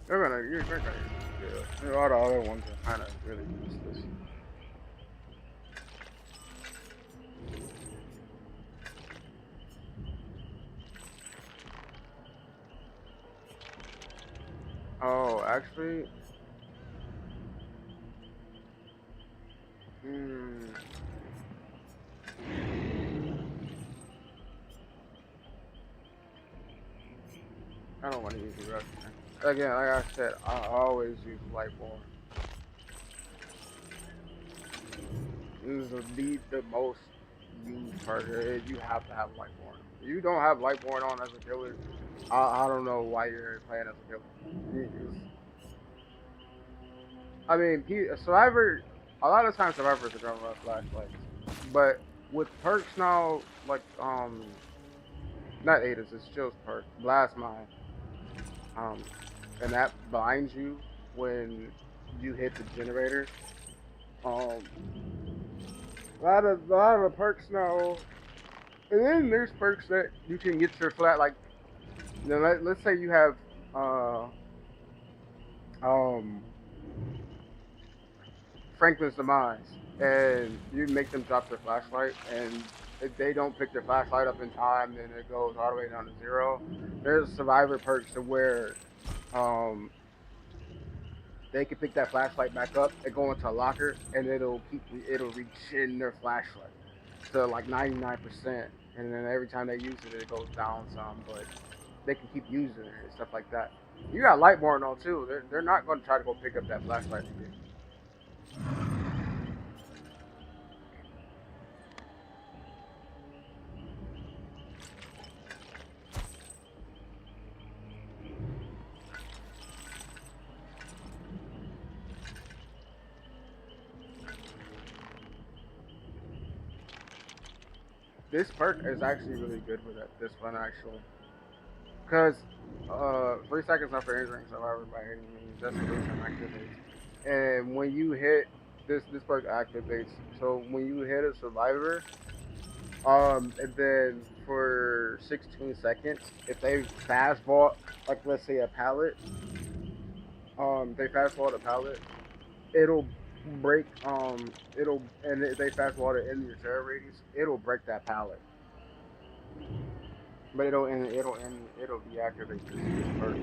[SPEAKER 1] You're gonna, yeah. All the other ones are kind of really useless. Oh, actually, I don't want to use the rest. Again, like I said, I always use Lightborn. This is the most used part. You have to have Lightborn. If you don't have Lightborn on as a killer, I don't know why you're playing as a killer. I mean, Survivor, a lot of times Survivors are gonna run flashlights. But with perks now, like, not Ada's, it's Chill's perk, Blast Mine. And that blinds you when you hit the generator. A lot of the perks now, and then there's perks that you can get your flat, like, you know, let's say you have Franklin's Demise, and you make them drop their flashlight, and if they don't pick their flashlight up in time, then it goes all the way down to 0. There's survivor perks to where they can pick that flashlight back up and go into a locker, and it'll reach in their flashlight to like 99%, and then every time they use it, it goes down some, but they can keep using it and stuff like that. You got Lightborn on too. They're not going to try to go pick up that flashlight again. This perk is actually really good with this one actually, because 3 seconds after injuring survivor by any means, destination activates, and when you hit this perk activates. So when you hit a survivor, and then for 16 seconds, if they fast vault, like let's say a pallet, they fast vault a pallet, it'll break it'll and if they fast vault it in your terror radius, it'll break that pallet. But it'll deactivate this perk.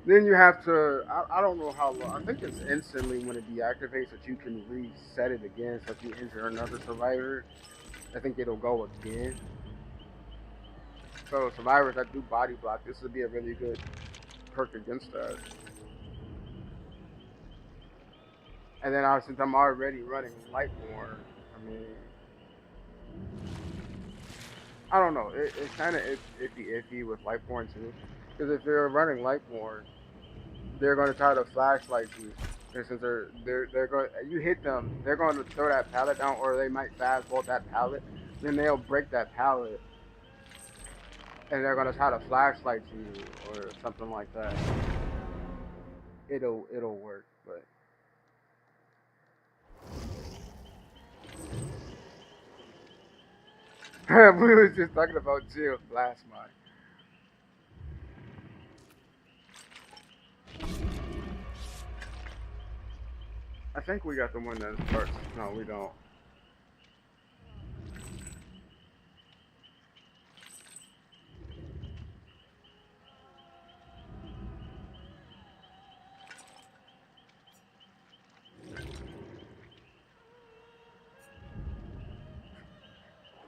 [SPEAKER 1] Then you have to I don't know how long. I think it's instantly when it deactivates that you can reset it again. So if you injure another survivor, I think it'll go again. So survivors that do body block, this would be a really good perk against that. And then since I'm already running Lightborn, I mean, I don't know. It's kind of iffy with Lightborn too, because if you're running Lightborn, they're going to try to flashlight you. And since they're going, you hit them, they're going to throw that pallet down, or they might fast vault that pallet. Then they'll break that pallet, and they're going to try to flashlight you or something like that. It'll work, but. We was just talking about Jill last month. I think we got the one that starts. No, we don't.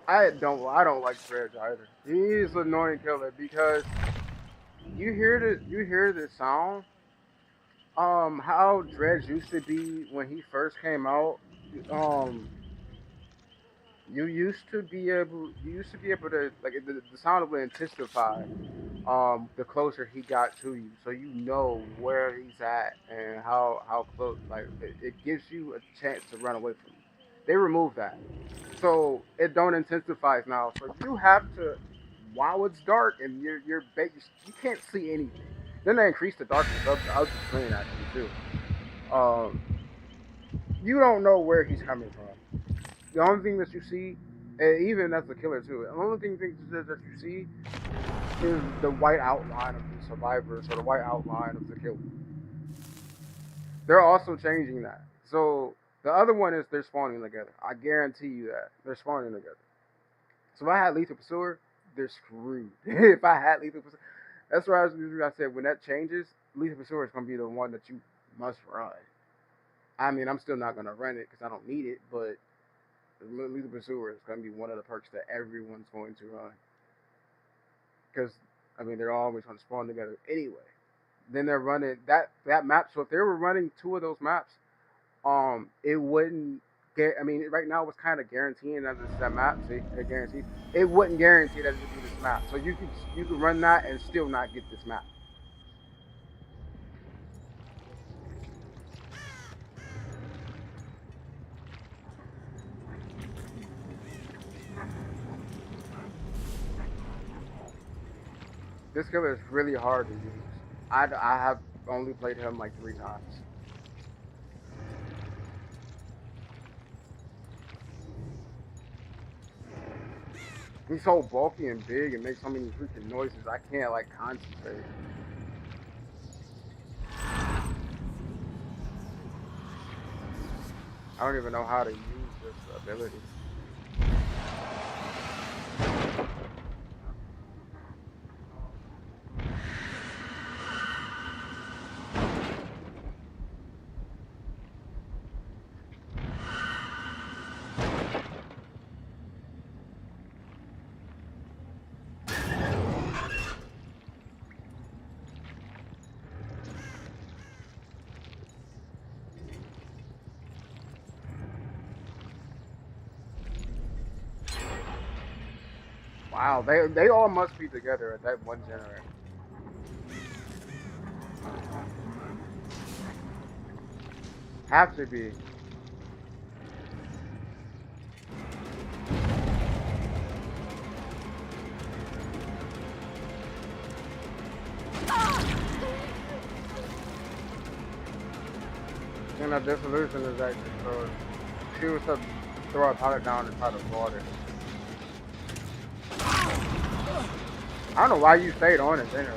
[SPEAKER 1] I don't like Dredge either. He's an annoying killer because you hear the sound. How Dredge used to be when he first came out. Um, you used to be able to like the sound would intensify. The closer he got to you, so you know where he's at and how close. Like it gives you a chance to run away from him. They removed that, so it don't intensify now. So you have to, while it's dark and you can't see anything. Then they increase the darkness up to screen actually too. Um, you don't know where he's coming from. The only thing that you see, and even as a killer too, the only thing that you see is the white outline of the survivors or the white outline of the killer. They're also changing that. So the other one is they're spawning together. I guarantee you that they're spawning together. So if I had lethal pursuer, they're screwed. If I had lethal pursuer, that's why I said when that changes, lethal pursuer is gonna be the one that you must run. I mean, I'm still not gonna run it because I don't need it, but lethal pursuer is gonna be one of the perks that everyone's going to run. Because I mean, they're always going to spawn together anyway. Then they're running that map. So if they were running two of those maps, it wouldn't. I mean, right now it's kind of guaranteeing that it's that map. See, it guaranteed. It wouldn't guarantee that it would be this map. So you could run that and still not get this map. This killer is really hard to use. I have only played him like 3 times. He's so bulky and big and makes so many freaking noises. I can't like concentrate. I don't even know how to use this ability. Wow, they all must be together at that one generator. Have to be. And that dissolution is actually so she was to throw a pilot down inside of water. I don't know why you stayed on it anyway.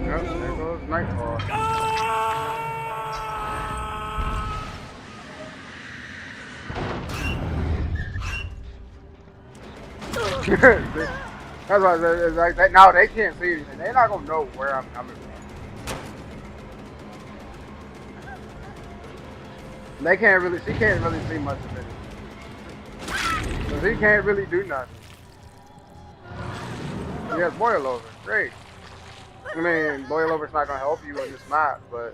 [SPEAKER 1] Yep, there goes Nightfall. That's why I said, it's like that. Now they can't see anything. They're not gonna know where I'm coming from. They can't really. She can't really see much of it. Cause he can't really do nothing. He has boil over. Great. I mean, boil over's not gonna help you on this map, but.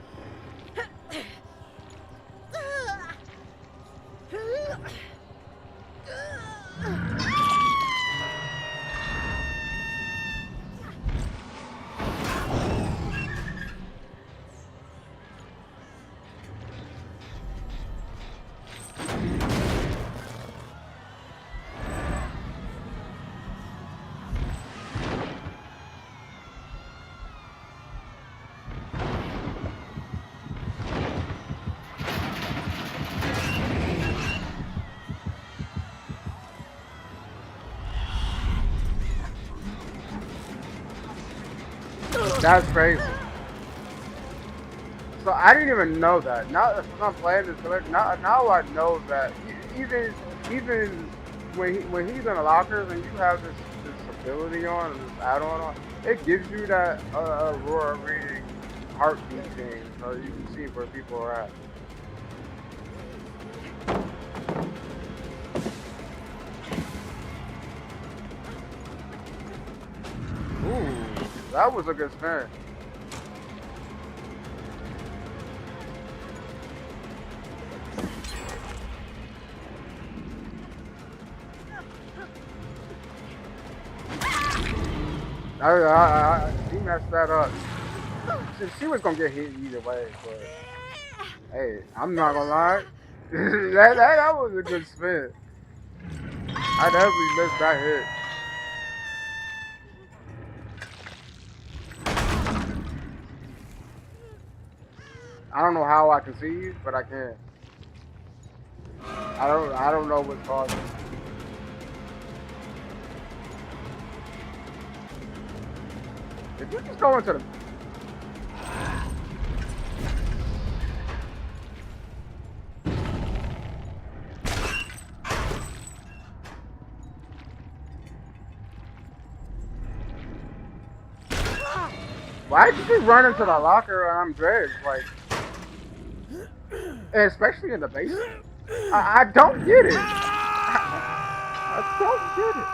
[SPEAKER 1] That's crazy. So I didn't even know that. Now that I'm playing this, now I know that even when he's in the lockers and you have this ability on and this add-on on, it gives you that Aurora reading heartbeat thing, so you can see where people are at. Ooh. That was a good spin. He messed that up. She was gonna get hit either way, but hey, I'm not gonna lie. that was a good spin. I definitely missed that hit. I don't know how I can see you, but I can. I don't know what's causing it. Did you just go into the... Why did you run into the locker and I'm drenched? Like, especially in the basement. I don't get it. I don't get it.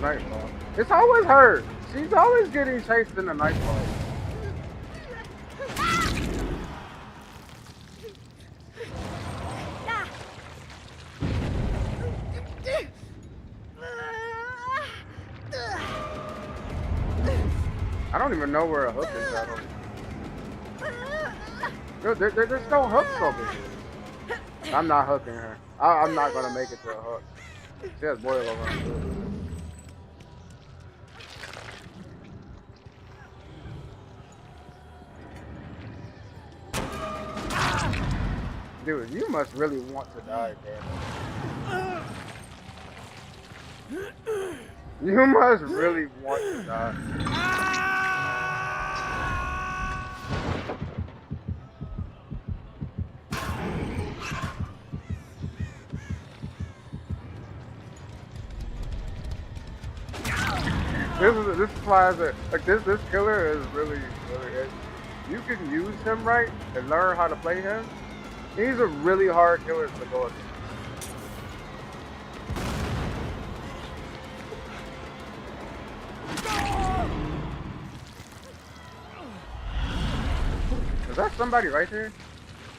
[SPEAKER 1] Nightfall. It's always her. She's always getting chased in the Nightfall. I don't even know where a hook is at. There's no hooks over here. I'm not hooking her. I'm not gonna make it to a hook. She has boil over her. Dude, you must really want to die, man. You must really want to die. This plaza like this killer is really you can use him right and learn how to play him. He's a really hard killer to go against. Is that somebody right there?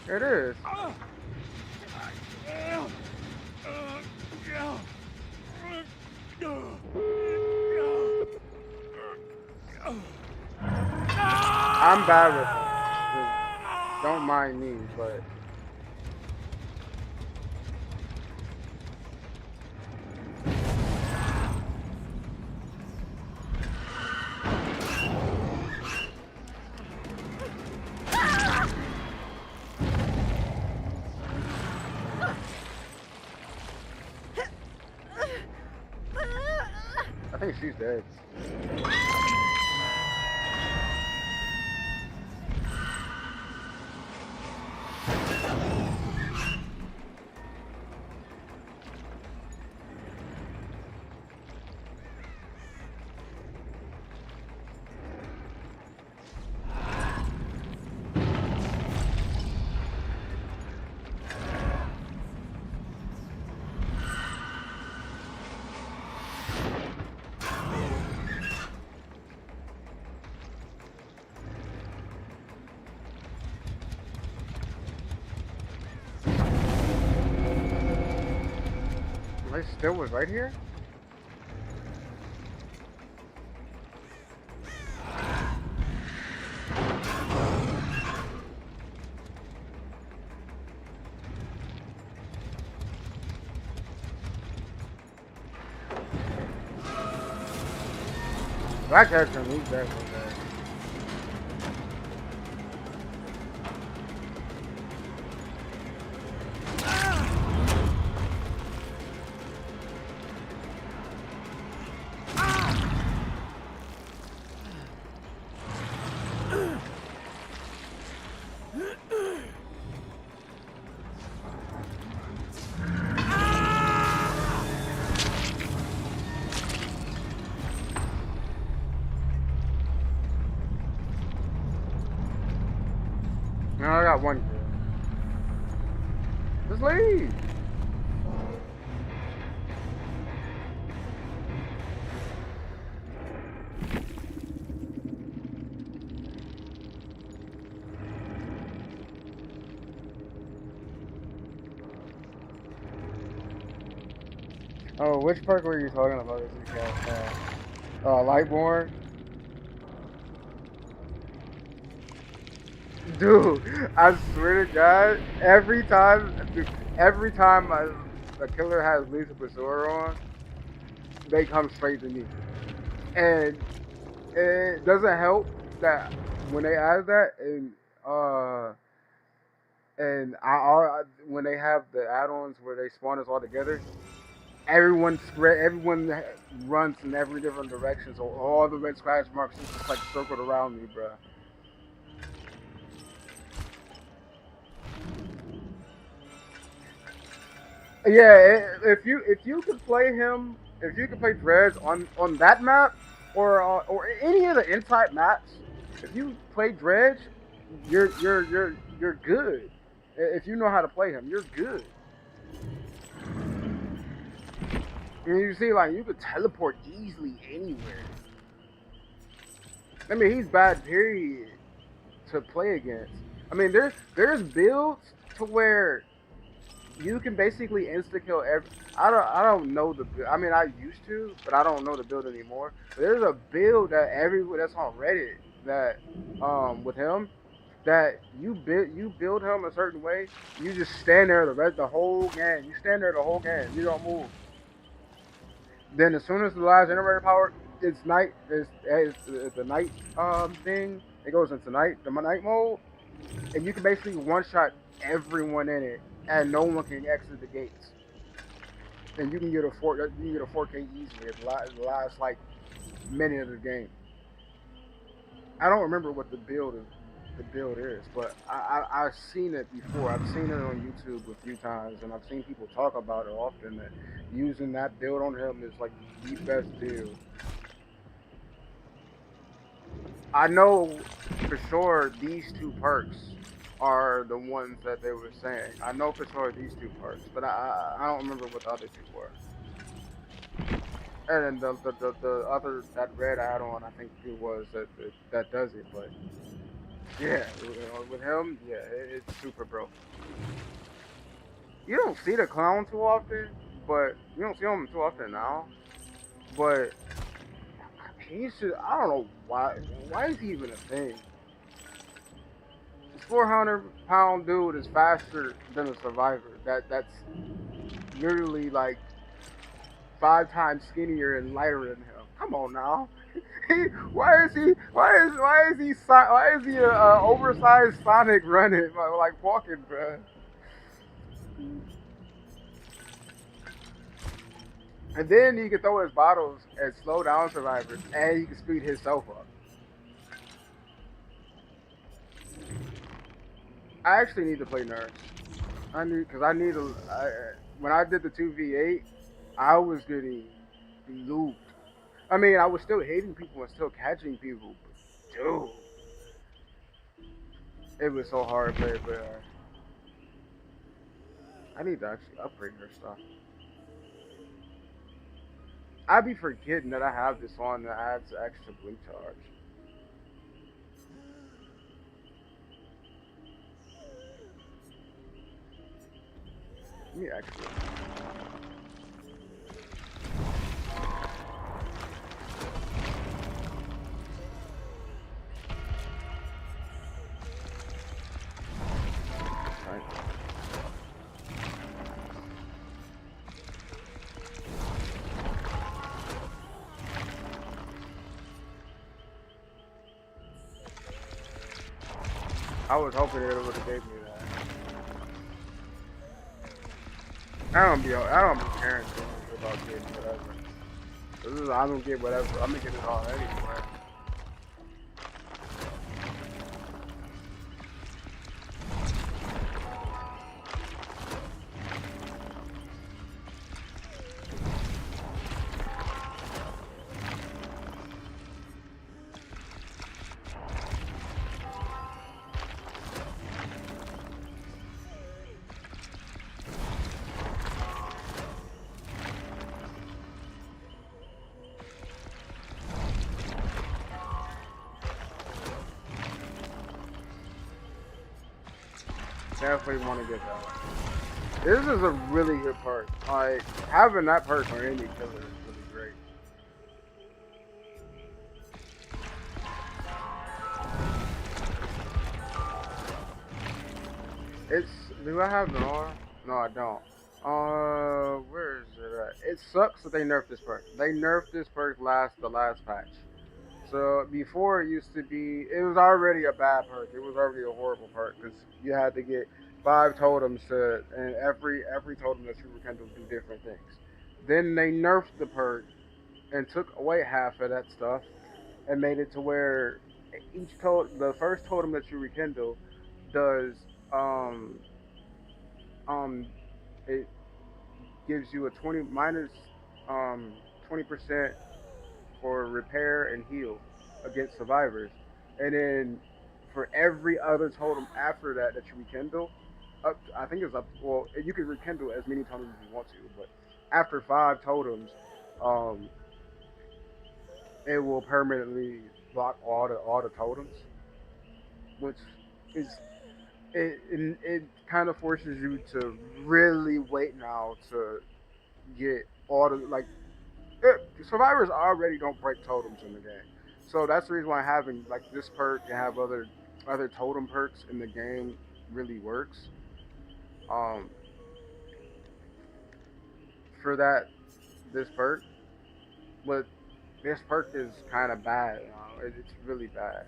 [SPEAKER 1] There it is. I'm bad with it. Don't mind me, but I think she's dead. They still was right here? Black has him, he's dead. No, I got one kill. Just leave. Oh, which perk were you talking about? This guy, Lightborn. Dude, I swear to God, every time a killer has Lisa Basura on, they come straight to me. And it doesn't help that when they add that when they have the add-ons where they spawn us all together, everyone runs in every different direction, so all the red scratch marks just like circled around me, bro. Yeah, if you could play him, if you could play Dredge on that map or any of the N-type maps, if you play Dredge, you're good. If you know how to play him, you're good. And you see, like, you could teleport easily anywhere. I mean, he's bad, period, to play against. I mean, there's builds to where you can basically insta kill every. I don't know the build. I mean, I used to, but I don't know the build anymore. But there's a build that that's on Reddit that with him that you build him a certain way. You just stand there the whole game. You stand there the whole game. You don't move. Then as soon as the last generator power, it's night. It's the night thing. It goes into the night mode, and you can basically one shot everyone in it, and no one can exit the gates. and you can get a 4K easily at the last like minute of the game. I don't remember what the build is, but I've seen it before. I've seen it on YouTube a few times, and I've seen people talk about it often. That using that build on him is like the best build. I know for sure these two perks are the ones that they were saying. I know for sure these two perks, but I don't remember what the other two were. And then the other that red add-on, I think it was that does it. But yeah, with him, yeah, it's super broken. You don't see the clown too often, but you don't see him too often now. But he should. I don't know why. Why is he even a thing? This 400-pound dude is faster than a survivor. That's literally like 5 times skinnier and lighter than him. Come on now. Why is he a oversized Sonic running like walking, bro? And then he can throw his bottles and slow down survivors, and he can speed himself up. I actually need to play Nurse. Because I need a. When I did the 2v8, I was getting looped. I mean, I was still hitting people and still catching people, but dude, it was so hard to play. But I need to actually upgrade her stuff. I be forgetting that I have this on that adds extra blink charge. Let me actually. I was hoping it would have gave me that. I don't be caring too much about getting whatever. I don't get whatever. I'm gonna get it all anyway. Definitely want to get that. This is a really good perk. Like, having that perk on any killer is really great. Do I have it on? No, I don't. Where is it at? It sucks that they nerfed this perk. They nerfed this perk the last patch. So before it used to be, it was already a bad perk. It was already a horrible perk because you had to get 5 totems and every totem that you rekindle do different things. Then they nerfed the perk and took away half of that stuff and made it to where the first totem that you rekindle does um it gives you a 20% for repair and heal against survivors, and then for every other totem after that you rekindle, I think it's up. Well, you can rekindle as many totems as you want to, but after 5 totems, um, it will permanently block all the totems, which is it kind of forces you to really wait now to get all the like survivors already don't break totems in the game, so that's the reason why having like this perk and have other totem perks in the game really works. Um, for that, this perk, but this perk is kind of bad. It's really bad.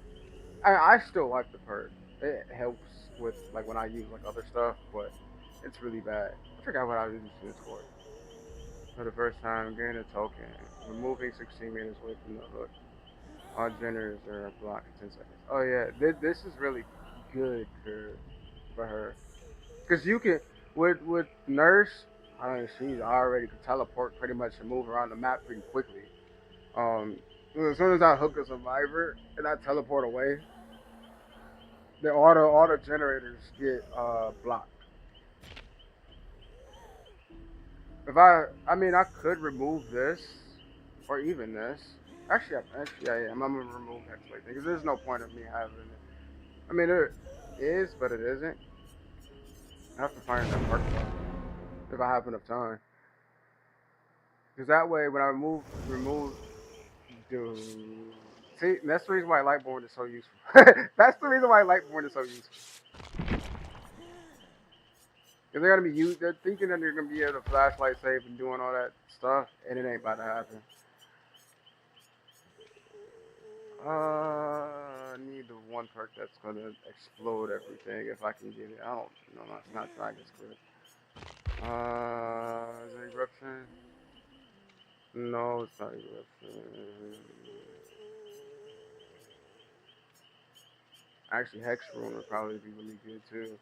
[SPEAKER 1] I still like the perk. It helps with like when I use like other stuff, but it's really bad. I forgot what I was using this for. for the first time. Gain a token. Removing 16 meters away from the hook. All generators are blocked for 10 seconds. Oh yeah, this is really good for her. Cause you can with Nurse, I mean she's already can teleport pretty much and move around the map pretty quickly. Um, as soon as I hook a survivor and I teleport away, the all the generators get blocked. If I mean I could remove this or even this. Actually I am. I'm gonna remove Hexblade because there's no point of me having it. I mean there is, but it isn't. I have to find that perk if I have enough time. Because that way, when I remove, dude. See, that's the reason why Lightborn is so useful. That's the reason why Lightborn is so useful. Because they're gonna be they're thinking that they're gonna be able to flashlight save and doing all that stuff, and it ain't about to happen. I need the one perk that's gonna explode everything if I can get it. I don't, no, not Dragon Squid. Is it Eruption? No, it's not Eruption. Actually, Hex Rune would probably be really good too.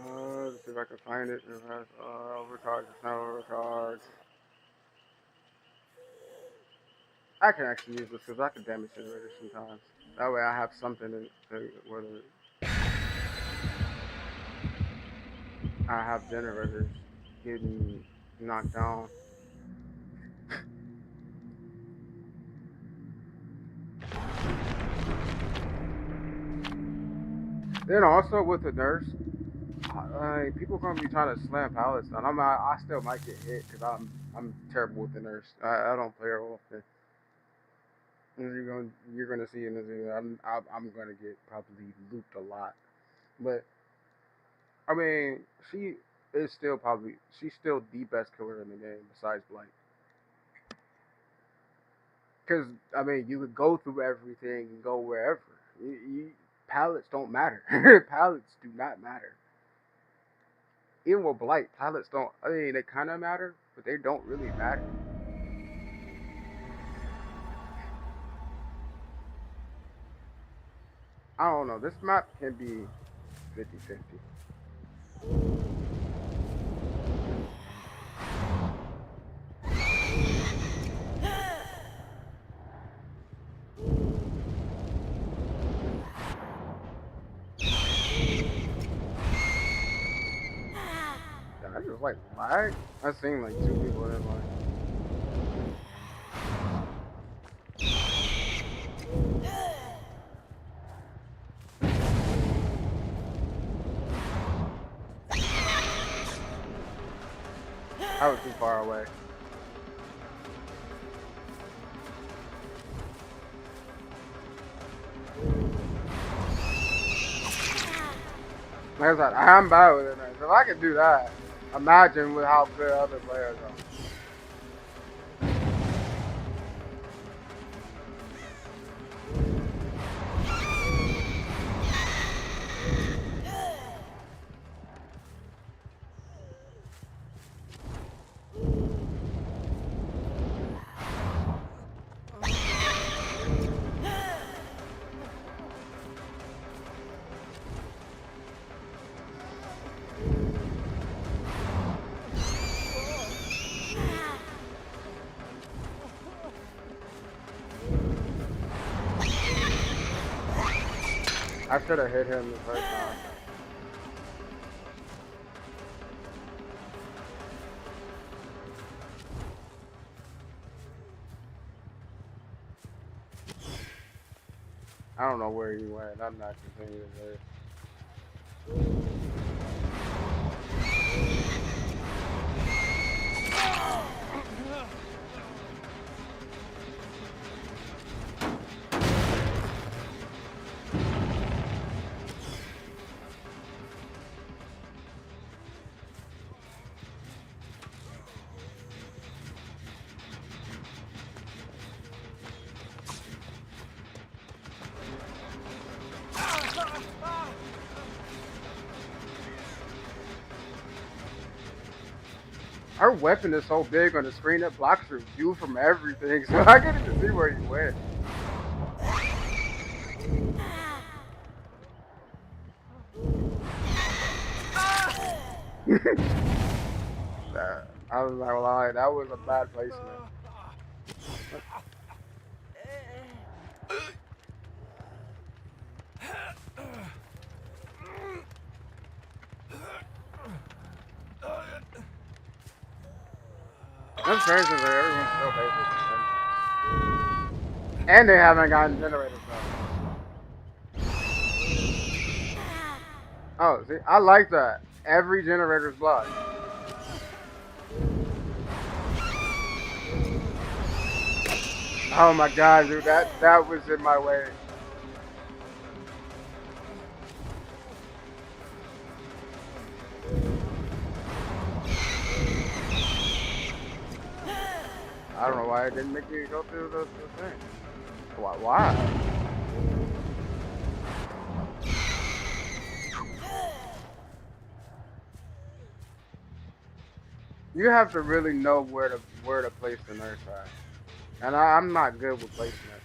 [SPEAKER 1] Let's see if I can find it. Overcharge, it's not overcharge. I can actually use this because I can damage generators sometimes. That way I have something to where I have generators getting knocked down. Then also with the Nurse, people gonna be trying to slam pallets down. I still might get hit because I'm terrible with the Nurse. I don't play her often. You're gonna see in this video. I'm gonna get probably looped a lot, but I mean she's still the best killer in the game besides Blight. Because I mean you could go through everything and go wherever. Pallets don't matter. Pallets do not matter. Even with Blight, pallets don't. I mean they kind of matter, but they don't really matter. I don't know. This map can be 50-50. I just like lag. I seen like 2 people in line. I was too far away. Like I said, I'm bad with it. If I could do that, imagine with how good other players are. I should have hit him the first time. I don't know where he went. I'm not continuing this. her weapon is so big on the screen it blocks her view from everything, so I can't even see where he went. I was not lying, that was a bad placement. Them fans are there, everyone's still basic. And they haven't gotten generators done. Oh, see, I like that. Every generator's blocked. Oh my god, dude, that was in my way. I don't know why it didn't make me go through the thing. Why? You have to really know where to place the nurse at. And I'm not good with placement.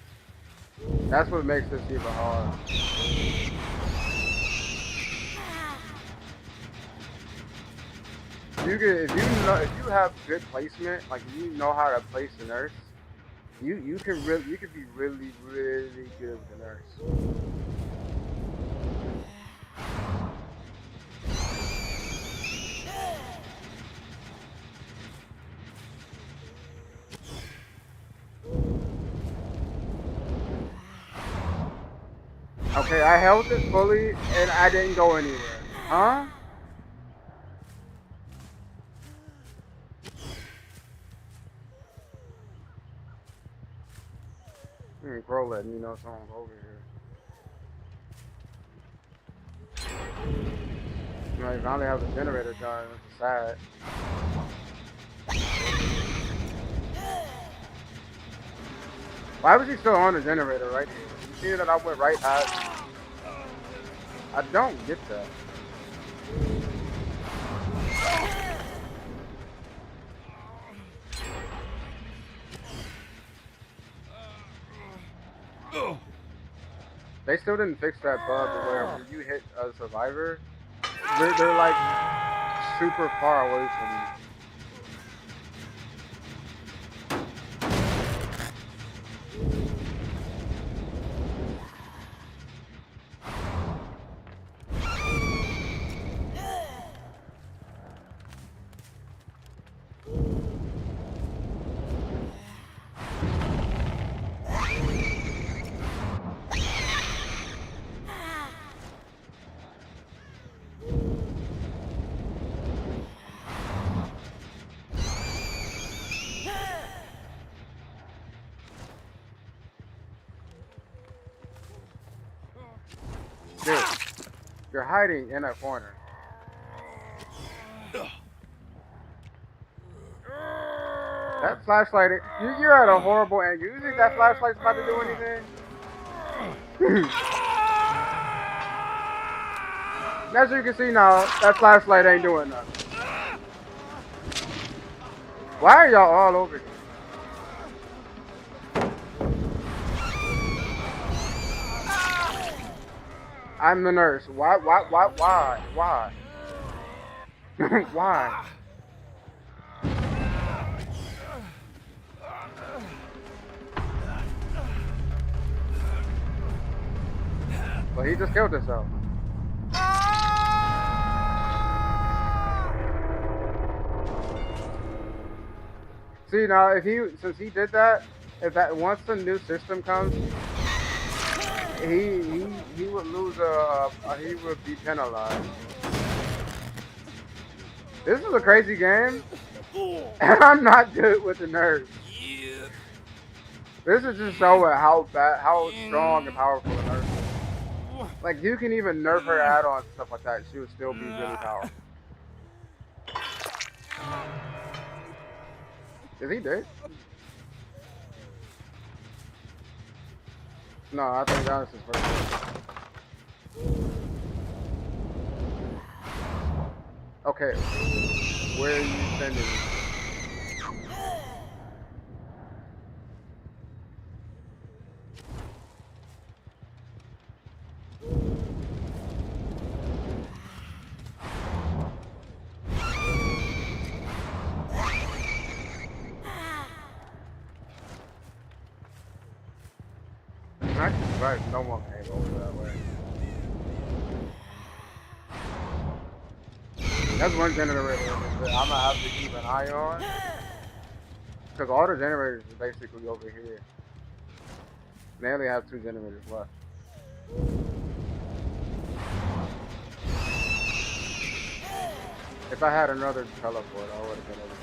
[SPEAKER 1] That's what makes this even hard. If you have good placement, like if you know how to place the nurse, you can be really good with the nurse. Okay, I held it fully and I didn't go anywhere. Huh? Crow letting me know someone's over here. You know, he finally has a generator done, which is sad. Why was he still on the generator right here? You see that I went right past him? I don't get that. They still didn't fix that bug where when you hit a survivor, they're like super far away from you. Dude, you're hiding in a corner. That flashlight, you're at a horrible angle. You think that flashlight's about to do anything? As you can see now, that flashlight ain't doing nothing. Why are y'all all over here? I'm the nurse. Why? Why? Why? Well, he just killed himself. See now, since he did that, once the new system comes, he would lose he would be penalized. This is a crazy game, and I'm not good with the nerfs. This is just showing how strong and powerful the nerf is. Like you can even nerf her add-ons and stuff like that, she would still be really powerful. Is he dead? No, I think that was his first one. Okay, where are you sending me? Right, no one can go over that way. That's one generator that I'm gonna have to keep an eye on. Because all the generators are basically over here. They only have 2 generators left. If I had another teleport, I would have been able to.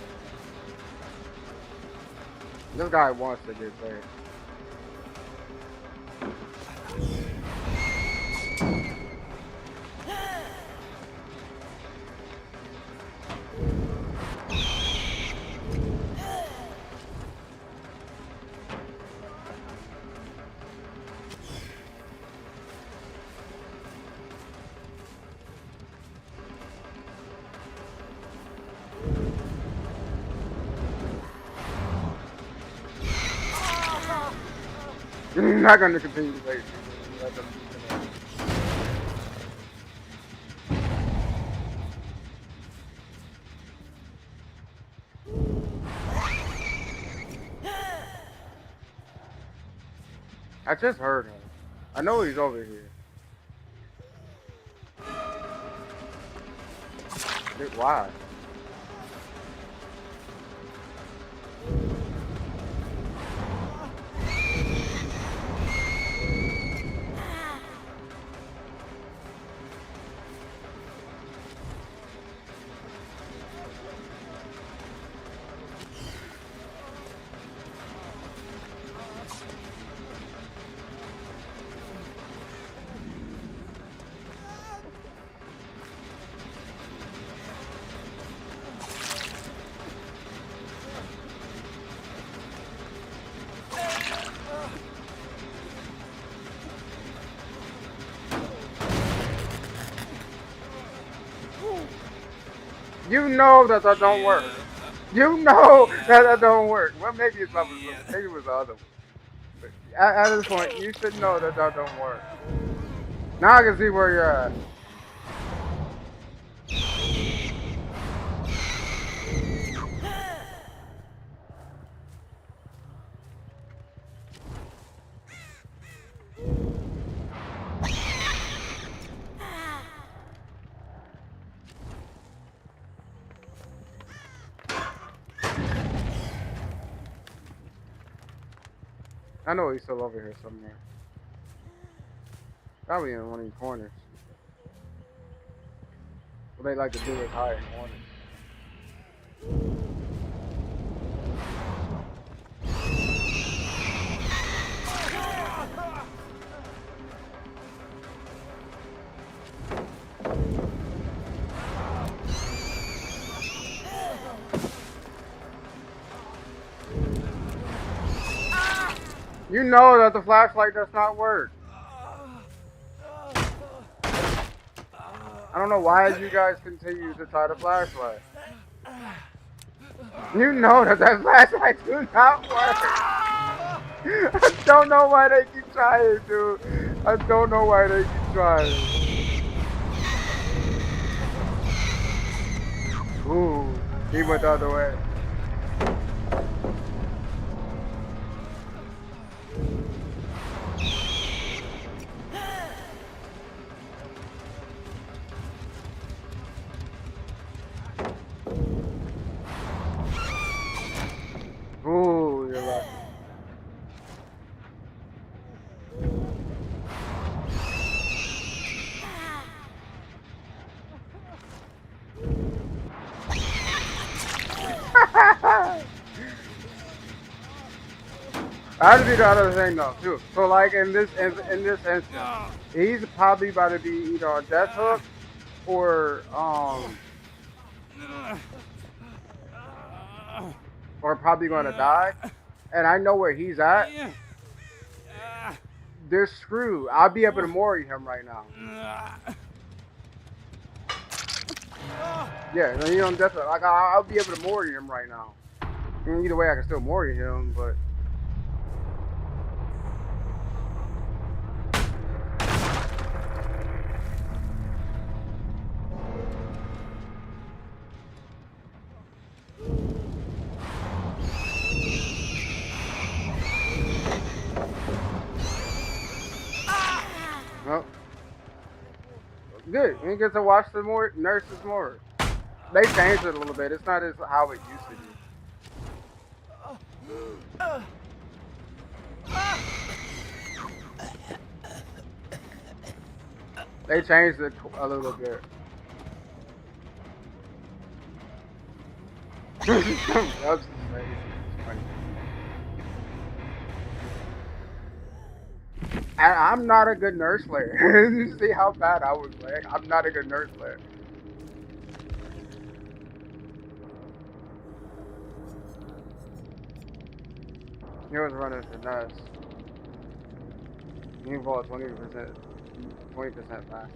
[SPEAKER 1] This guy wants to get there. I'm not gonna continue to wait. Let them I just heard him. I know he's over here. Why? You know that don't work. You know that don't work. Well, maybe it's not. Maybe it was the other one. But at this point, you should know that don't work. Now I can see where you're at. I know he's still over here somewhere. Probably in one of these corners. What they like to do is hide in corners. You know that the flashlight does not work. I don't know why you guys continue to try the flashlight. You know that flashlight do not work. I don't know why they keep trying, dude. I don't know why they keep trying. Ooh, he went the other way. Ooh, you're lucky. That'd be the other thing though, too. So like in this instance, he's probably about to be either on death hook or probably gonna die. And I know where he's at. They're screwed. I'll be able to mori him right now. Yeah, you know, death hook. Like I'll be able to mori him right now. And either way, I can still mori him, but. Good. You get to watch the more nurses more. They changed it a little bit. It's not as how it used to be. They changed it a little bit. That's crazy. It's funny. I'm not a good nurse player. You see how bad I was playing? I'm not a good nurse player. He was running for nuts. He bought 20% fast.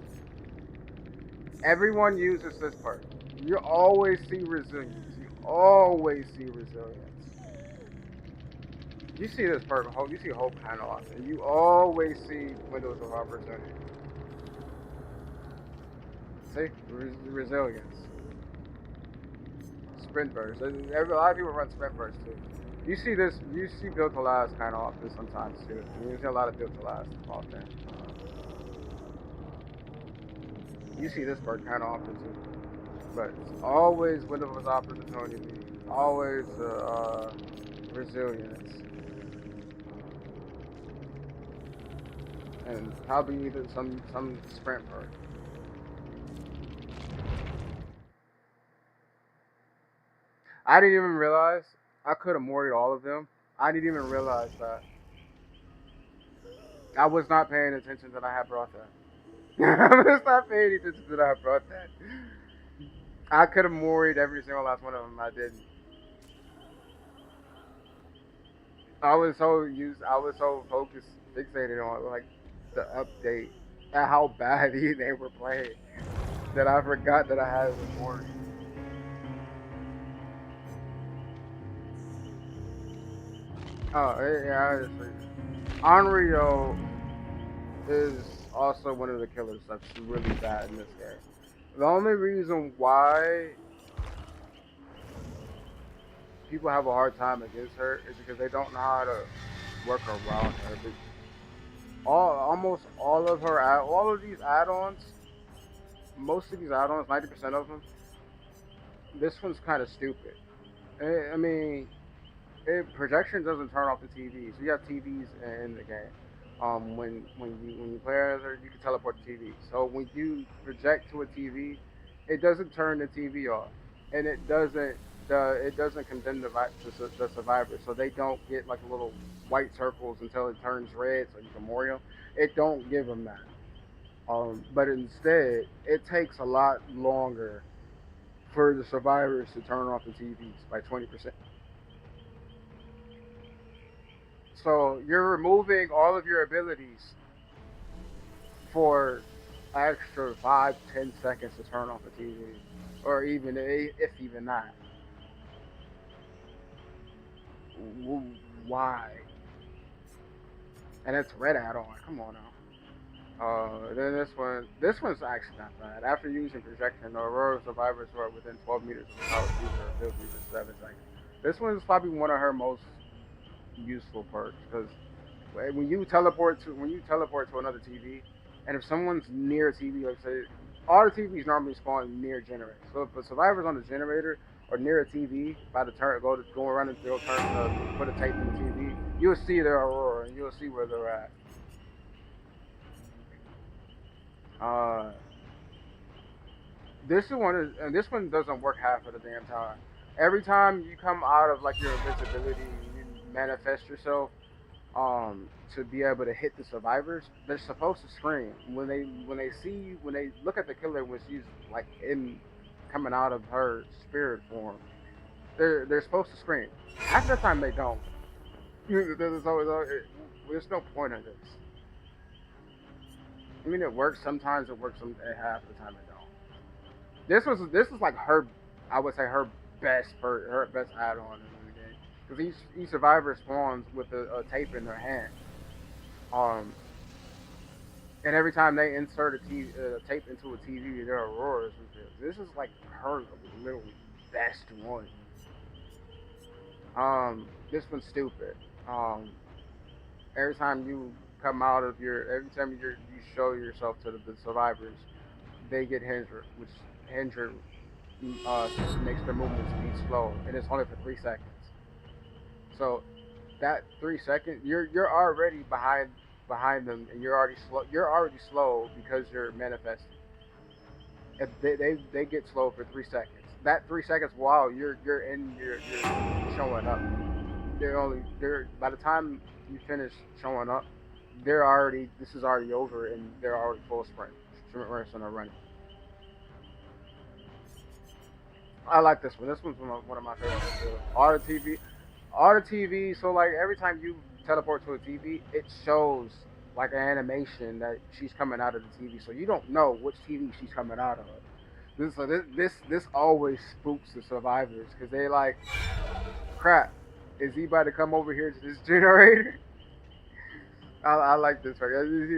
[SPEAKER 1] Everyone uses this part. You always see resilience. You always see resilience. You see this part. You see hope kind of often. You always see windows of opportunity. See resilience. Sprint burst. A lot of people run sprint burst too. You see this. You see build to last kind of often sometimes too. You see a lot of build to last often. You see this part kind of often too. But it's always window of opportunity. Always resilience. And probably even some sprint part. I didn't even realize I could have moried all of them. I didn't even realize that. I was not paying attention that I had brought that. I was not paying attention that I had brought that. I could have moried every single last one of them. I didn't. I was so focused, fixated on like the update and how bad they were playing that I forgot that I had them moried. Oh yeah, Onryo is also one of the killers that's really bad in this game. The only reason why people have a hard time against her is because they don't know how to work around her. But almost all of all of these add-ons, most of these add-ons, 90% of them, this one's kind of stupid. I mean, projection doesn't turn off the TVs. We have TVs in the game. When you play as her, you can teleport the TV. So when you project to a TV, it doesn't turn the TV off, and it doesn't condemn the survivors. So they don't get like little white circles until it turns red, so you can memorial. It don't give them that. But instead, it takes a lot longer for the survivors to turn off the TVs by 20%. So you're removing all of your abilities for extra 5, 10 seconds to turn off the TV, or even if even that. Why? And it's red add-on. Come on now. Then this one's actually not bad. After using projection, the Aurora survivors who are within 12 meters of the power user ability for 7 seconds. This one is probably one of her most useful perks because when you teleport to another TV, and if someone's near a TV, like say, all the TVs normally spawn near generators. So if a survivor's on the generator or near a TV, by the turn go around and they'll turn to put a tape in the TV, you'll see their aurora and you'll see where they're at. Uh, this one doesn't work half of the damn time. Every time you come out of like your invisibility, you manifest yourself to be able to hit the survivors, they're supposed to scream when they look at the killer when she's like in coming out of her spirit form. They're supposed to scream. Half the time they don't. There's no point in this. I mean, it works sometimes. It works half the time it don't. This was like her, I would say her best add-on in the game because each survivor spawns with a tape in their hand. Um, and every time they insert tape into a TV, there are roars. This is like her literally best one. This one's stupid. Um, every time you show yourself to the survivors, they get hindered, which hindered uh, makes their movement speed slow, and it's only for 3 seconds. So that 3 seconds, you're already behind them, and you're already slow. You're already slow because you're manifesting. If they get slow for 3 seconds. That 3 seconds while you're showing up. They're by the time you finish showing up, this is already over, and they're already full sprint race and are running. I like this one. This one's one of my favorites too. Auto TV. So like every time you teleport to a TV, it shows like an animation that she's coming out of the TV. So you don't know which TV she's coming out of. This always spooks the survivors because they like, crap. Is he about to come over here to this generator? I like this right.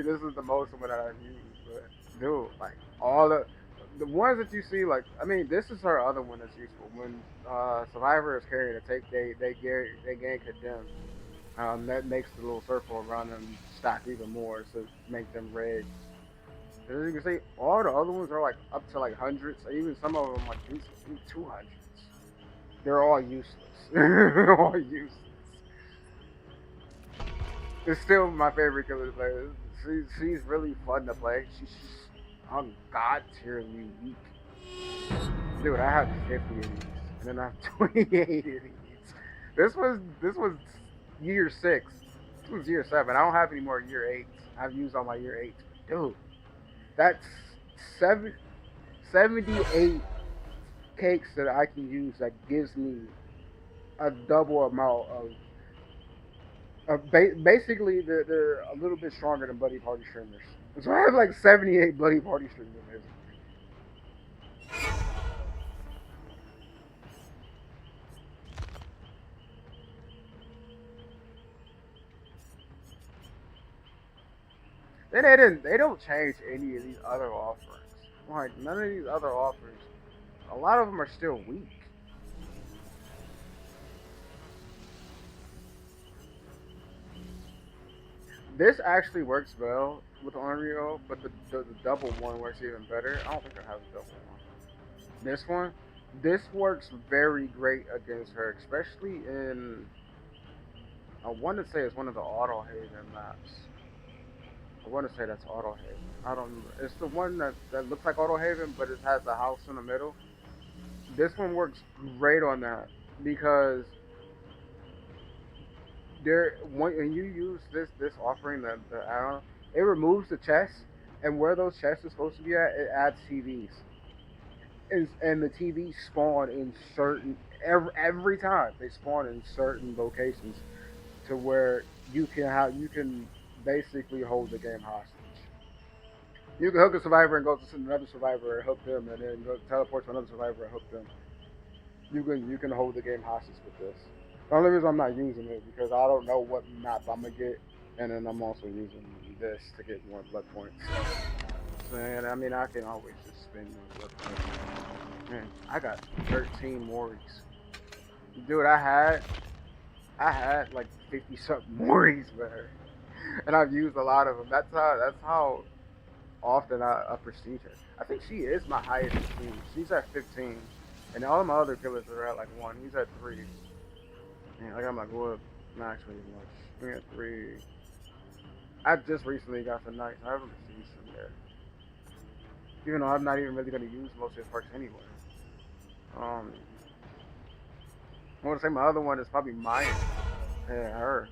[SPEAKER 1] This is the most one that I've used, but dude, like all the ones that you see, like I mean, this is her other one that's useful. When Survivor is carrying a tape, they gain condemned. That makes the little circle around them stack even more, to make them red. As you can see, all the other ones are like up to like hundreds. Even some of them like 200s. They're all useless. They're all useless. It's still my favorite killer to play. She's really fun to play. She's just on god tierly weak. Dude, I have 50 of these, and then I have 28 of these. This was year 6. This was year 7. I don't have any more year 8s. I've used all my year 8s. Dude, that's 78 cakes that I can use that gives me a double amount of basically, they're a little bit stronger than Bloody Party Streamers. So I have like 78 Bloody Party Streamers. Then they don't change any of these other offerings. Like none of these other offers, a lot of them are still weak. This actually works well with Unreal, but the double one works even better. I don't think I have a double one. This works very great against her, especially in, I want to say it's one of the Auto Haven maps. I want to say that's Auto Haven. I don't remember. It's the one that looks like Auto Haven, but it has the house in the middle. This one works great on that because when you use this offering, the add-on, it removes the chest, and where those chests are supposed to be at, it adds TVs, and the TVs spawn in certain every time they spawn in certain locations, to where you can basically hold the game hostage. You can hook a survivor and go to another survivor and hook them, and then go teleport to another survivor and hook them. You can hold the game hostage with this. The only reason I'm not using it because I don't know what map I'm gonna get, and then I'm also using this to get more blood points. And I mean, I can always just spend more blood points. Man, I got 13 Moris. Dude, I had like 50 something Moris with her, and I've used a lot of them. That's how often I prestige her. I think she is my highest prestige. She's at 15, and all my other killers are at like 1. He's at 3. Man, I got my go up, not actually much. I'm at 3. I just recently got some nights. I haven't received some there. Even though I'm not even really going to use most of his perks anyway. I want to say my other one is probably Maya. Yeah, her.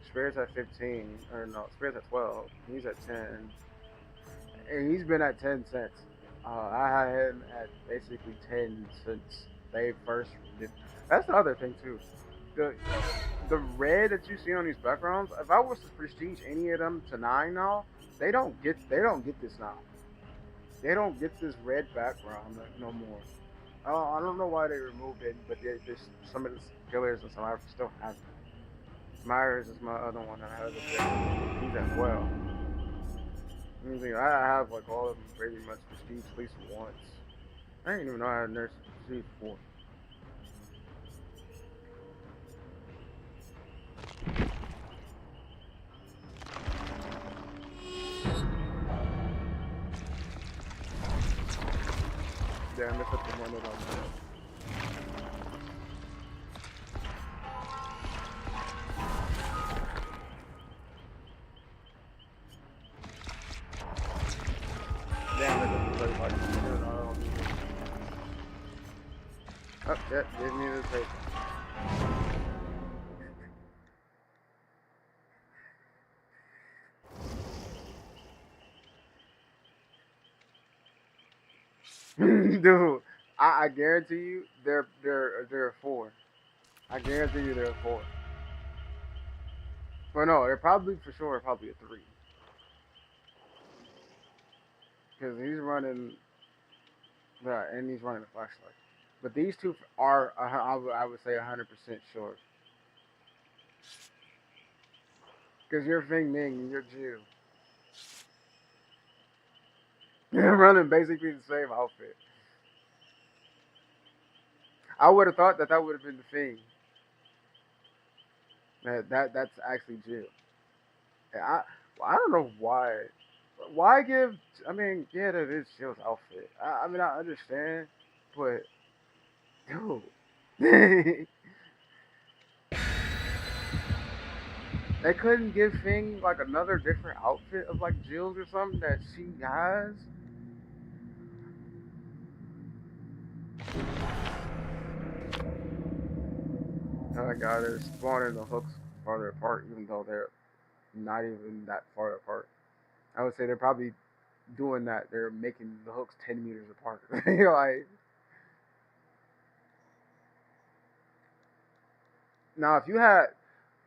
[SPEAKER 1] Spirit's at 15. Or no, Spirit's at 12. He's at 10. And he's been at 10 since. I had him at basically 10 since they first did. That's the other thing too. The red that you see on these backgrounds, if I was to prestige any of them to 9 now, they don't get this now. They don't get this red background no more. I don't know why they removed it, but some of the killers and some I still have it. Myers is my other one that I have it. He's at 12. I have like all of them pretty much prestige at least once. I didn't even know I had nurse prestige before. Damn, it's up to one of them. Damn, that doesn't look like oh, yeah, give me the paper. Dude, I guarantee you there are 4. I guarantee you there are 4. Well, no, they're probably for sure probably a 3. Because he's running, and he's running a flashlight. But these 2 are, I would say, 100% sure. Because you're Fing Ming and you're Jiu. You're running basically the same outfit. I would have thought that would have been the Fing. That's actually Jiu. I don't know why. Why give? I mean, yeah, that is Jill's outfit. I mean, I understand, but dude, they couldn't give Fing like another different outfit of like Jill's or something that she has. Oh my God, they're spawning the hooks farther apart, even though they're not even that far apart. I would say they're probably doing that. They're making the hooks 10 meters apart. Like, now if you had,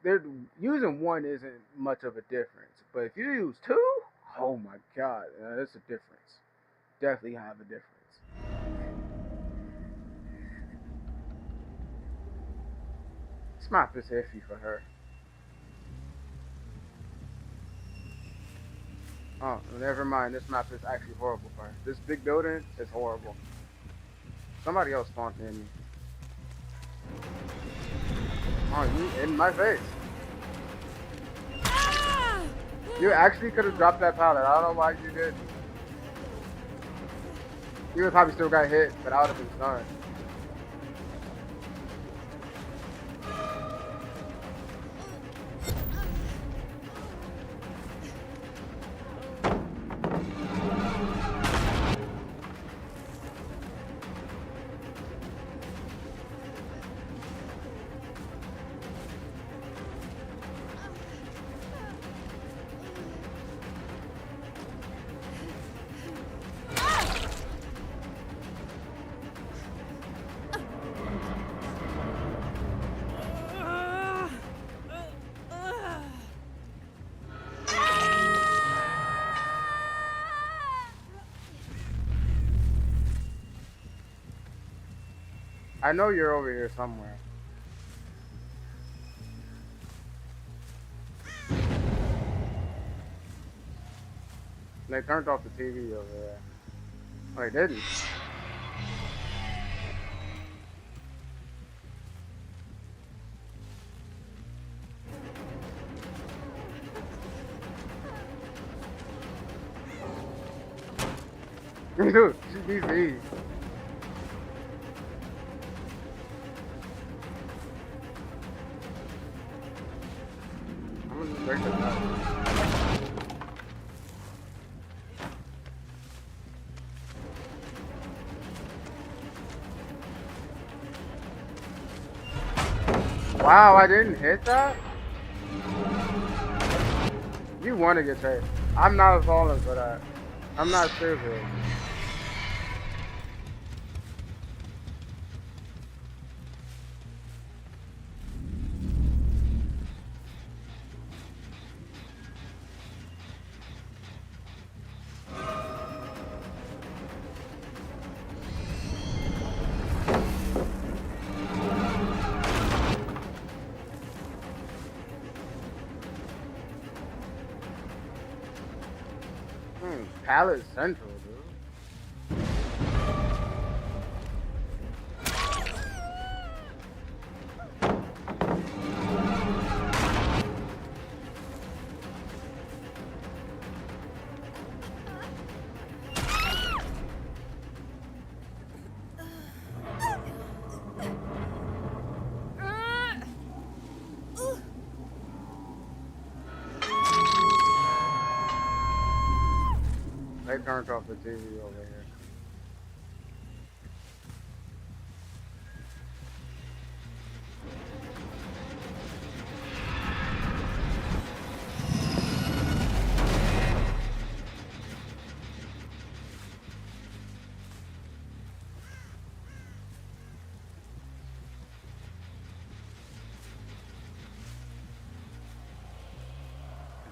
[SPEAKER 1] they're using 1 isn't much of a difference, but if you use 2, oh my God, that's a difference. Definitely have a difference. This map is iffy for her. Oh, never mind. This map is actually horrible for her. This big building is horrible. Somebody else spawned in me. Oh, you in my face. You actually could have dropped that pallet. I don't know why you did. You would probably still got hit, but I would have been stunned. I know you're over here somewhere. They turned off the TV over there. Oh, they didn't. Dude, she's easy. I'm gonna just break this up. Wow, I didn't hit that? You want to get chased. I'm not falling for that. I'm not stupid. Palace Central, dude. They turned off the TV over here.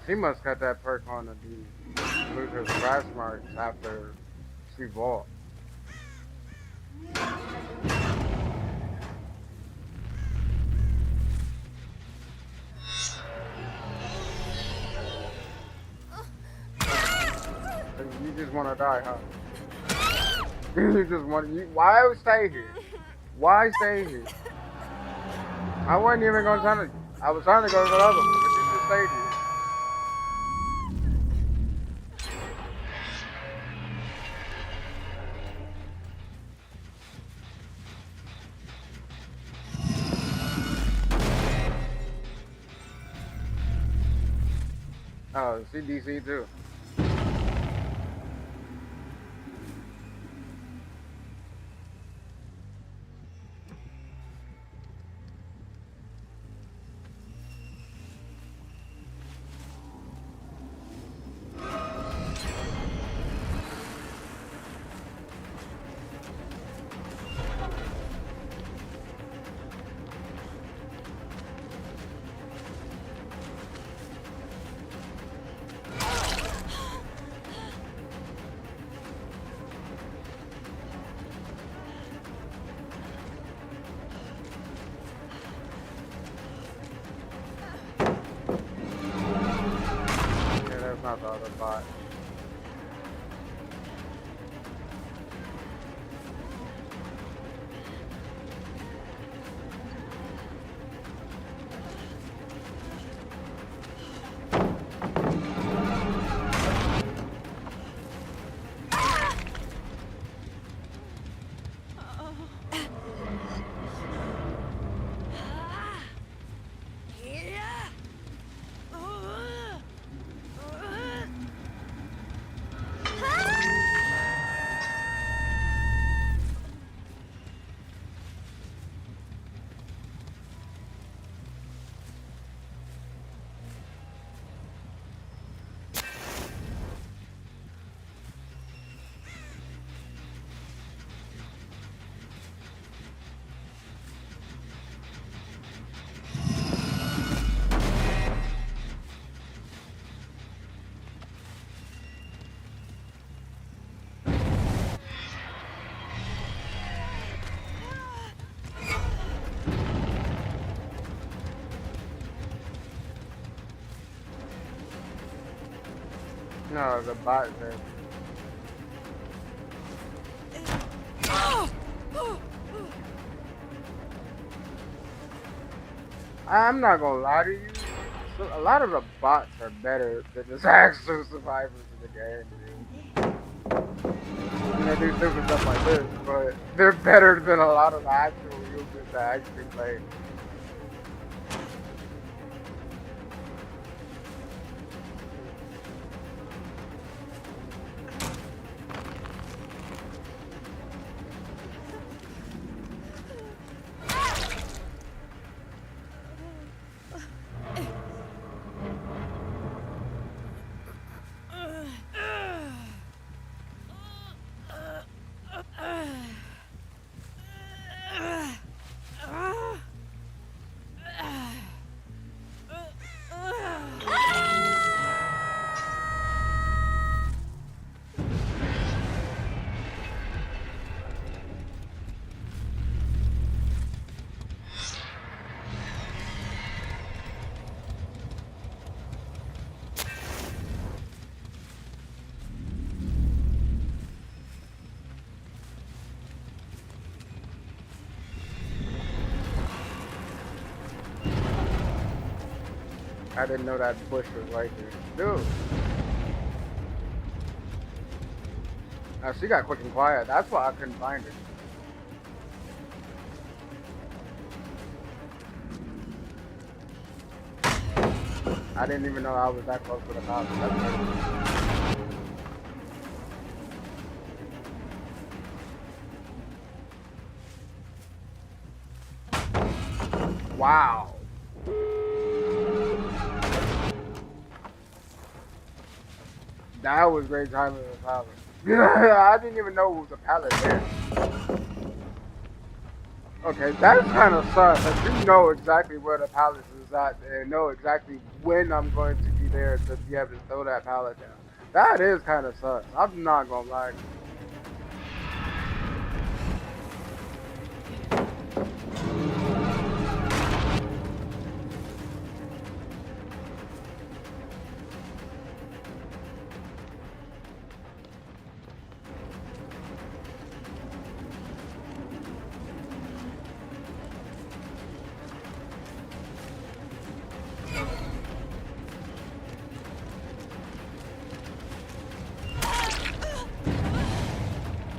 [SPEAKER 1] She must cut that perk on to lose her scratch marks after she vault. You just want to die, huh? You just want to. Why stay here? Why stay here? I wasn't even going to try to. I was trying to go to the other one, but you just stayed here. Oh, CDC too. Not the other bot. No, the bot there. I'm not gonna lie to you. A lot of the bots are better than the actual survivors in the game, dude. You know, they do stupid stuff like this, but they're better than a lot of the actual users that actually play. I didn't know that bush was right there. Dude. She got quick and quiet. That's why I couldn't find her. I didn't even know I was that close to the house. Wow. That was great timing of the pallet. I didn't even know it was a pallet there. Okay, that's kind of sus. If you know exactly where the pallet is at and know exactly when I'm going to be there to be able to throw that pallet down. That is kind of sus. I'm not gonna lie.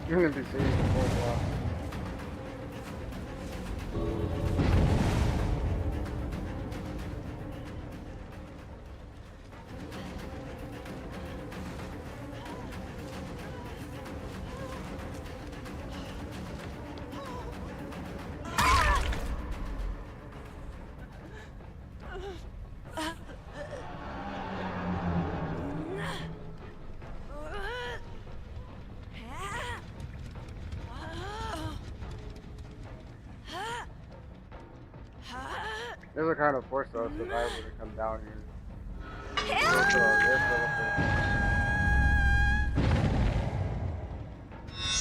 [SPEAKER 1] You're gonna be seeing it for a while. This is kind of forced us if I were to come down here.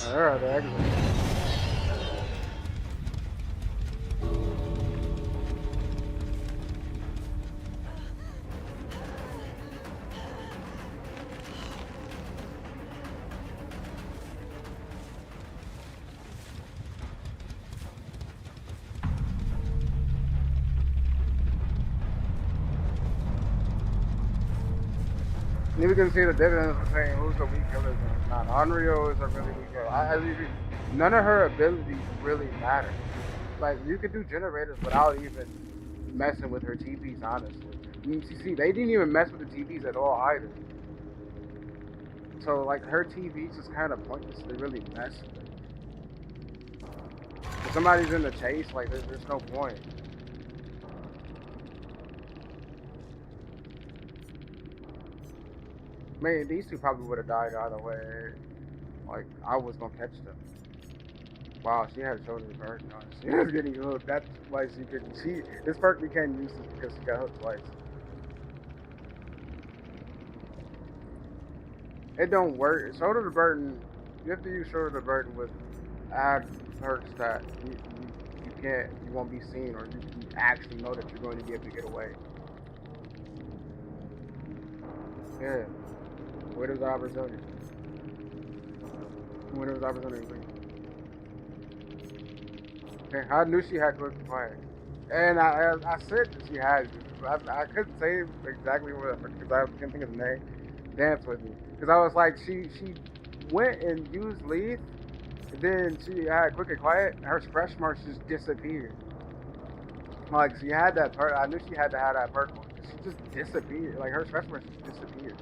[SPEAKER 1] There are the exits. You can see the dividends between who's the weak killer and who's not. Unreal is a really weak killer. None of her abilities really matter. Like, you could do generators without even messing with her TPs, honestly. You see, they didn't even mess with the TPs at all either. So, like, her TV's just kind of pointless. They really mess with it. If somebody's in the chase, like, there's no point. Man, these two probably would have died either way. Like, I was gonna catch them. Wow, she had shoulder burden on. She was getting hooked. That's why she could. This perk we can't use this because she got hooked twice. It don't work. Shoulder to burden. You have to use shoulder to burden with add perks that you won't be seen, or you actually know that you're going to be able to get away. Yeah. Widow's opportunity. Widow's opportunity. Okay, I knew she had quick fire. And I said that she had. I couldn't say exactly what, because I couldn't think of the name. Dance with me. Because I was like, she went and used leaf, and then she had quick and quiet, and her fresh marks just disappeared. Like, she had that perk. I knew she had to have that perk. She just disappeared. Like, her fresh marks just disappeared.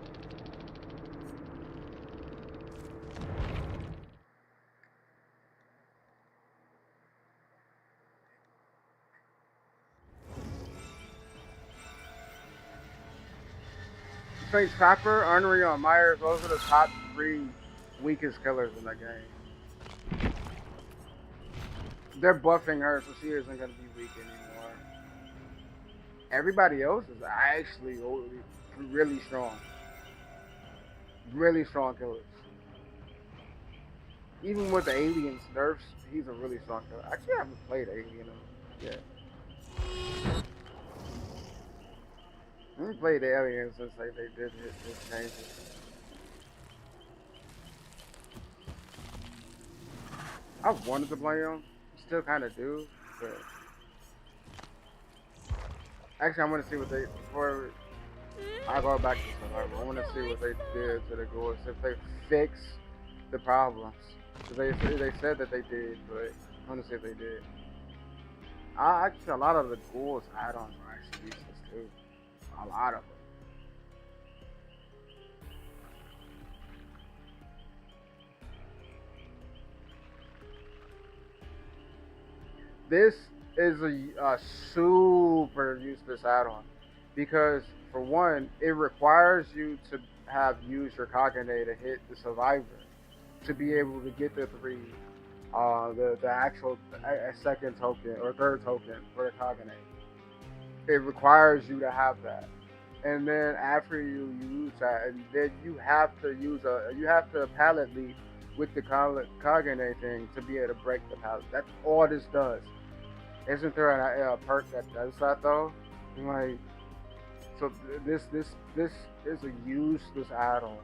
[SPEAKER 1] Between Trapper, Unreal, and Myers, those are the top 3 weakest killers in the game. They're buffing her, so she isn't going to be weak anymore. Everybody else is actually really strong. Really strong killers. Even with the aliens nerfs, he's a really strong killer. Actually, I haven't played Alien yet. I haven't played the aliens since they did his changes. I wanted to play them. Still kind of do, but actually, I want to see what they before I go back to survival. I want to see what they did to the ghouls, if they fix the problems. Cause they said that they did, but I want to see if they did. Actually, a lot of the ghouls add-ons are actually useless too. A lot of them. This is a super useless add-on because for one, it requires you to have used your Kagane to hit the survivor to be able to get the three, the actual second token or third token for the Kagane. It requires you to have that, and then after you use that, and then you have to pallet leap with the Kagane thing to be able to break the pallet. That's all this does. Isn't there a perk that does that though? Like, so this is a useless add-on.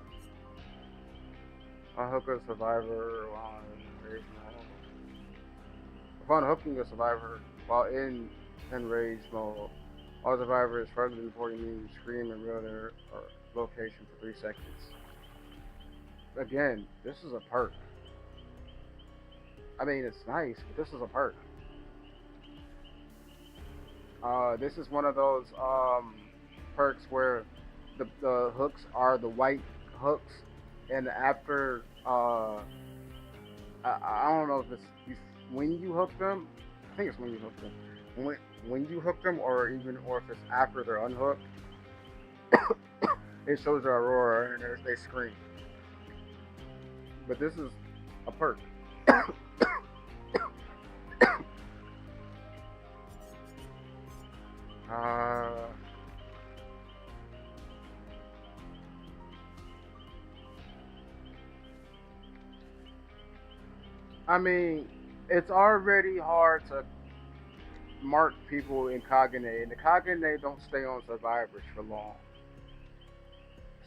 [SPEAKER 1] Unhook a survivor on rage mode. Upon hooking a survivor while in rage mode, all survivors further than 40 meters scream and reveal their location for 3 seconds. Again, this is a perk. I mean, it's nice, but this is a perk. This is one of those perks where the hooks are the white hooks, and after I don't know if it's when you hook them. I think it's when you hook them. When you hook them, or if it's after they're unhooked, it shows their aurora and they scream. But this is a perk. I mean, it's already hard to mark people in Kagane, and the Kagane don't stay on survivors for long.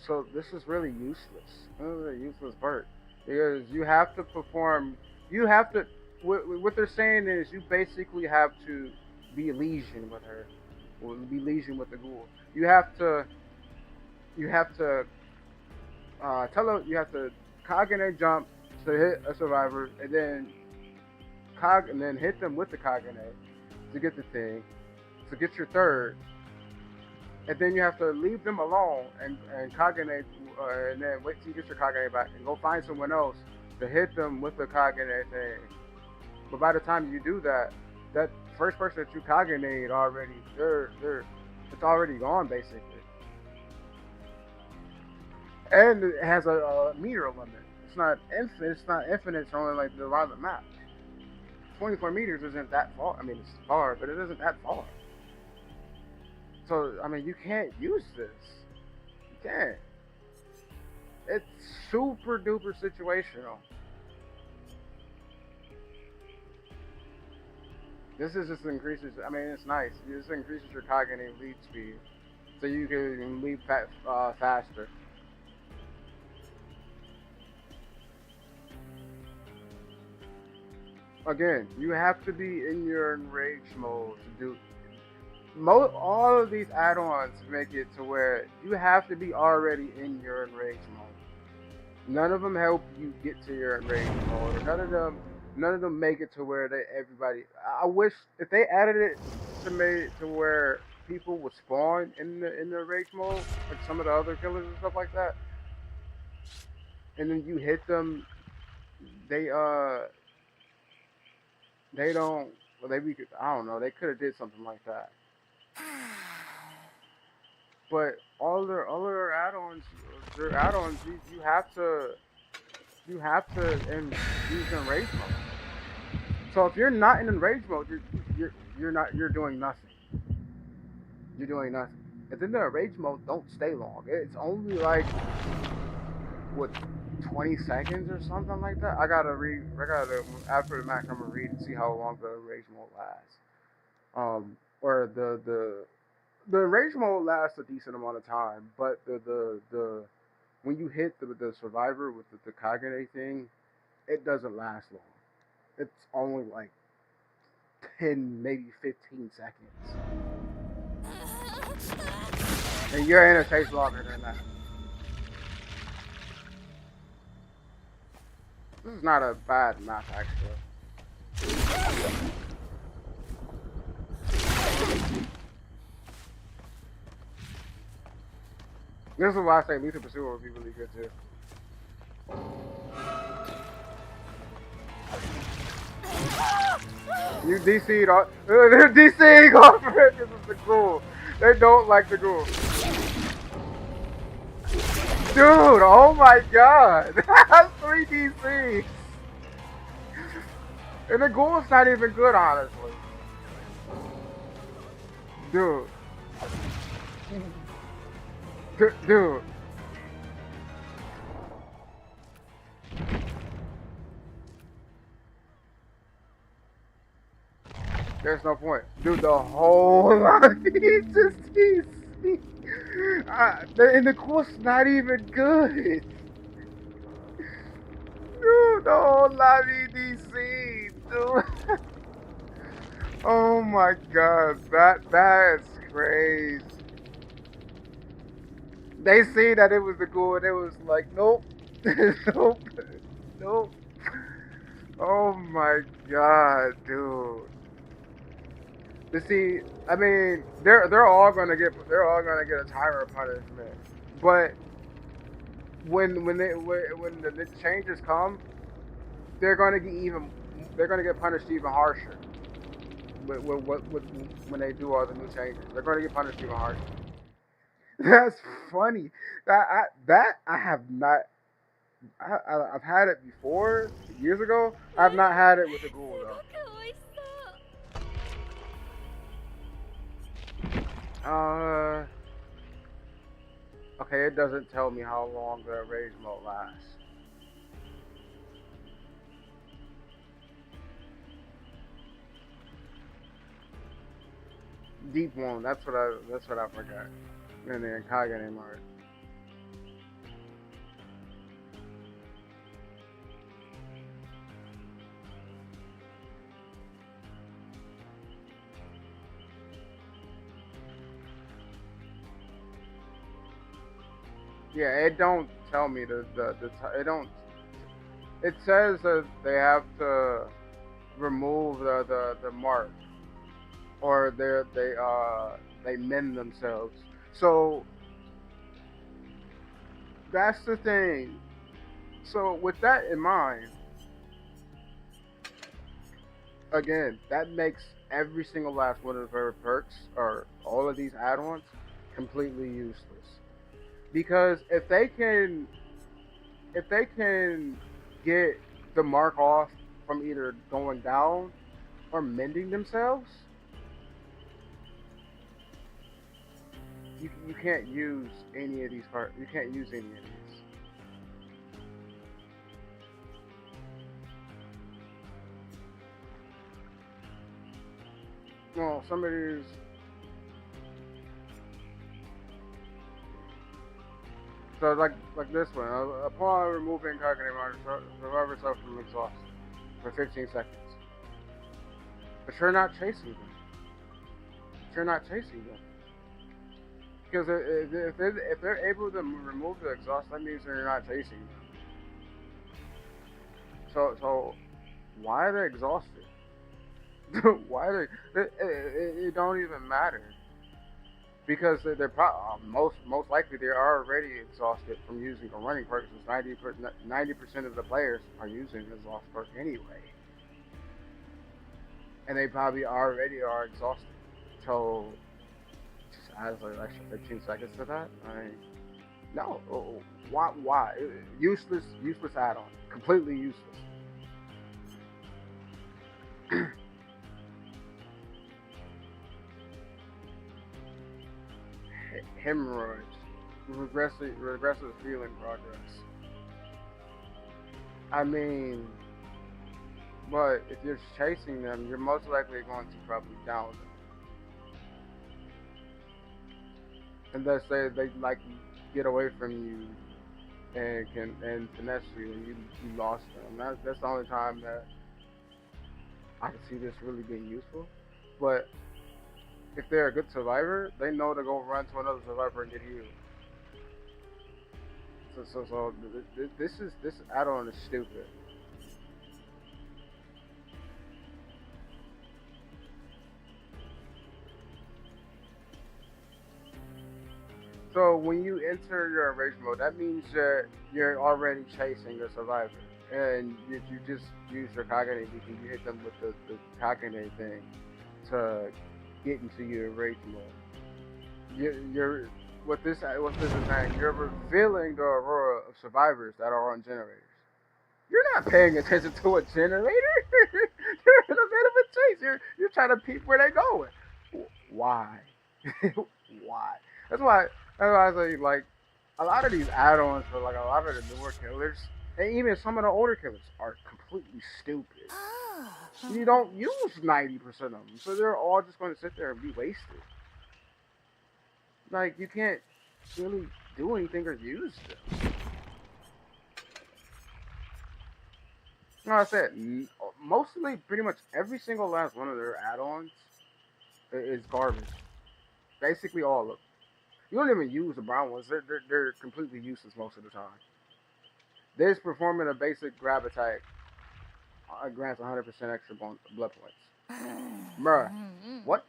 [SPEAKER 1] So this is really useless. This is a useless perk because you have to perform. You have to. What they're saying is you basically have to be Legion with her, or be Legion with the ghoul. You have to tell her you have to Kagane jump to hit a survivor, and then hit them with the Kagane to get the thing, to get your third, and then you have to leave them alone and Kagane, and then wait till you get your Kagane back and go find someone else to hit them with the Kagane thing. But by the time you do that, that first person that you Kagane already, it's already gone basically, and it has a meter limit. It's not infinite. It's not infinite. It's only like the around the map. 24 meters isn't that far. I mean, it's far, but it isn't that far. So, I mean, you can't use this. You can't. It's super duper situational. This is just increases. I mean, it's nice. This increases your Kagane lead speed, so you can leap faster. Again, you have to be in your enrage mode to do. All of these add-ons make it to where you have to be already in your enrage mode. None of them help you get to your enrage mode. Or none of them make it to where everybody. I wish if they added it to make it to where people would spawn in the rage mode, like some of the other killers and stuff like that, and then you hit them, they don't. Well, I don't know. They could have did something like that. But all their other add-ons, you have to use enrage mode. So if you're not in enrage mode, you're doing nothing. You're doing nothing. And then the enrage mode don't stay long. It's only like 20 seconds or something like that. After the match, I'm gonna read and see how long the enrage mode lasts. Or the enrage mode lasts a decent amount of time, but the when you hit the survivor with the Kagane thing, it doesn't last long. It's only like 10, maybe 15 seconds. And your inner takes longer than that. This is not a bad map, actually. This is why I say Lethal Pursuit would be really good too. You DC'd off. They're DCing off of it because it's the ghoul. They don't like the ghoul. Dude, oh my god. That's 3 DCs. And the ghoul's not even good, honestly. Dude. Dude. There's no point. Dude, the whole lot of these just DC. And the course not even good. Dude, the whole lobby DC, dude. Oh my god, that's crazy. They see that it was the ghoul and it was like, nope. Nope. Nope. Oh my god, dude. You see, I mean, they're all gonna get a timer punishment, but when the changes come, they're gonna get punished even harsher. When they do all the new changes, they're gonna get punished even harsher. That's funny. That I have not. I've had it before years ago. I've not had it with the ghoul though. Okay, it doesn't tell me how long the rage mode lasts. Deep one, that's what I forgot. And then Kage name art. Yeah, it don't tell me it don't. It says that they have to remove the mark, or they mend themselves. So that's the thing. So with that in mind, again, that makes every single last one of her perks or all of these add-ons completely useless. Because if they can get the mark off from either going down or mending themselves, you can't use any of these parts. You can't use any of these. Well, some of these. So like this one, upon removing cognitive monitoring, survivor suffers from exhaustion for 15 seconds. But you're not chasing them. You're not chasing them. Because if they're able to remove the exhaust, that means they're not chasing them. So why are they exhausted? Why are they? It don't even matter. Because they're most likely they are already exhausted from using a running perk, since 90% of the players are using the exhaust perk anyway, and they probably already are exhausted. So just add like extra 15 seconds to that. I mean, no, why? Useless add-on, completely useless. Hemorrhoids, regressive healing progress. I mean, but if you're chasing them, you're most likely going to probably down them, unless they like get away from you and finesse you, and you lost them. That's the only time that I can see this really being useful. But if they're a good survivor, they know to go run to another survivor and get healed. So this add-on is stupid. So when you enter your enrage mode, that means that you're already chasing your survivor. and if you just use your Kagane, you hit them with the Kagane thing to get into your rage mode. You're what this is saying. You're revealing the aurora of survivors that are on generators. You're not paying attention to a generator. You're in a bit of a chase. You're trying to peep where they're going. Why? Why? That's why. That's why I say like a lot of these add-ons for like a lot of the newer killers, and even some of the older killers, are completely stupid. You don't use 90% of them, so they're all just going to sit there and be wasted. Like you can't really do anything or use them. Like I said, mostly, pretty much every single last one of their add-ons is garbage. Basically all of them. You don't even use the brown ones. They're completely useless most of the time. This performing a basic grab attack grants 100% extra blood points. Bruh, what?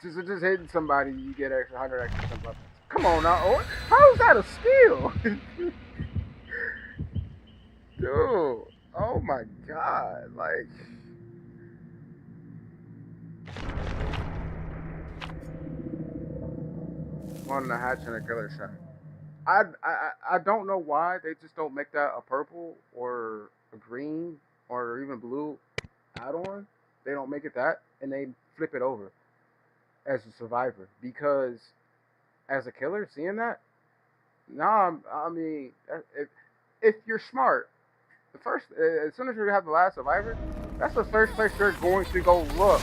[SPEAKER 1] Just hitting somebody, you get 100 extra blood points. Come on now, how is that a skill? Dude, oh my god, like... One in a hatch and a killer shot. I don't know why they just don't make that a purple or a green or even blue add-on. They don't make it that, and they flip it over as a survivor. Because as a killer, seeing that, I mean, if you're smart, the first as soon as you have the last survivor, that's the first place you're going to go look.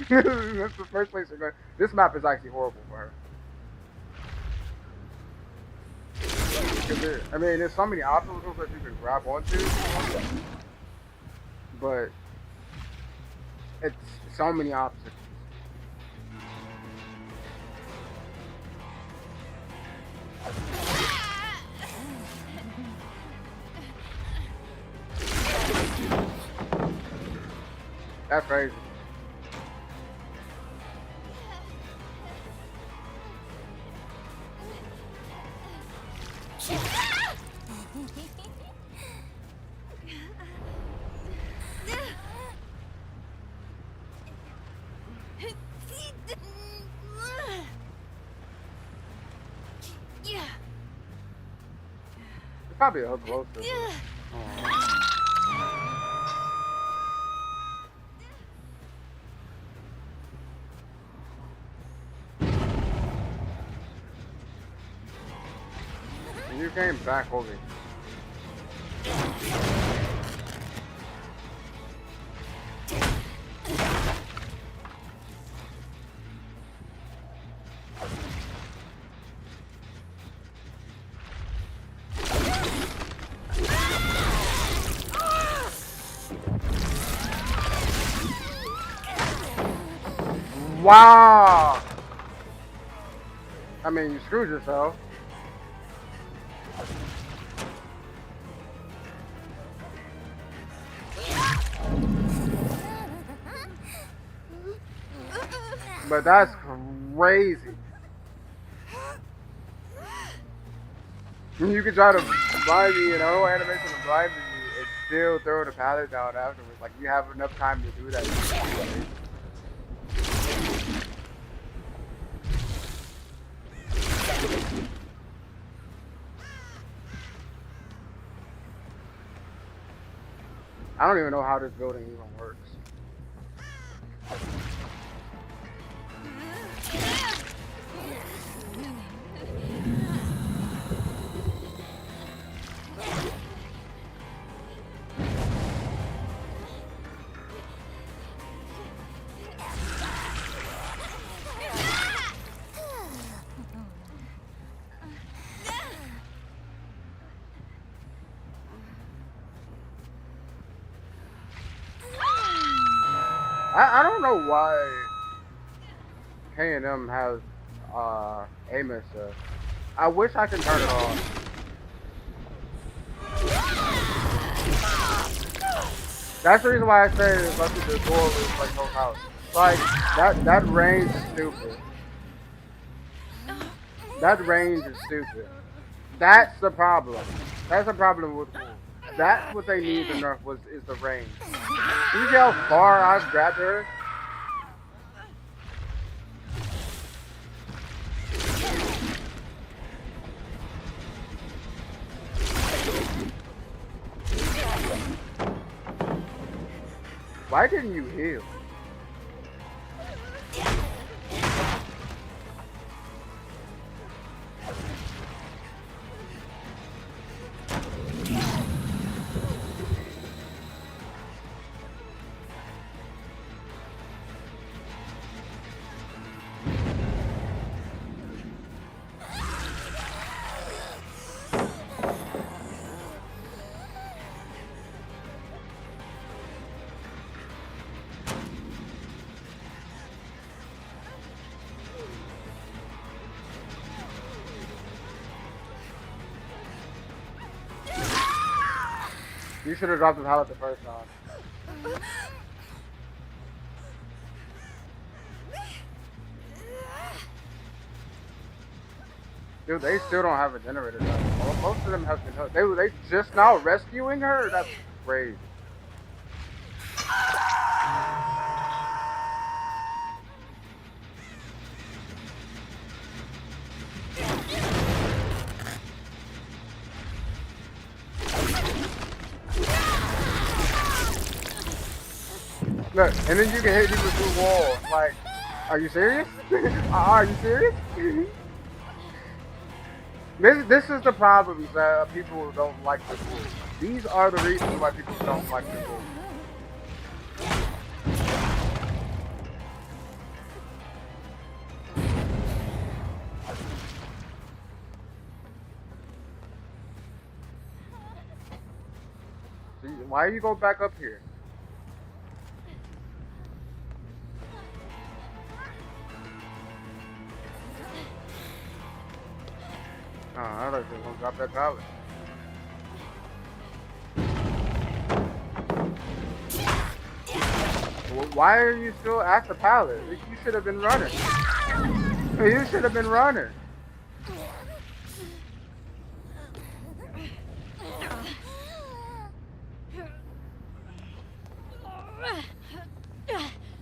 [SPEAKER 1] That's the first place you're going. This map is actually horrible for her. I mean, there's so many obstacles that you can grab onto, but it's so many obstacles. That's crazy. It's probably a hook closer. You came back over. Wow! I mean, you screwed yourself. But that's crazy. You can try to blind me, and the whole animation of blinding me, and still throw the pallet down afterwards. Like, you have enough time to do that. I don't even know how this building even works. I don't know why K&M has aim assist. I wish I could turn it off. That's the reason why I say it's like the door is like no house. Like that range is stupid. That range is stupid. That's the problem. That's the problem with Wolf. That's what they need to nerf is the range. You see how far I've grabbed her? Why didn't you heal? You should have dropped the pallet the first time. Dude, they still don't have a generator done. Most of them have been hooked. They just now rescuing her? That's crazy. Look, and then you can hit people through walls. Like, are you serious? Are you serious? This is the problem that people don't like the pool. These are the reasons why people don't like the pool. See, why you go back up here? Oh, I thought you were gonna drop that pallet. Well, why are you still at the pallet? You should have been running. You should have been running.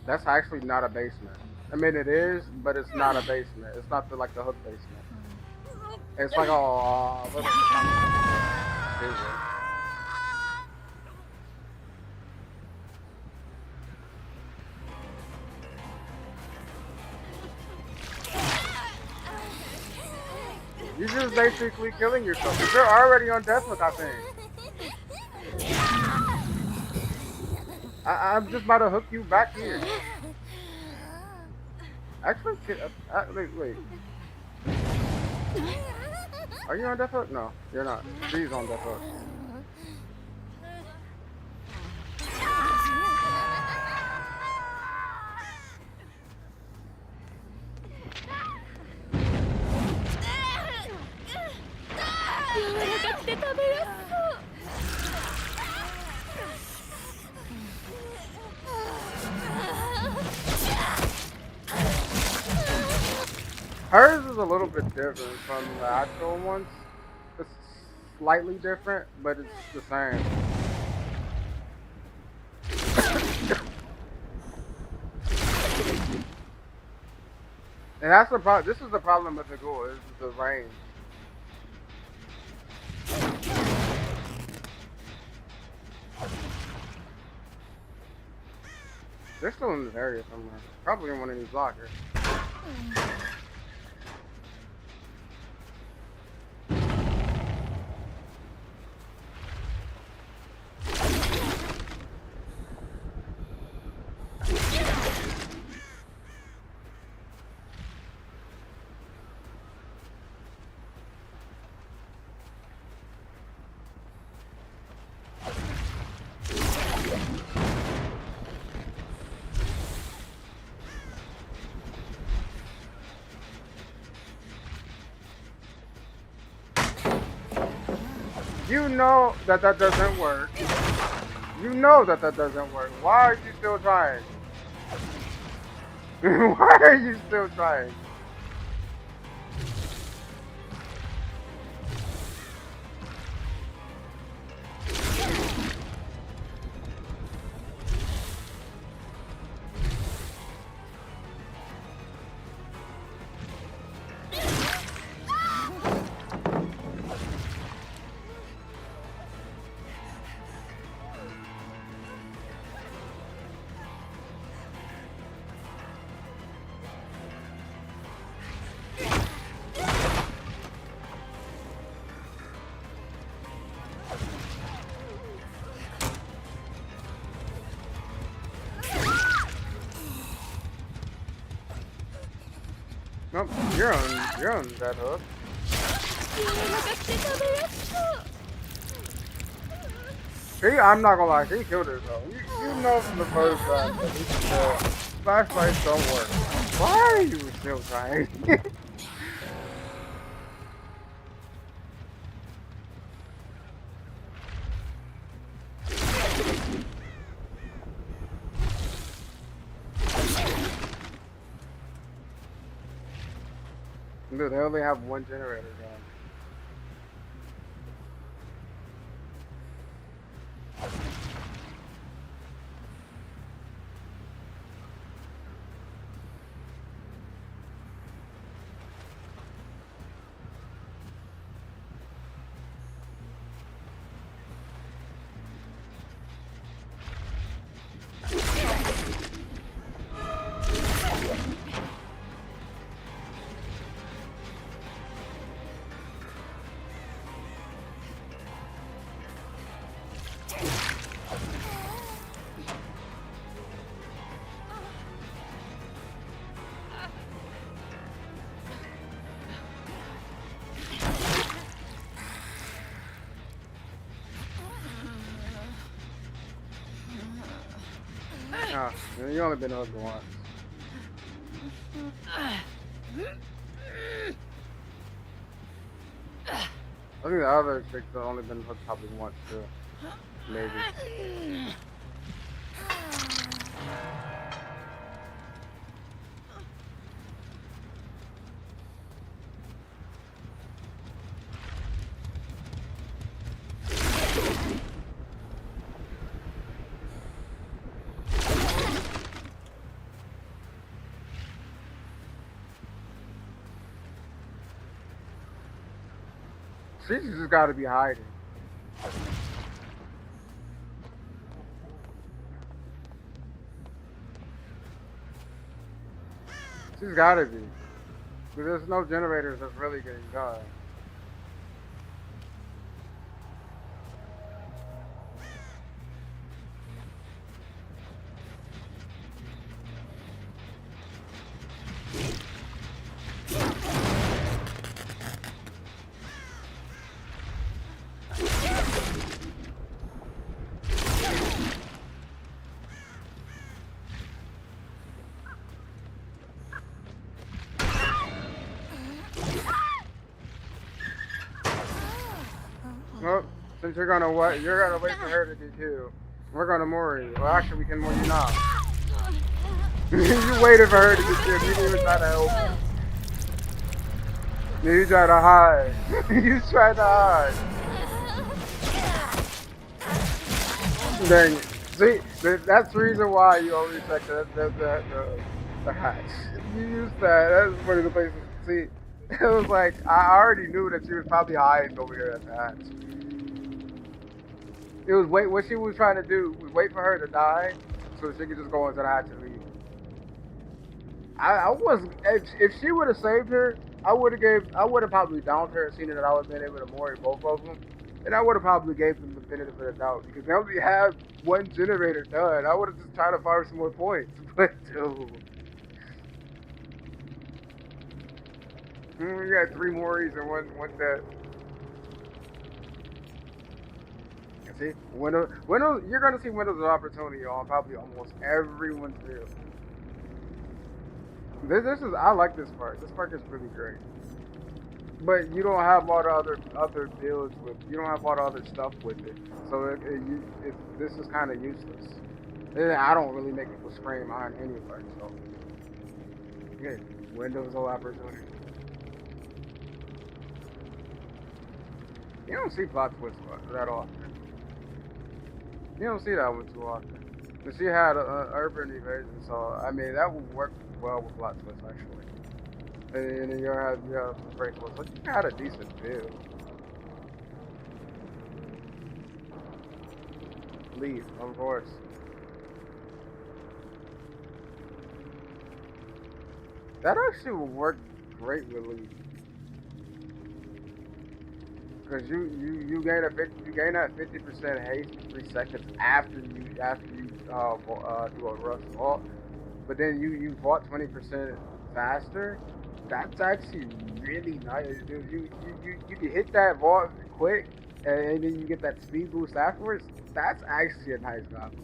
[SPEAKER 1] That's actually not a basement. I mean, it is, but it's not a basement. It's not like the hook basement. It's like a little You're just basically killing yourself. Because you're already on death hook, I think. I'm just about to hook you back here. Actually, wait. Are you on death hook? No, you're not. She's on death hook. Hers is a little bit different from the actual ones. It's slightly different, but it's the same. And that's the problem. This is the problem with the ghoul, is the range. They're still in this area somewhere. Probably in one of these lockers. You know that doesn't work. You know that doesn't work. Why are you still trying? Why are you still trying? Nope, you're on that hook. See, I'm not gonna lie, he killed her though. You know from the first time that flashlights don't work. Why are you still trying? Dude, they only have one generator down. Oh, you only been hugged once. I think the other chicks have only been hooked probably once too. Maybe. She's just gotta be hiding. She's gotta be. Because there's no generators that's really getting done. Well, since you're gonna wait for her to get killed. We're gonna Mori. Well, actually, we can Mori you now. You waited for her to get killed. You didn't even try to help. You tried to hide. You tried to hide. Dang it. See, that's the reason why you always check the hatch. You used that. That's one of the places. See, it was like, I already knew that she was probably hiding over here at the hatch. It was what she was trying to do was wait for her to die so she could just go into the hatch and leave. I was, if she would have saved her, I would have probably downed her and seen that I would have been able to Mori both of them. And I would have probably gave them the benefit of the doubt because they only have one generator done. I would have just tried to fire some more points. But dude. We got 3 Moris and one death. See, you're gonna see windows of opportunity on probably almost everyone's build. This is I like this part. This part is really great. But you don't have all the other builds with. You don't have all the other stuff with it. So this is kind of useless. I don't really make people scream on any part. So yeah, windows of opportunity. You don't see plot twists that often. You don't see that one too often. But she had an urban evasion, so I mean that would work well with plot twists actually. And then you have some great twists. So you had a decent build. Leave, of course. That actually would work great with leave. Because you gain that 50% haste in 3 seconds after you do a rush vault, but then you vault 20% faster, that's actually really nice. You can hit that vault quick, and then you get that speed boost afterwards. That's actually a nice combo.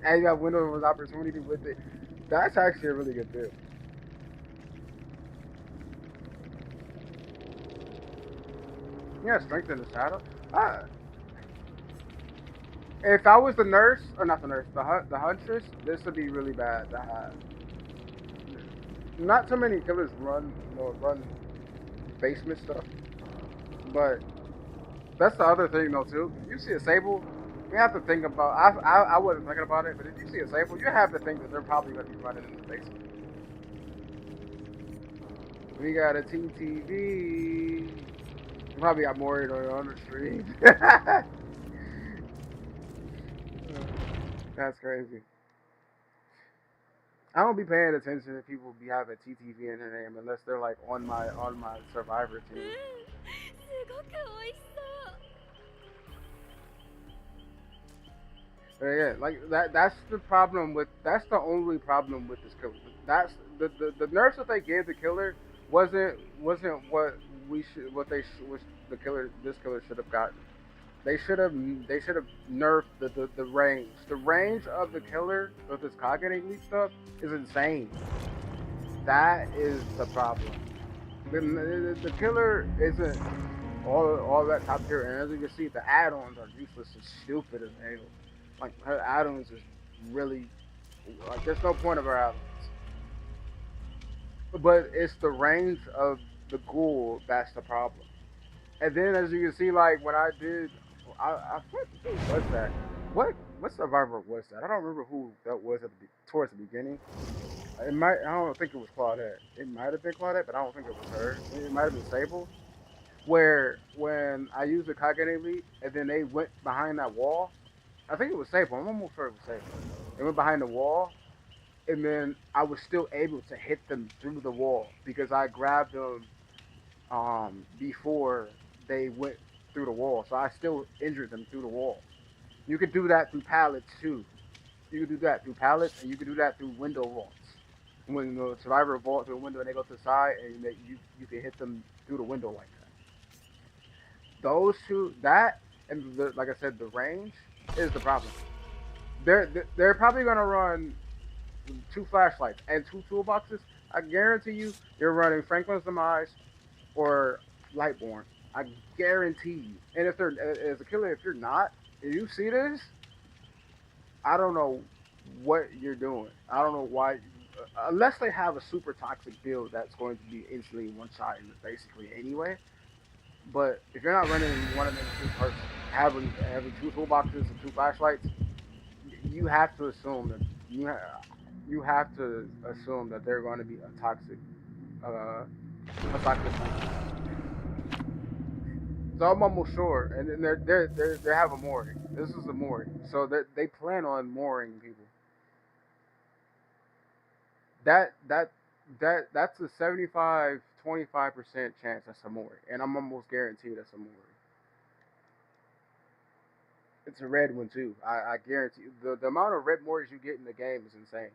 [SPEAKER 1] And you got window of opportunity with it. That's actually a really good build. Yeah, strength in the saddle. Uh, if I was the nurse, or not the nurse, the huntress, this would be really bad to have. Not too many killers run basement stuff, but that's the other thing though too. If you see a Sable, you have to think about. I wasn't thinking about it, but if you see a Sable, you have to think that they're probably gonna be running in the basement. We got a TTV. You probably got more on the stream. That's crazy. I don't be paying attention if people be having TTV in their name unless they're like on my Survivor team. But yeah, like that. That's the only problem with this killer. That's the nerfs that they gave the killer wasn't what we should what they sh- what the killer this killer should have gotten. They should have nerfed the range. The range of the killer with this cognitive elite stuff is insane. That is the problem. The killer isn't all that top tier, and as you can see, the add-ons are useless and stupid as hell. Like her add-ons is really like there's no point of her add-ons. But it's the range of the ghoul that's the problem. And then as you can see, like when I did, who was that? What survivor was that? I don't remember who that was towards the beginning. It might. I don't think it was Claudette. It might have been Claudette, but I don't think it was her. It might have been Sable. Where when I used the Kage Elite and then they went behind that wall. I think it was Sable. I'm almost sure it was Sable. They went behind the wall, and then I was still able to hit them through the wall because I grabbed them before they went through the wall. So I still injured them through the wall. You could do that through pallets too. You could do that through pallets, and you could do that through window vaults. When the survivor vault through a window and they go to the side, and you can hit them through the window like that. Those two, that and like I said, the range is the problem. They're probably gonna run two flashlights and two toolboxes. I guarantee you, they're running Franklin's Demise or Lightborn. I guarantee you. And if they're as a killer, if you're not, if you see this, I don't know what you're doing. I don't know why. Unless they have a super toxic build that's going to be instantly one shot basically anyway. But if you're not running one of them two parts, having two toolboxes and two flashlights, you have to assume that you have to assume that they're going to be a toxic. So I'm almost sure, and then they have a mooring. This is a mooring, so they plan on mooring people. That's a 75-25% chance that's a mooring, and I'm almost guaranteed that's a mooring. It's a red one too. I guarantee you. The amount of red moors you get in the game is insane.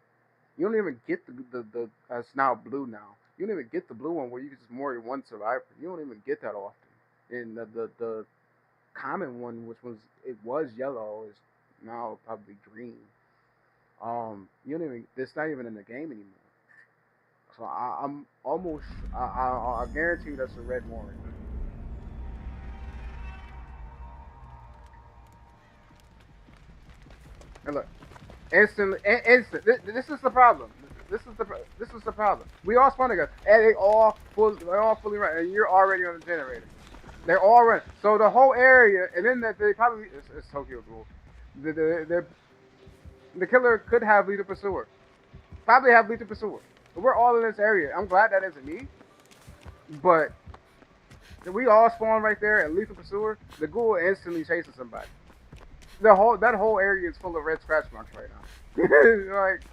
[SPEAKER 1] You don't even get the it's now blue now. You don't even get the blue one where you can just moor one survivor. You don't even get that often. And the common one, which was yellow, is now probably green. You don't even it's not even in the game anymore. So I'm almost I guarantee you that's a red mooring. And look, instant. This is the problem. This is the problem. We all spawn together, and they're all fully running, and you're already on the generator. They're all running. So the whole area, and then they probably it's Tokyo Ghoul. The killer could have lethal pursuer. Probably have lethal pursuer. But we're all in this area. I'm glad that isn't me. But if we all spawn right there and lethal pursuer, the ghoul instantly chases somebody. That whole area is full of red scratch marks right now. Like,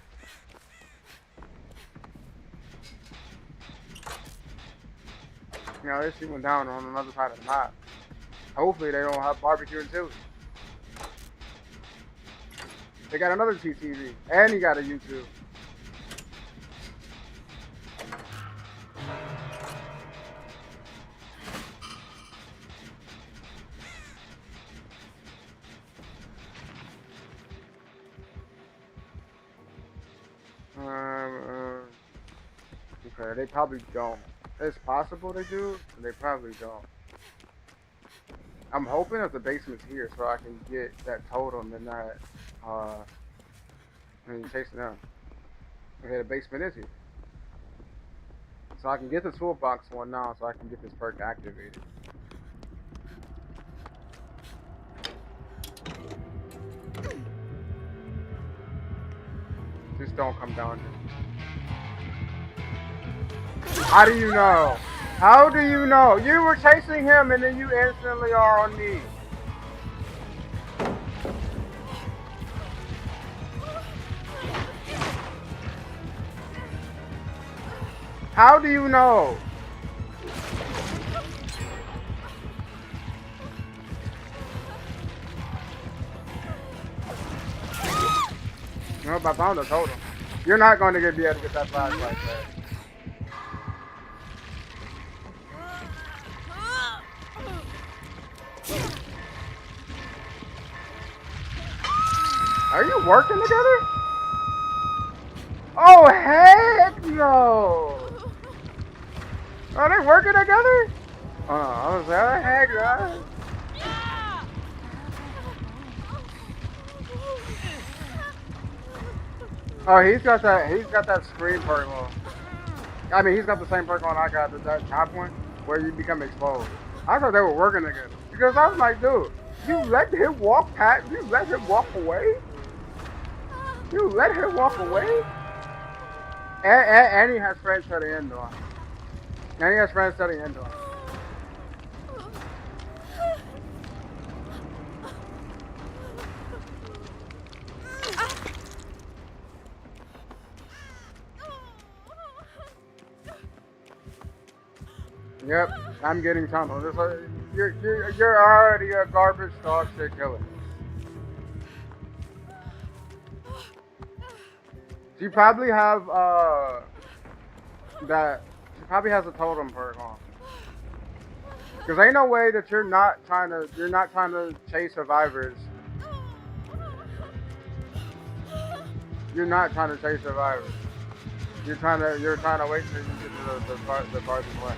[SPEAKER 1] this shit went down on another side of the map. Hopefully they don't have barbecue and chili. They got another TTV, and he got a YouTube. Okay, they probably don't. It's possible they do, but they probably don't. I'm hoping that the basement's here so I can get that totem and not, chasing them. Okay, the basement is here. So I can get the toolbox one now so I can get this perk activated. Just don't come down here. How do you know? How do you know? You were chasing him and then you instantly are on me. How do you know? Nope, I found a totem. You're not going to be able to get that flashlight back. Are you working together? Oh, heck no! Are they working together? I was like, oh, heck no. Oh, he's got that screen perk on. I mean, he's got the same perk on I got, that top one, where you become exposed. I thought they were working together. Because I was like, dude, you let him walk past, you let him walk away? You let him walk away? And he has friends to the end on. And he has friends to the end on. Yep, I'm getting tunneled. You're already a garbage dog shit killer. She probably have she probably has a totem perk on. Cause ain't no way that you're not trying to chase survivors. You're not trying to chase survivors. You're trying to wait till you get to the farthest way.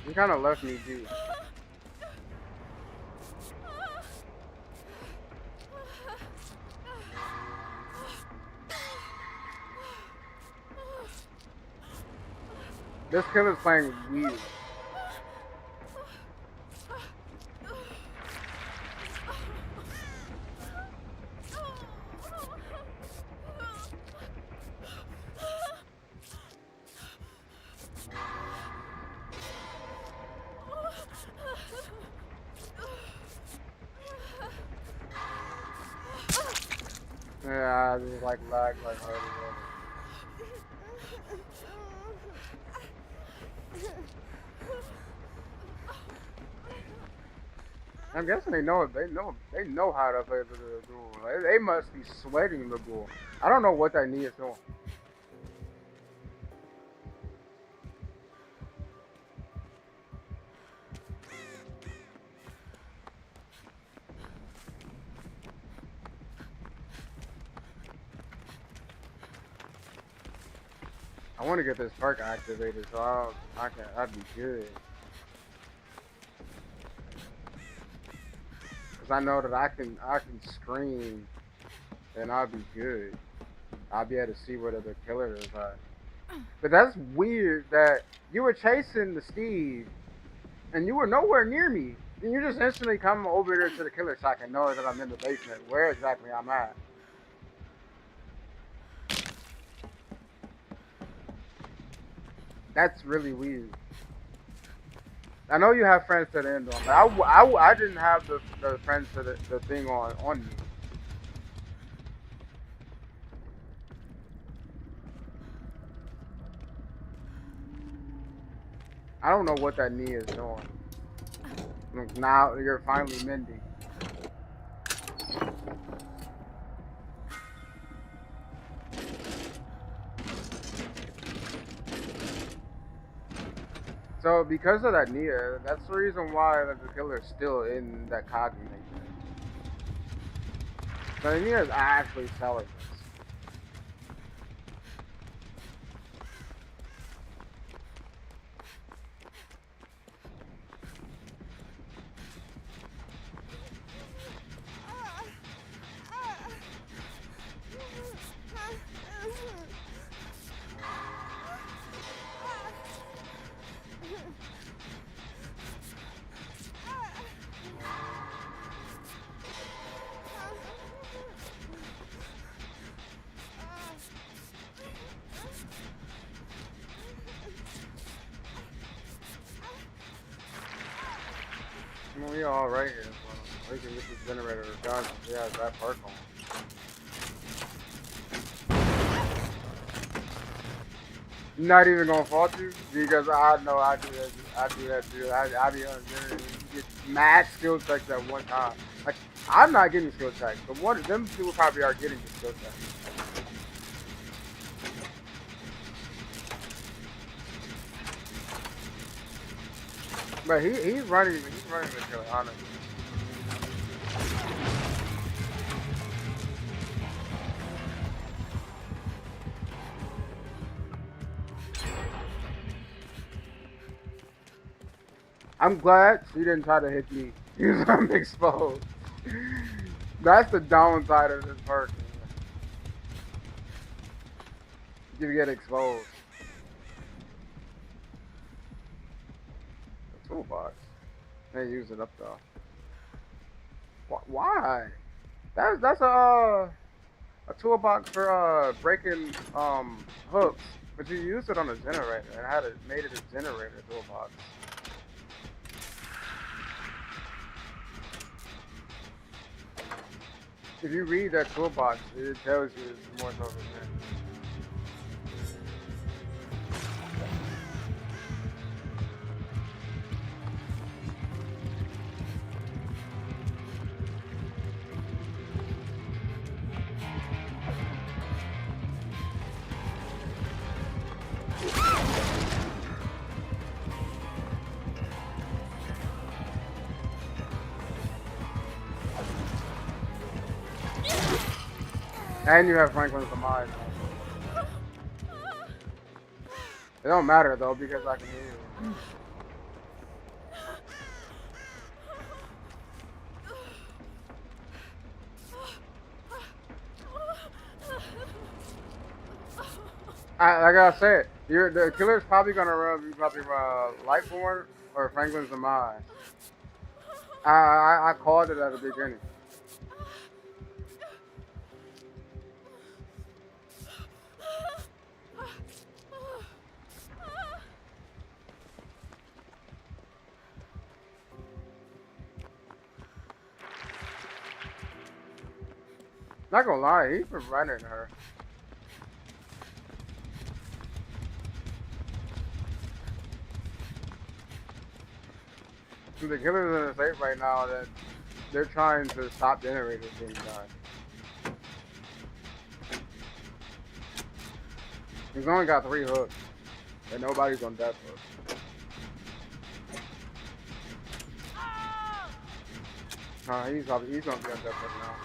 [SPEAKER 1] You kind of left me be. This killer's playing weird. Yeah, I just like lag like hard. I'm guessing they know how to play the duel. They must be sweating the duel. I don't know what that knee is doing. I want to get this perk activated so I'd be good. Cause I know that I can scream and I'll be good. I'll be able to see where the killer is at. But that's weird that you were chasing the Steve and you were nowhere near me. And you just instantly come over there to the killer so I can know that I'm in the basement, where exactly I'm at. That's really weird. I know you have friends to the end on, but I didn't have the friends to the thing on me. I don't know what that knee is doing. Now you're finally mending. So because of that Nia, that's the reason why the killer's still in that cognate. So Nia's actually selling this. Well, we all right here, so we can get this generator done. He has that part on. Not even gonna fault you because I know I do that. I do that too. I be on generator. You get mad skill checks at one time. Like I'm not getting skill checks, but one of them two probably are getting the skill checks. But he's running the kill, honestly. I'm glad she didn't try to hit me. Because I'm exposed. That's the downside of this perk. You get exposed. The toolbox. They use it up though. Why? That's a toolbox for breaking hooks, but you use it on a generator and had it made it a generator toolbox. If you read that toolbox, it tells you it's more so than that. And you have Franklin's demise. It don't matter though because I can hear you. Like I said, the killer's probably gonna run Lightborn or Franklin's demise. I called it at the beginning. Not gonna lie, he's been running her. The killer's in a state right now that they're trying to stop generators being done. He's only got 3 hooks, and nobody's on death hook. He's gonna be on death hook now.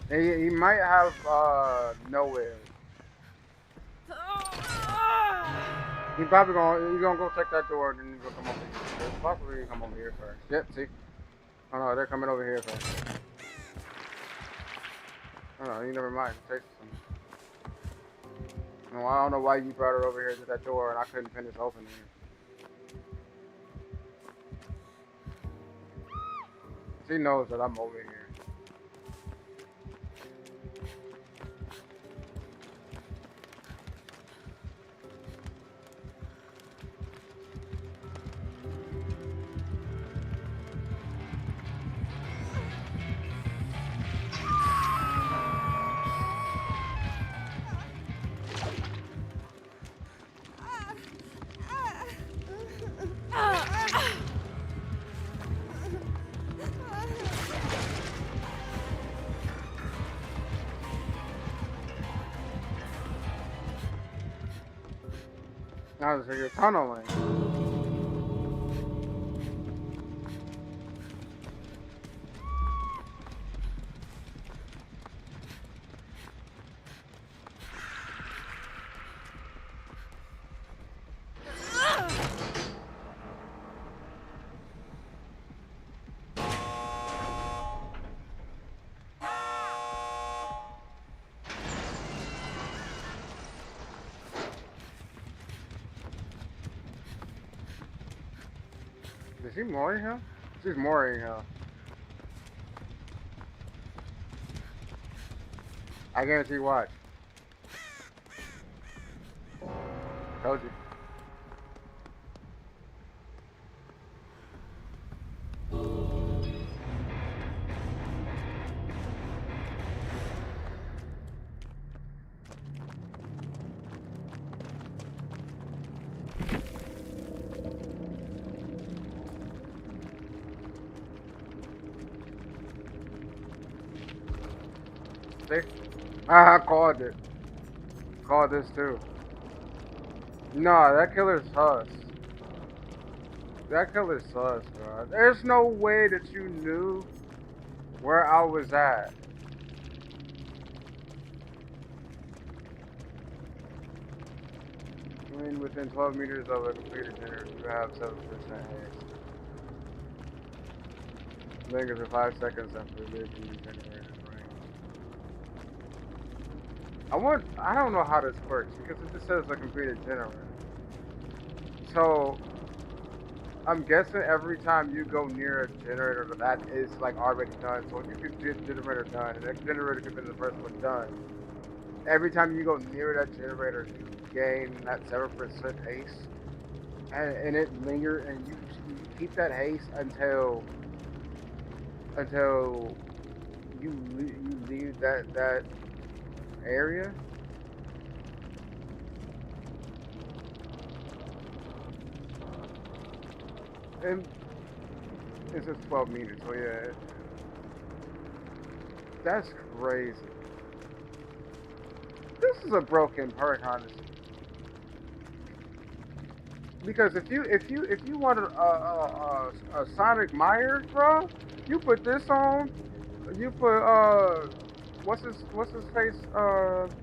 [SPEAKER 1] He might have nowhere. He's probably gonna go check that door and then he's gonna come over here. Possibly come over here first. Yep, see? Oh no, they're coming over here first. Oh no, you never mind. Chase them. No, I don't know why you brought her over here to that door and I couldn't finish opening it. She knows that I'm over here. Now so you're tunneling. Is she mooring him? She's mooring him. I guarantee. Watch. Told you. See? I called it. Called this too. No, that killer's sus. That killer's sus, bro. There's no way that you knew where I was at. When within 12 meters of a completed generator, you have 7% haste. Linger for 5 seconds after leaving the generator's range. I don't know how this works because it just says a completed generator. So I'm guessing every time you go near a generator that is like already done. So you could get generator done, and that generator could be the first one done. Every time you go near that generator, you gain that 7% haste, and it lingers, and you keep that haste until you leave that area. And it's just 12 meters, so yeah. That's crazy. This is a broken perk, honestly. Because if you want a Sonic Myers, bro, you put this on. You put what's his face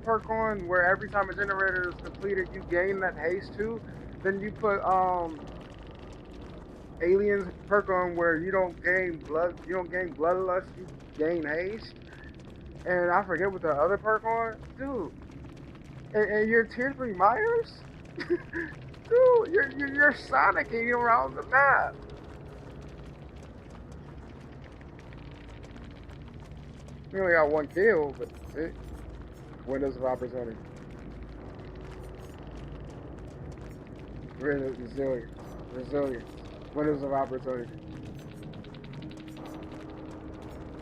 [SPEAKER 1] perk on, where every time a generator is completed, you gain that haste too. Then you put aliens perk on, where you don't gain bloodlust, you gain haste. And I forget what the other perk on, dude. And you're tier 3 Myers? Dude, you're Sonicking around the map. We only got one kill, but it, windows of opportunity. Resilience. Windows of opportunity.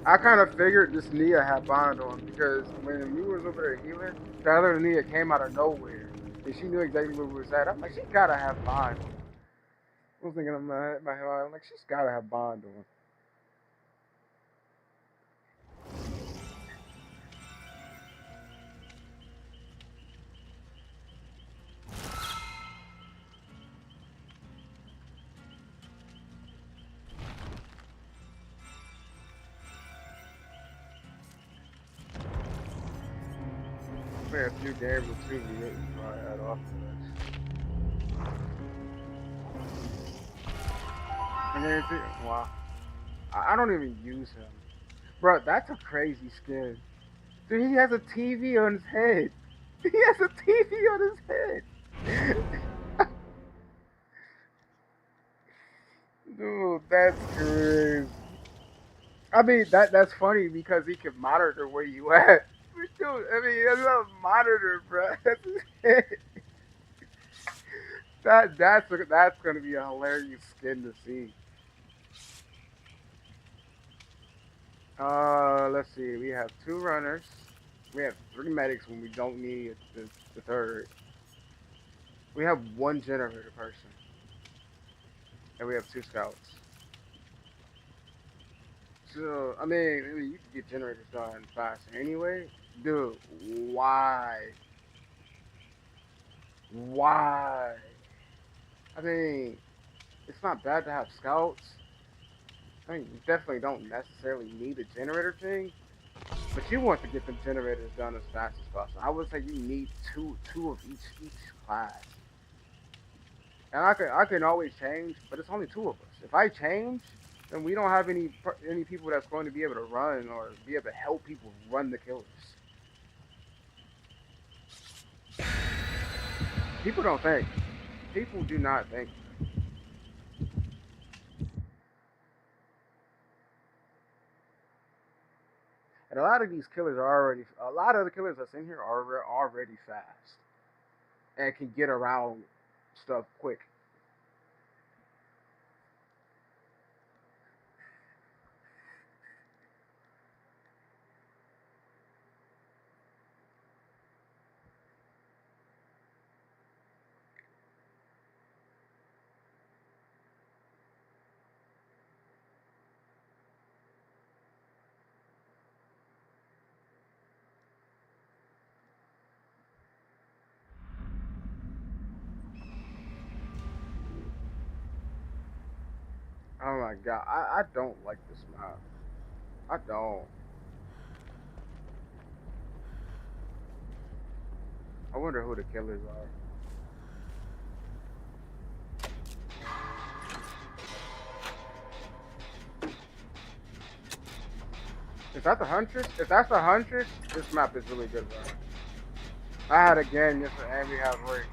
[SPEAKER 1] I kind of figured this Nia had bond on because when we was over there healing, the other Nia came out of nowhere. And she knew exactly where we was at. I'm like, she's gotta have bond on. I was thinking in my head, I'm like, she's gotta have bond on. Play a few games or two, we didn't try that off of this. I guarantee, wow. I don't even use him. Bro, that's a crazy skin. Dude, he has a TV on his head. He has a TV on his head. Dude, that's crazy. I mean, that's funny because he can monitor where you at. Dude, I mean, that's not a monitor, bro. That's gonna be a hilarious skin to see. Let's see. We have 2 runners. We have 3 medics when we don't need the third. We have 1 generator person, and we have 2 scouts. So I mean, you can get generators done fast anyway, dude. Why? Why? I mean, it's not bad to have scouts. I mean, you definitely don't necessarily need a generator thing, but you want to get the generators done as fast as possible. I would say you need two of each class. And I can always change, but it's only two of us. If I change, then we don't have any people that's going to be able to run or be able to help people run the killers. People don't think. People do not think. And a lot of these killers are already. A lot of the killers that's in here are already fast and can get around stuff quick. Oh my god, I don't like this map. I don't. I wonder who the killers are. Is that the Huntress? If that's the Huntress, this map is really good, bro. I had a gang yesterday and we have Rick.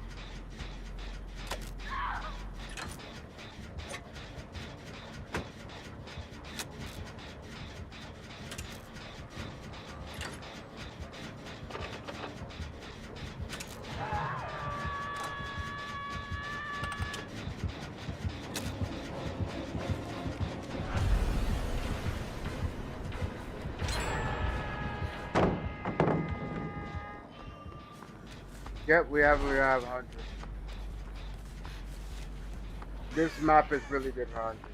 [SPEAKER 1] Yep, we have Huntress. This map is really good for Huntress.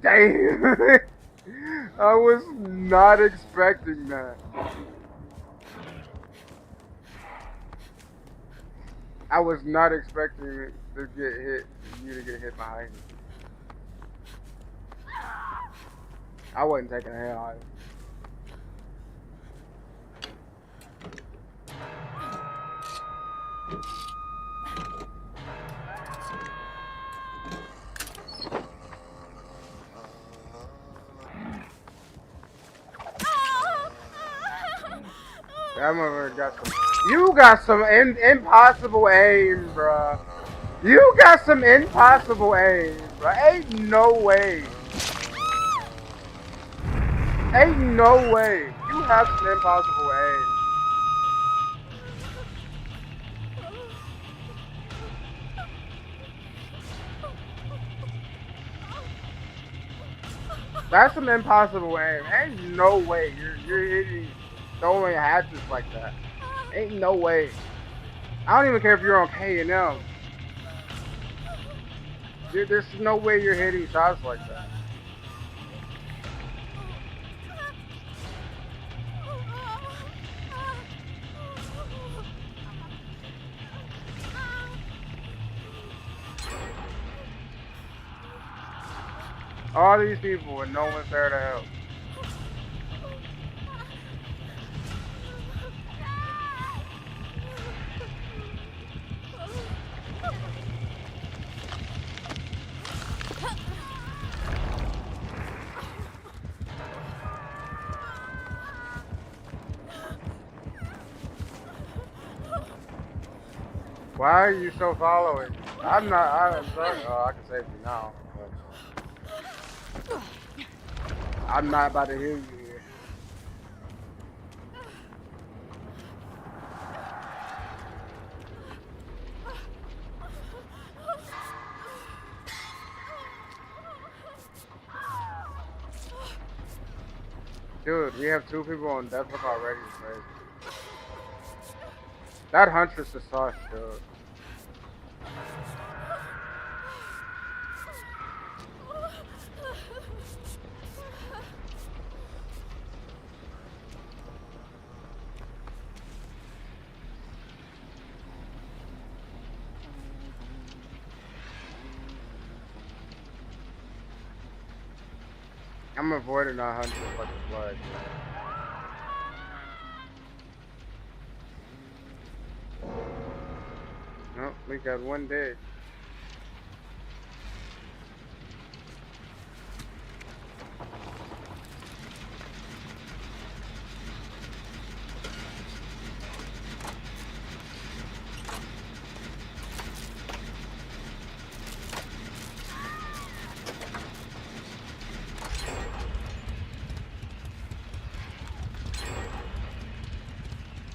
[SPEAKER 1] Damn! I was not expecting that. I was not expecting it to get hit. You to get hit behind me. I wasn't taking a hit on it. That motherfucker got some. You got some impossible aim, bruh. You got some impossible aim, bruh. Ain't no way. Ain't no way. You have some impossible aim. That's some impossible aim. Ain't no way you're hitting throwing hatches like that. Ain't no way. I don't even care if you're on K&M. There's no way you're hitting shots like that. All these people and no one's there to help. Why are you so following? I'm sorry. Oh, I can save you now. But I'm not about to hear you here. Dude, we have 2 people on death look already. It's crazy. That Huntress is sus, dude. I'm avoiding that Huntress like a flag. Nope, we got one dead.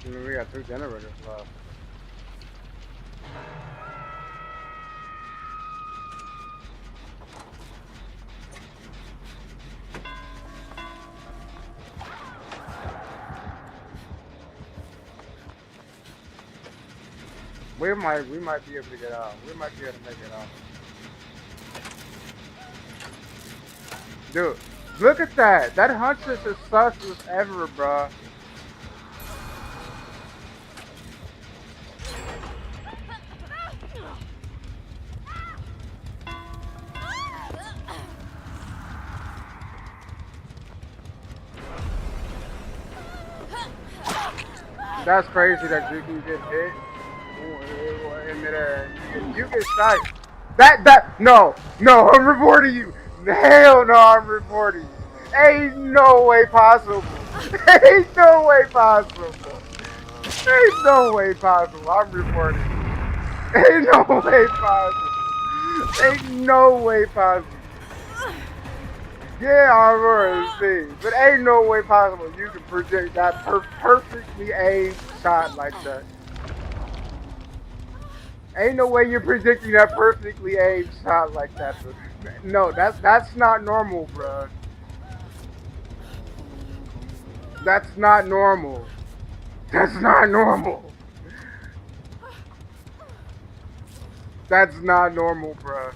[SPEAKER 1] I mean, we got 2 generators left. We might be able to get out. We might be able to make it out. Dude, look at that. That Huntress is sus as ever, bruh. That's crazy that you can get hit in midair. You get shot. No, I'm reporting you. Hell no, I'm reporting you. Ain't no way possible. Ain't no way possible. Ain't no way possible. I'm reporting you. Ain't no way possible. Ain't no way possible. Yeah, I'm already see, but ain't no way possible you can project that perfectly aimed shot like that. Ain't no way you're predicting that perfectly aimed shot like that. No, that's not normal, bro. That's not normal. That's not normal. That's not normal, bro.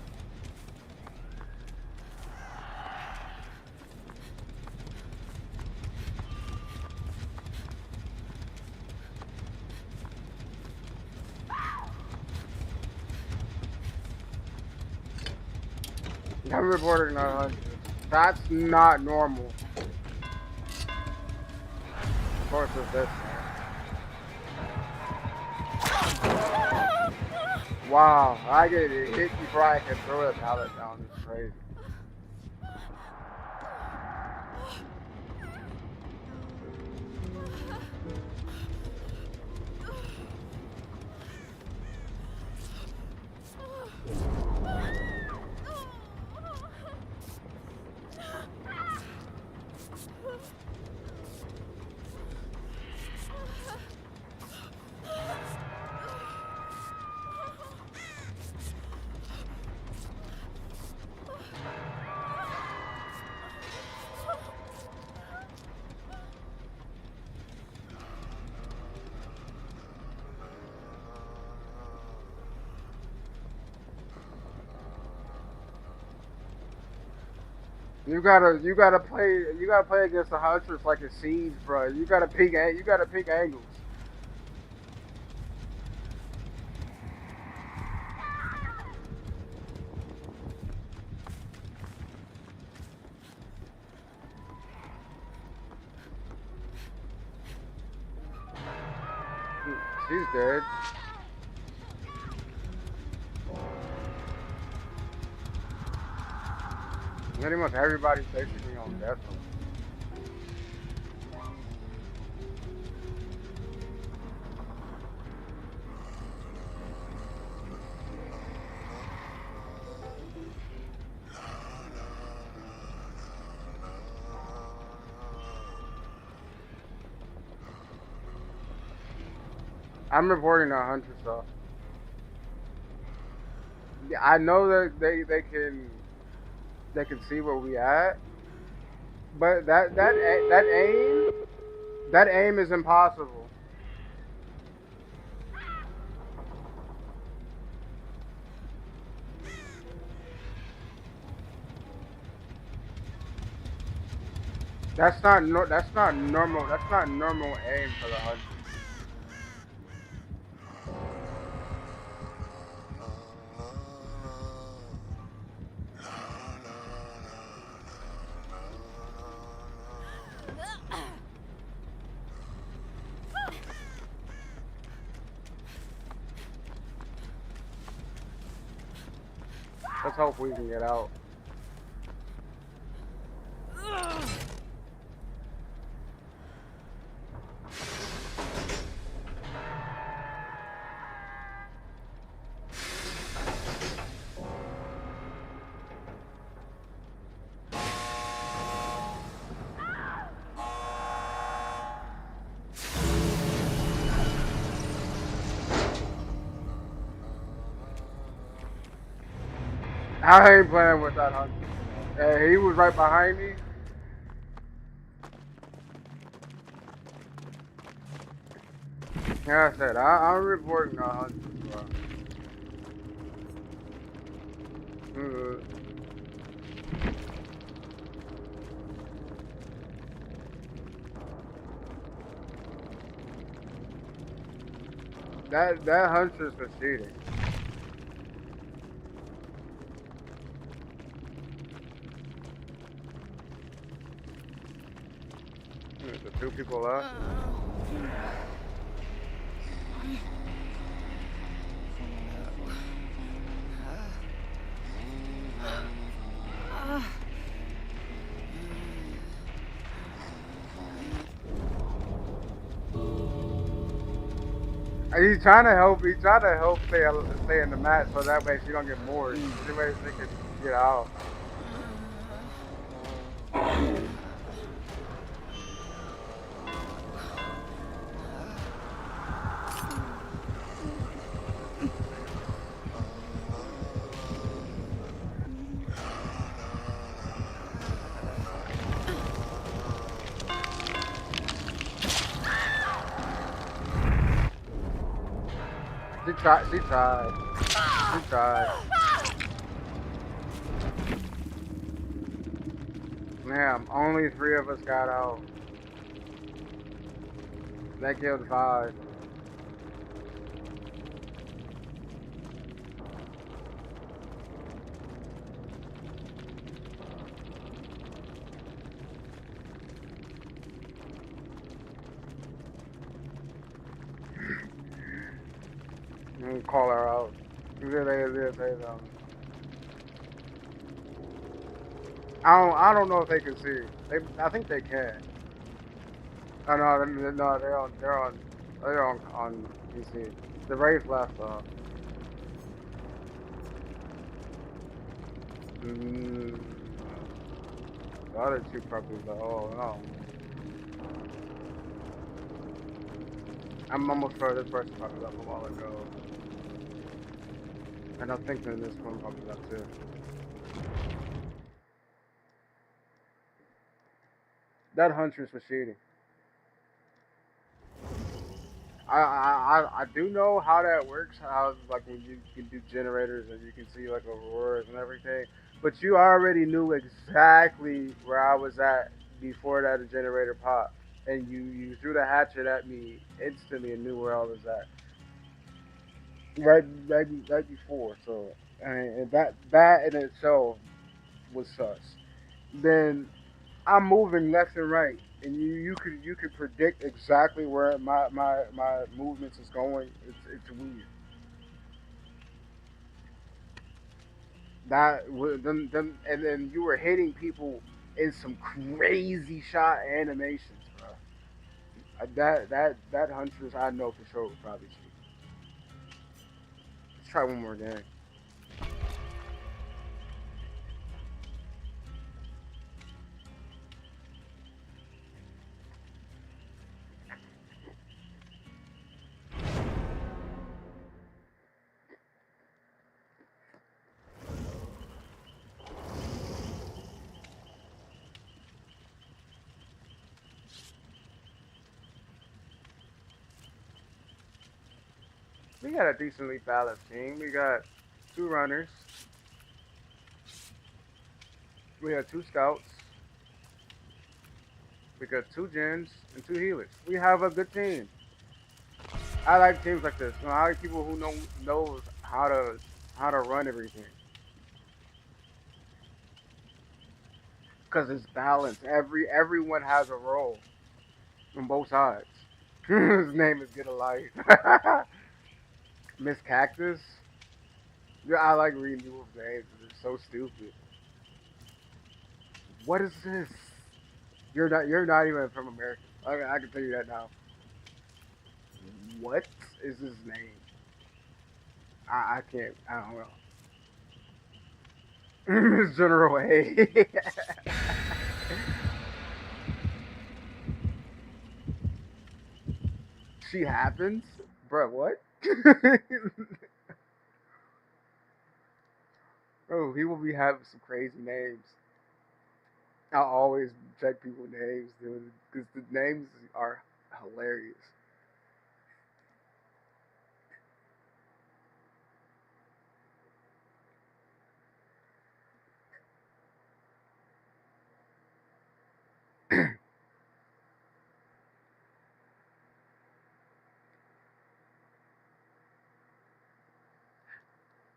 [SPEAKER 1] I'm reporting 900. That's not normal. Of course it's this. Wow, I get it hit before I can throw a pallet down. It's crazy. You gotta play against the Huntress like a siege, bro. You gotta pick angles. She's dead. Pretty much everybody's basically on death row. I'm reporting a Huntress though. Yeah, I know that they can see where we at, But that aim is impossible. That's not normal. That's not normal aim for the hunter. Let's hope we can get out. I ain't playing with that hunter. He was right behind me. Like I said, I'm reporting a hunter, bro. Mm, that hunter's proceeding. The two people left. He's trying to help. He's trying to help stay in the match so that way she don't get more. Anyway, she can get out. She tried. She tried. She tried. Damn, only 3 of us got out. That killed 5. Call her out. They say something. I don't know if they can see. I think they can. Oh no, no, they're on PC. The Wraith left off. Mm, the other 2 probably left. Oh no. I'm almost sure this person probably left a while ago. And I'm thinking this one probably left too. That huntress was cheating. I do know how that works. How like when you can do generators and you can see like auroras and everything. But you already knew exactly where I was at before that generator popped, and you threw the hatchet at me instantly and knew where I was at right before. So and that in itself was sus. Then I'm moving left and right, and you could predict exactly where my movements is going. It's weird. And then you were hitting people in some crazy shot animations, bro. That Huntress I know for sure would probably cheat. Let's try one more game. We got a decently balanced team. We got 2 runners. We have 2 scouts. We got 2 gens and 2 healers. We have a good team. I like teams like this. You know, I like people who knows how to run everything. Cause it's balanced. Everyone has a role on both sides. His name is Get a Life. Miss Cactus. Yeah, I like reading people's names. It's so stupid. What is this? You're not even from America. I can tell you that now. What is his name? I can't. I don't know. Miss General A. She happens, bro. What? Bro, he will be having some crazy names. I always check people's names, dude, because the names are hilarious.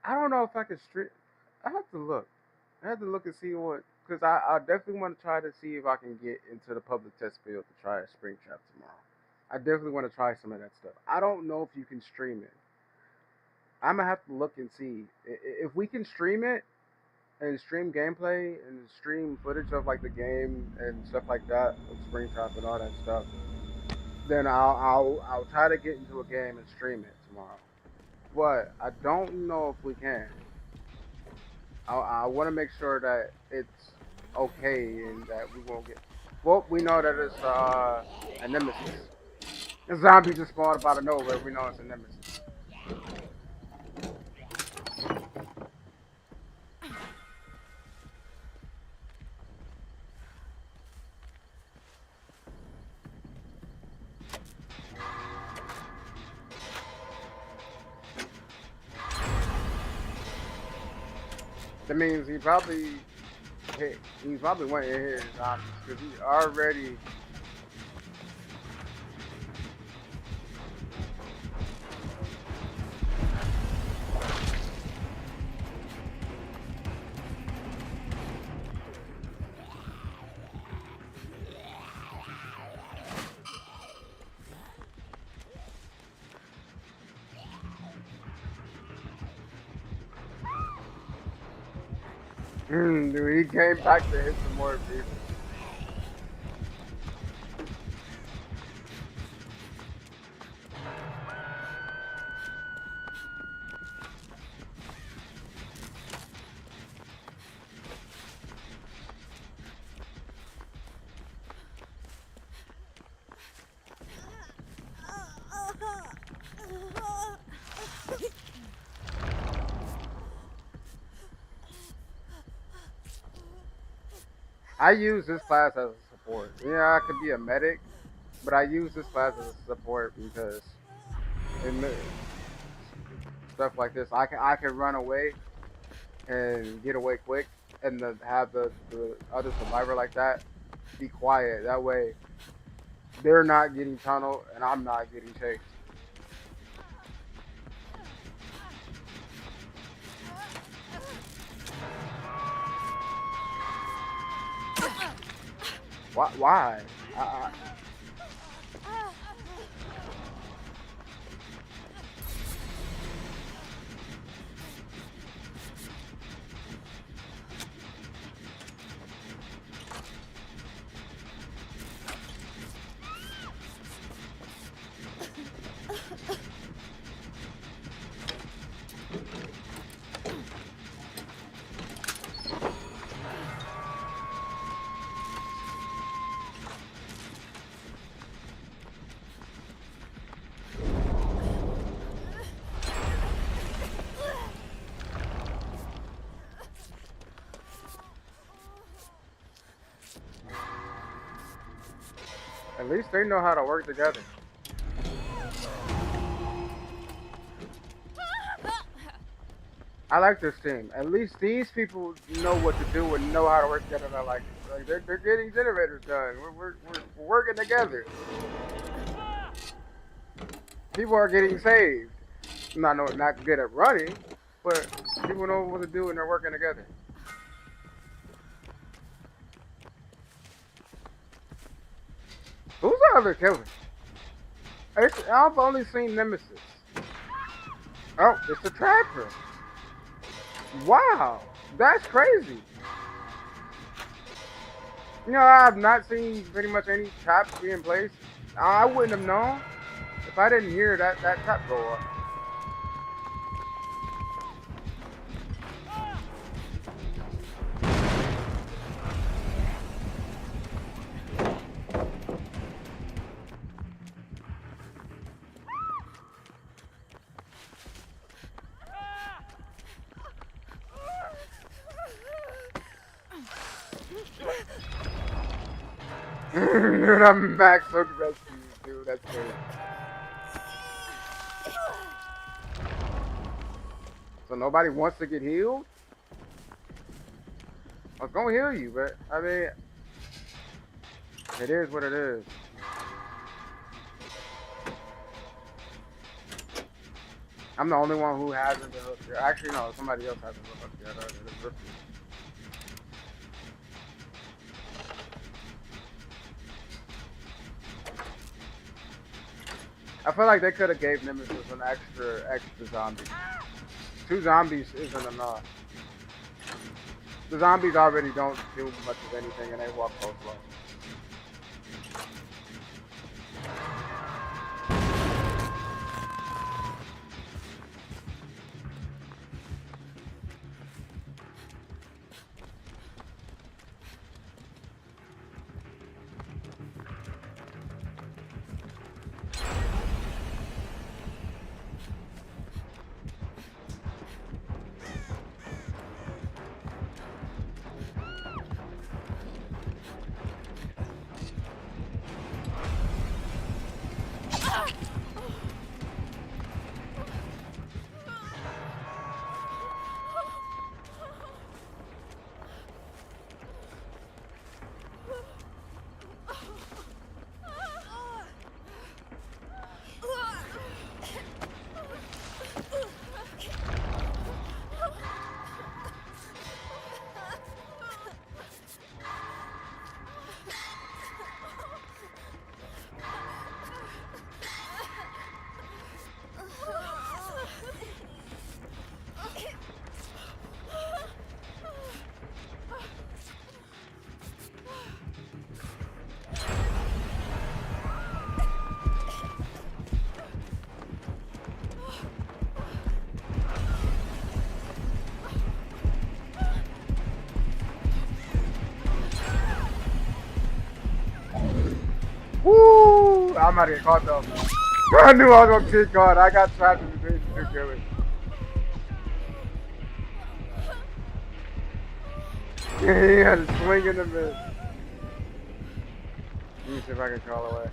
[SPEAKER 1] I don't know if I can stream. I have to look. I have to look and see what, because I definitely want to try to see if I can get into the public test field to try a spring trap tomorrow. I definitely want to try some of that stuff. I don't know if you can stream it. I'm gonna have to look and see if we can stream it and stream gameplay and stream footage of like the game and stuff like that, of spring trap and all that stuff. Then I'll try to get into a game and stream it tomorrow. But I don't know if we can. I want to make sure that it's okay and that we won't get. Well, we know that it's a nemesis. A zombie just spawned up out of nowhere. We know it's a nemesis. That means he probably went in here zombies because he already. Dude, he came back to hit some more people. I use this class as a support. Yeah, I could be a medic, but I use this class as a support because in stuff like this, I can run away and get away quick, and have the other survivor like that be quiet. That way, they're not getting tunneled, and I'm not getting chased. Why? Why? At least they know how to work together. I like this team. At least these people know what to do and know how to work together. And I like it. Like they're getting generators done. We're working together. People are getting saved. Not good at running, but people know what to do and they're working together. Who's the other killer? I've only seen Nemesis. Oh, it's the Trapper. Wow, that's crazy. You know, I've not seen pretty much any traps being placed. I wouldn't have known if I didn't hear that trap go off. Dude, I'm back so rescue, dude. That's crazy. So nobody wants to get healed? I was gonna heal you, but I mean, it is what it is. I'm the only one who hasn't been hooked yet. Actually, no, somebody else hasn't been hooked yet. It's rookie. I feel like they could have gave Nemesis an extra zombie. 2 zombies isn't enough. The zombies already don't do much of anything and they walk so slow. Woo! I'm about to get caught though. I knew I was gonna get caught. I got trapped in between the 2 killers. He had a swing in the miss. Let me see if I can crawl away.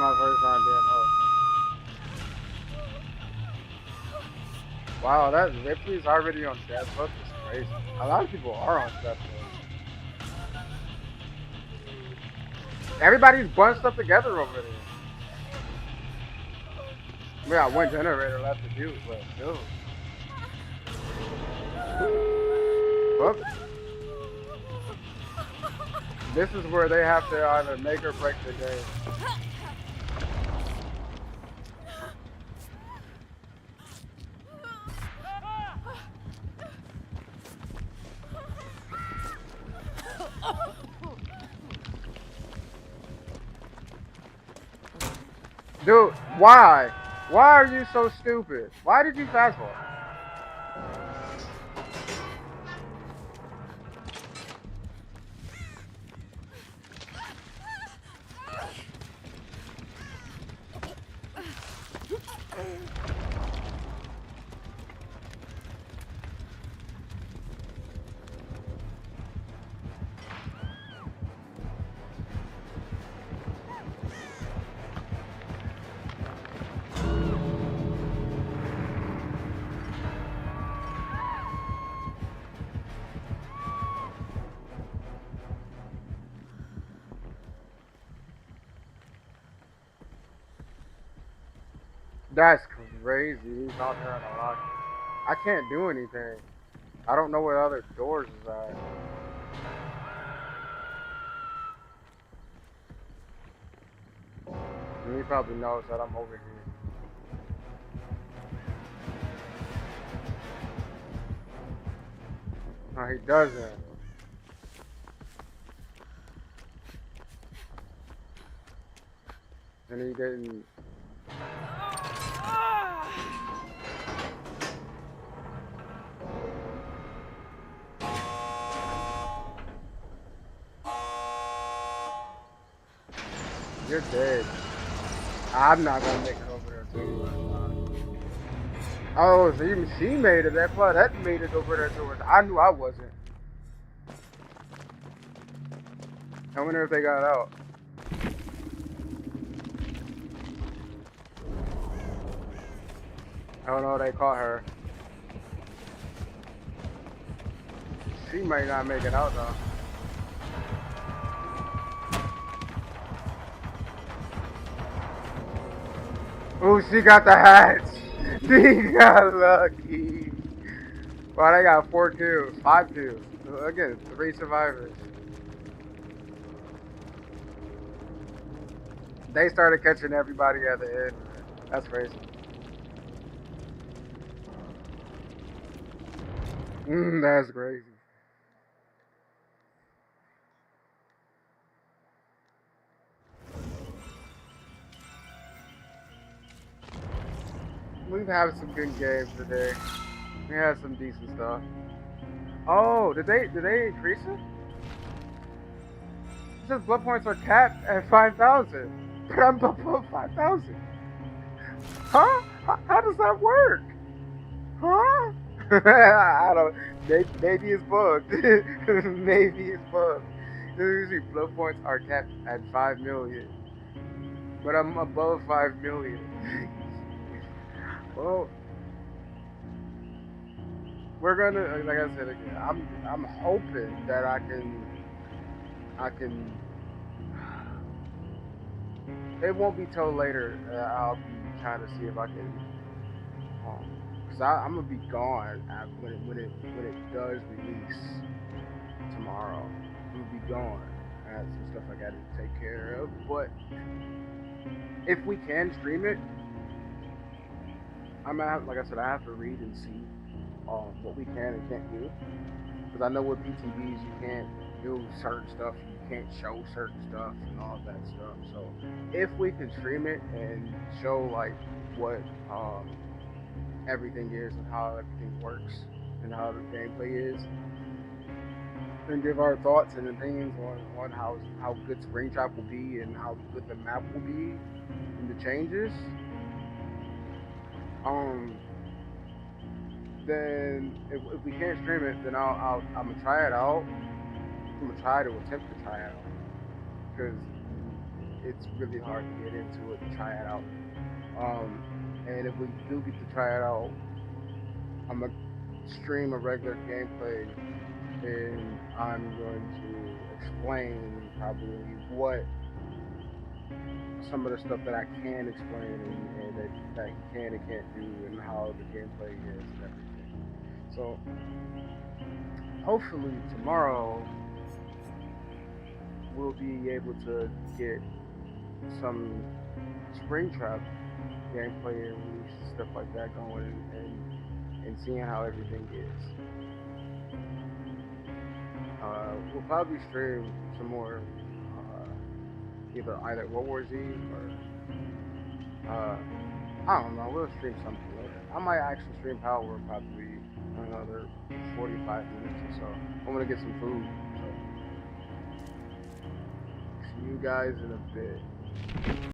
[SPEAKER 1] My first time being hooked. Wow, that Ripley's already on Death Hook is crazy. A lot of people are on Death Hook. Everybody's bunched up together over there. We got 1 generator left to do, but still. Whoops. This is where they have to either make or break the game. Dude, why? Why are you so stupid? Why did you fast forward? That's crazy. He's out there on a rock. I can't do anything. I don't know where other doors is at. And he probably knows that I'm over here. No, he doesn't. And he didn't. You're dead. I'm not gonna make it over there too. Oh, so even she made it. That plus that made it over there too. I knew I wasn't. I wonder if they got out. Oh no, they caught her. She might not make it out though. Oh, she got the hatch. She got lucky. Wow, they got 4 kills, 5 kills. Again, 3 survivors. They started catching everybody at the end. That's crazy. That's crazy. We've had some good games today. We had some decent stuff. Oh, did they increase it? It says blood points are capped at 5,000. But I'm above 5,000. Huh? How does that work? Huh? I don't. Maybe it's bugged. Maybe it's bugged. Usually blood points are capped at 5 million, but I'm above 5 million. Well, we're gonna, like I said again, I'm hoping that I can. It won't be till later. I'll be trying to see if I can, cause I'm gonna be gone when it does release tomorrow. I'm gonna be gone. I have some stuff I gotta take care of, but if we can stream it, I'm gonna have, like I said, I have to read and see what we can and can't do. Because I know with PTBs you can't do certain stuff, you can't show certain stuff and all that stuff. So if we can stream it and show like what everything is and how everything works and how the gameplay is, and give our thoughts and opinions on how good Spring Trap will be and how good the map will be and the changes. Then if we can't stream it, then I'm gonna try it out. I'm gonna try to attempt to try it out because it's really hard to get into it and try it out. And if we do get to try it out, I'm gonna stream a regular gameplay and I'm going to explain probably what some of the stuff that I can explain and that you can and can't do and how the gameplay is and everything. So hopefully tomorrow we'll be able to get some Spring Trap gameplay and stuff like that going and seeing how everything is. We'll probably stream some more either World War Z or I don't know. We'll stream something later. I might actually stream Power probably another 45 minutes or so. I'm gonna get some food. So see you guys in a bit.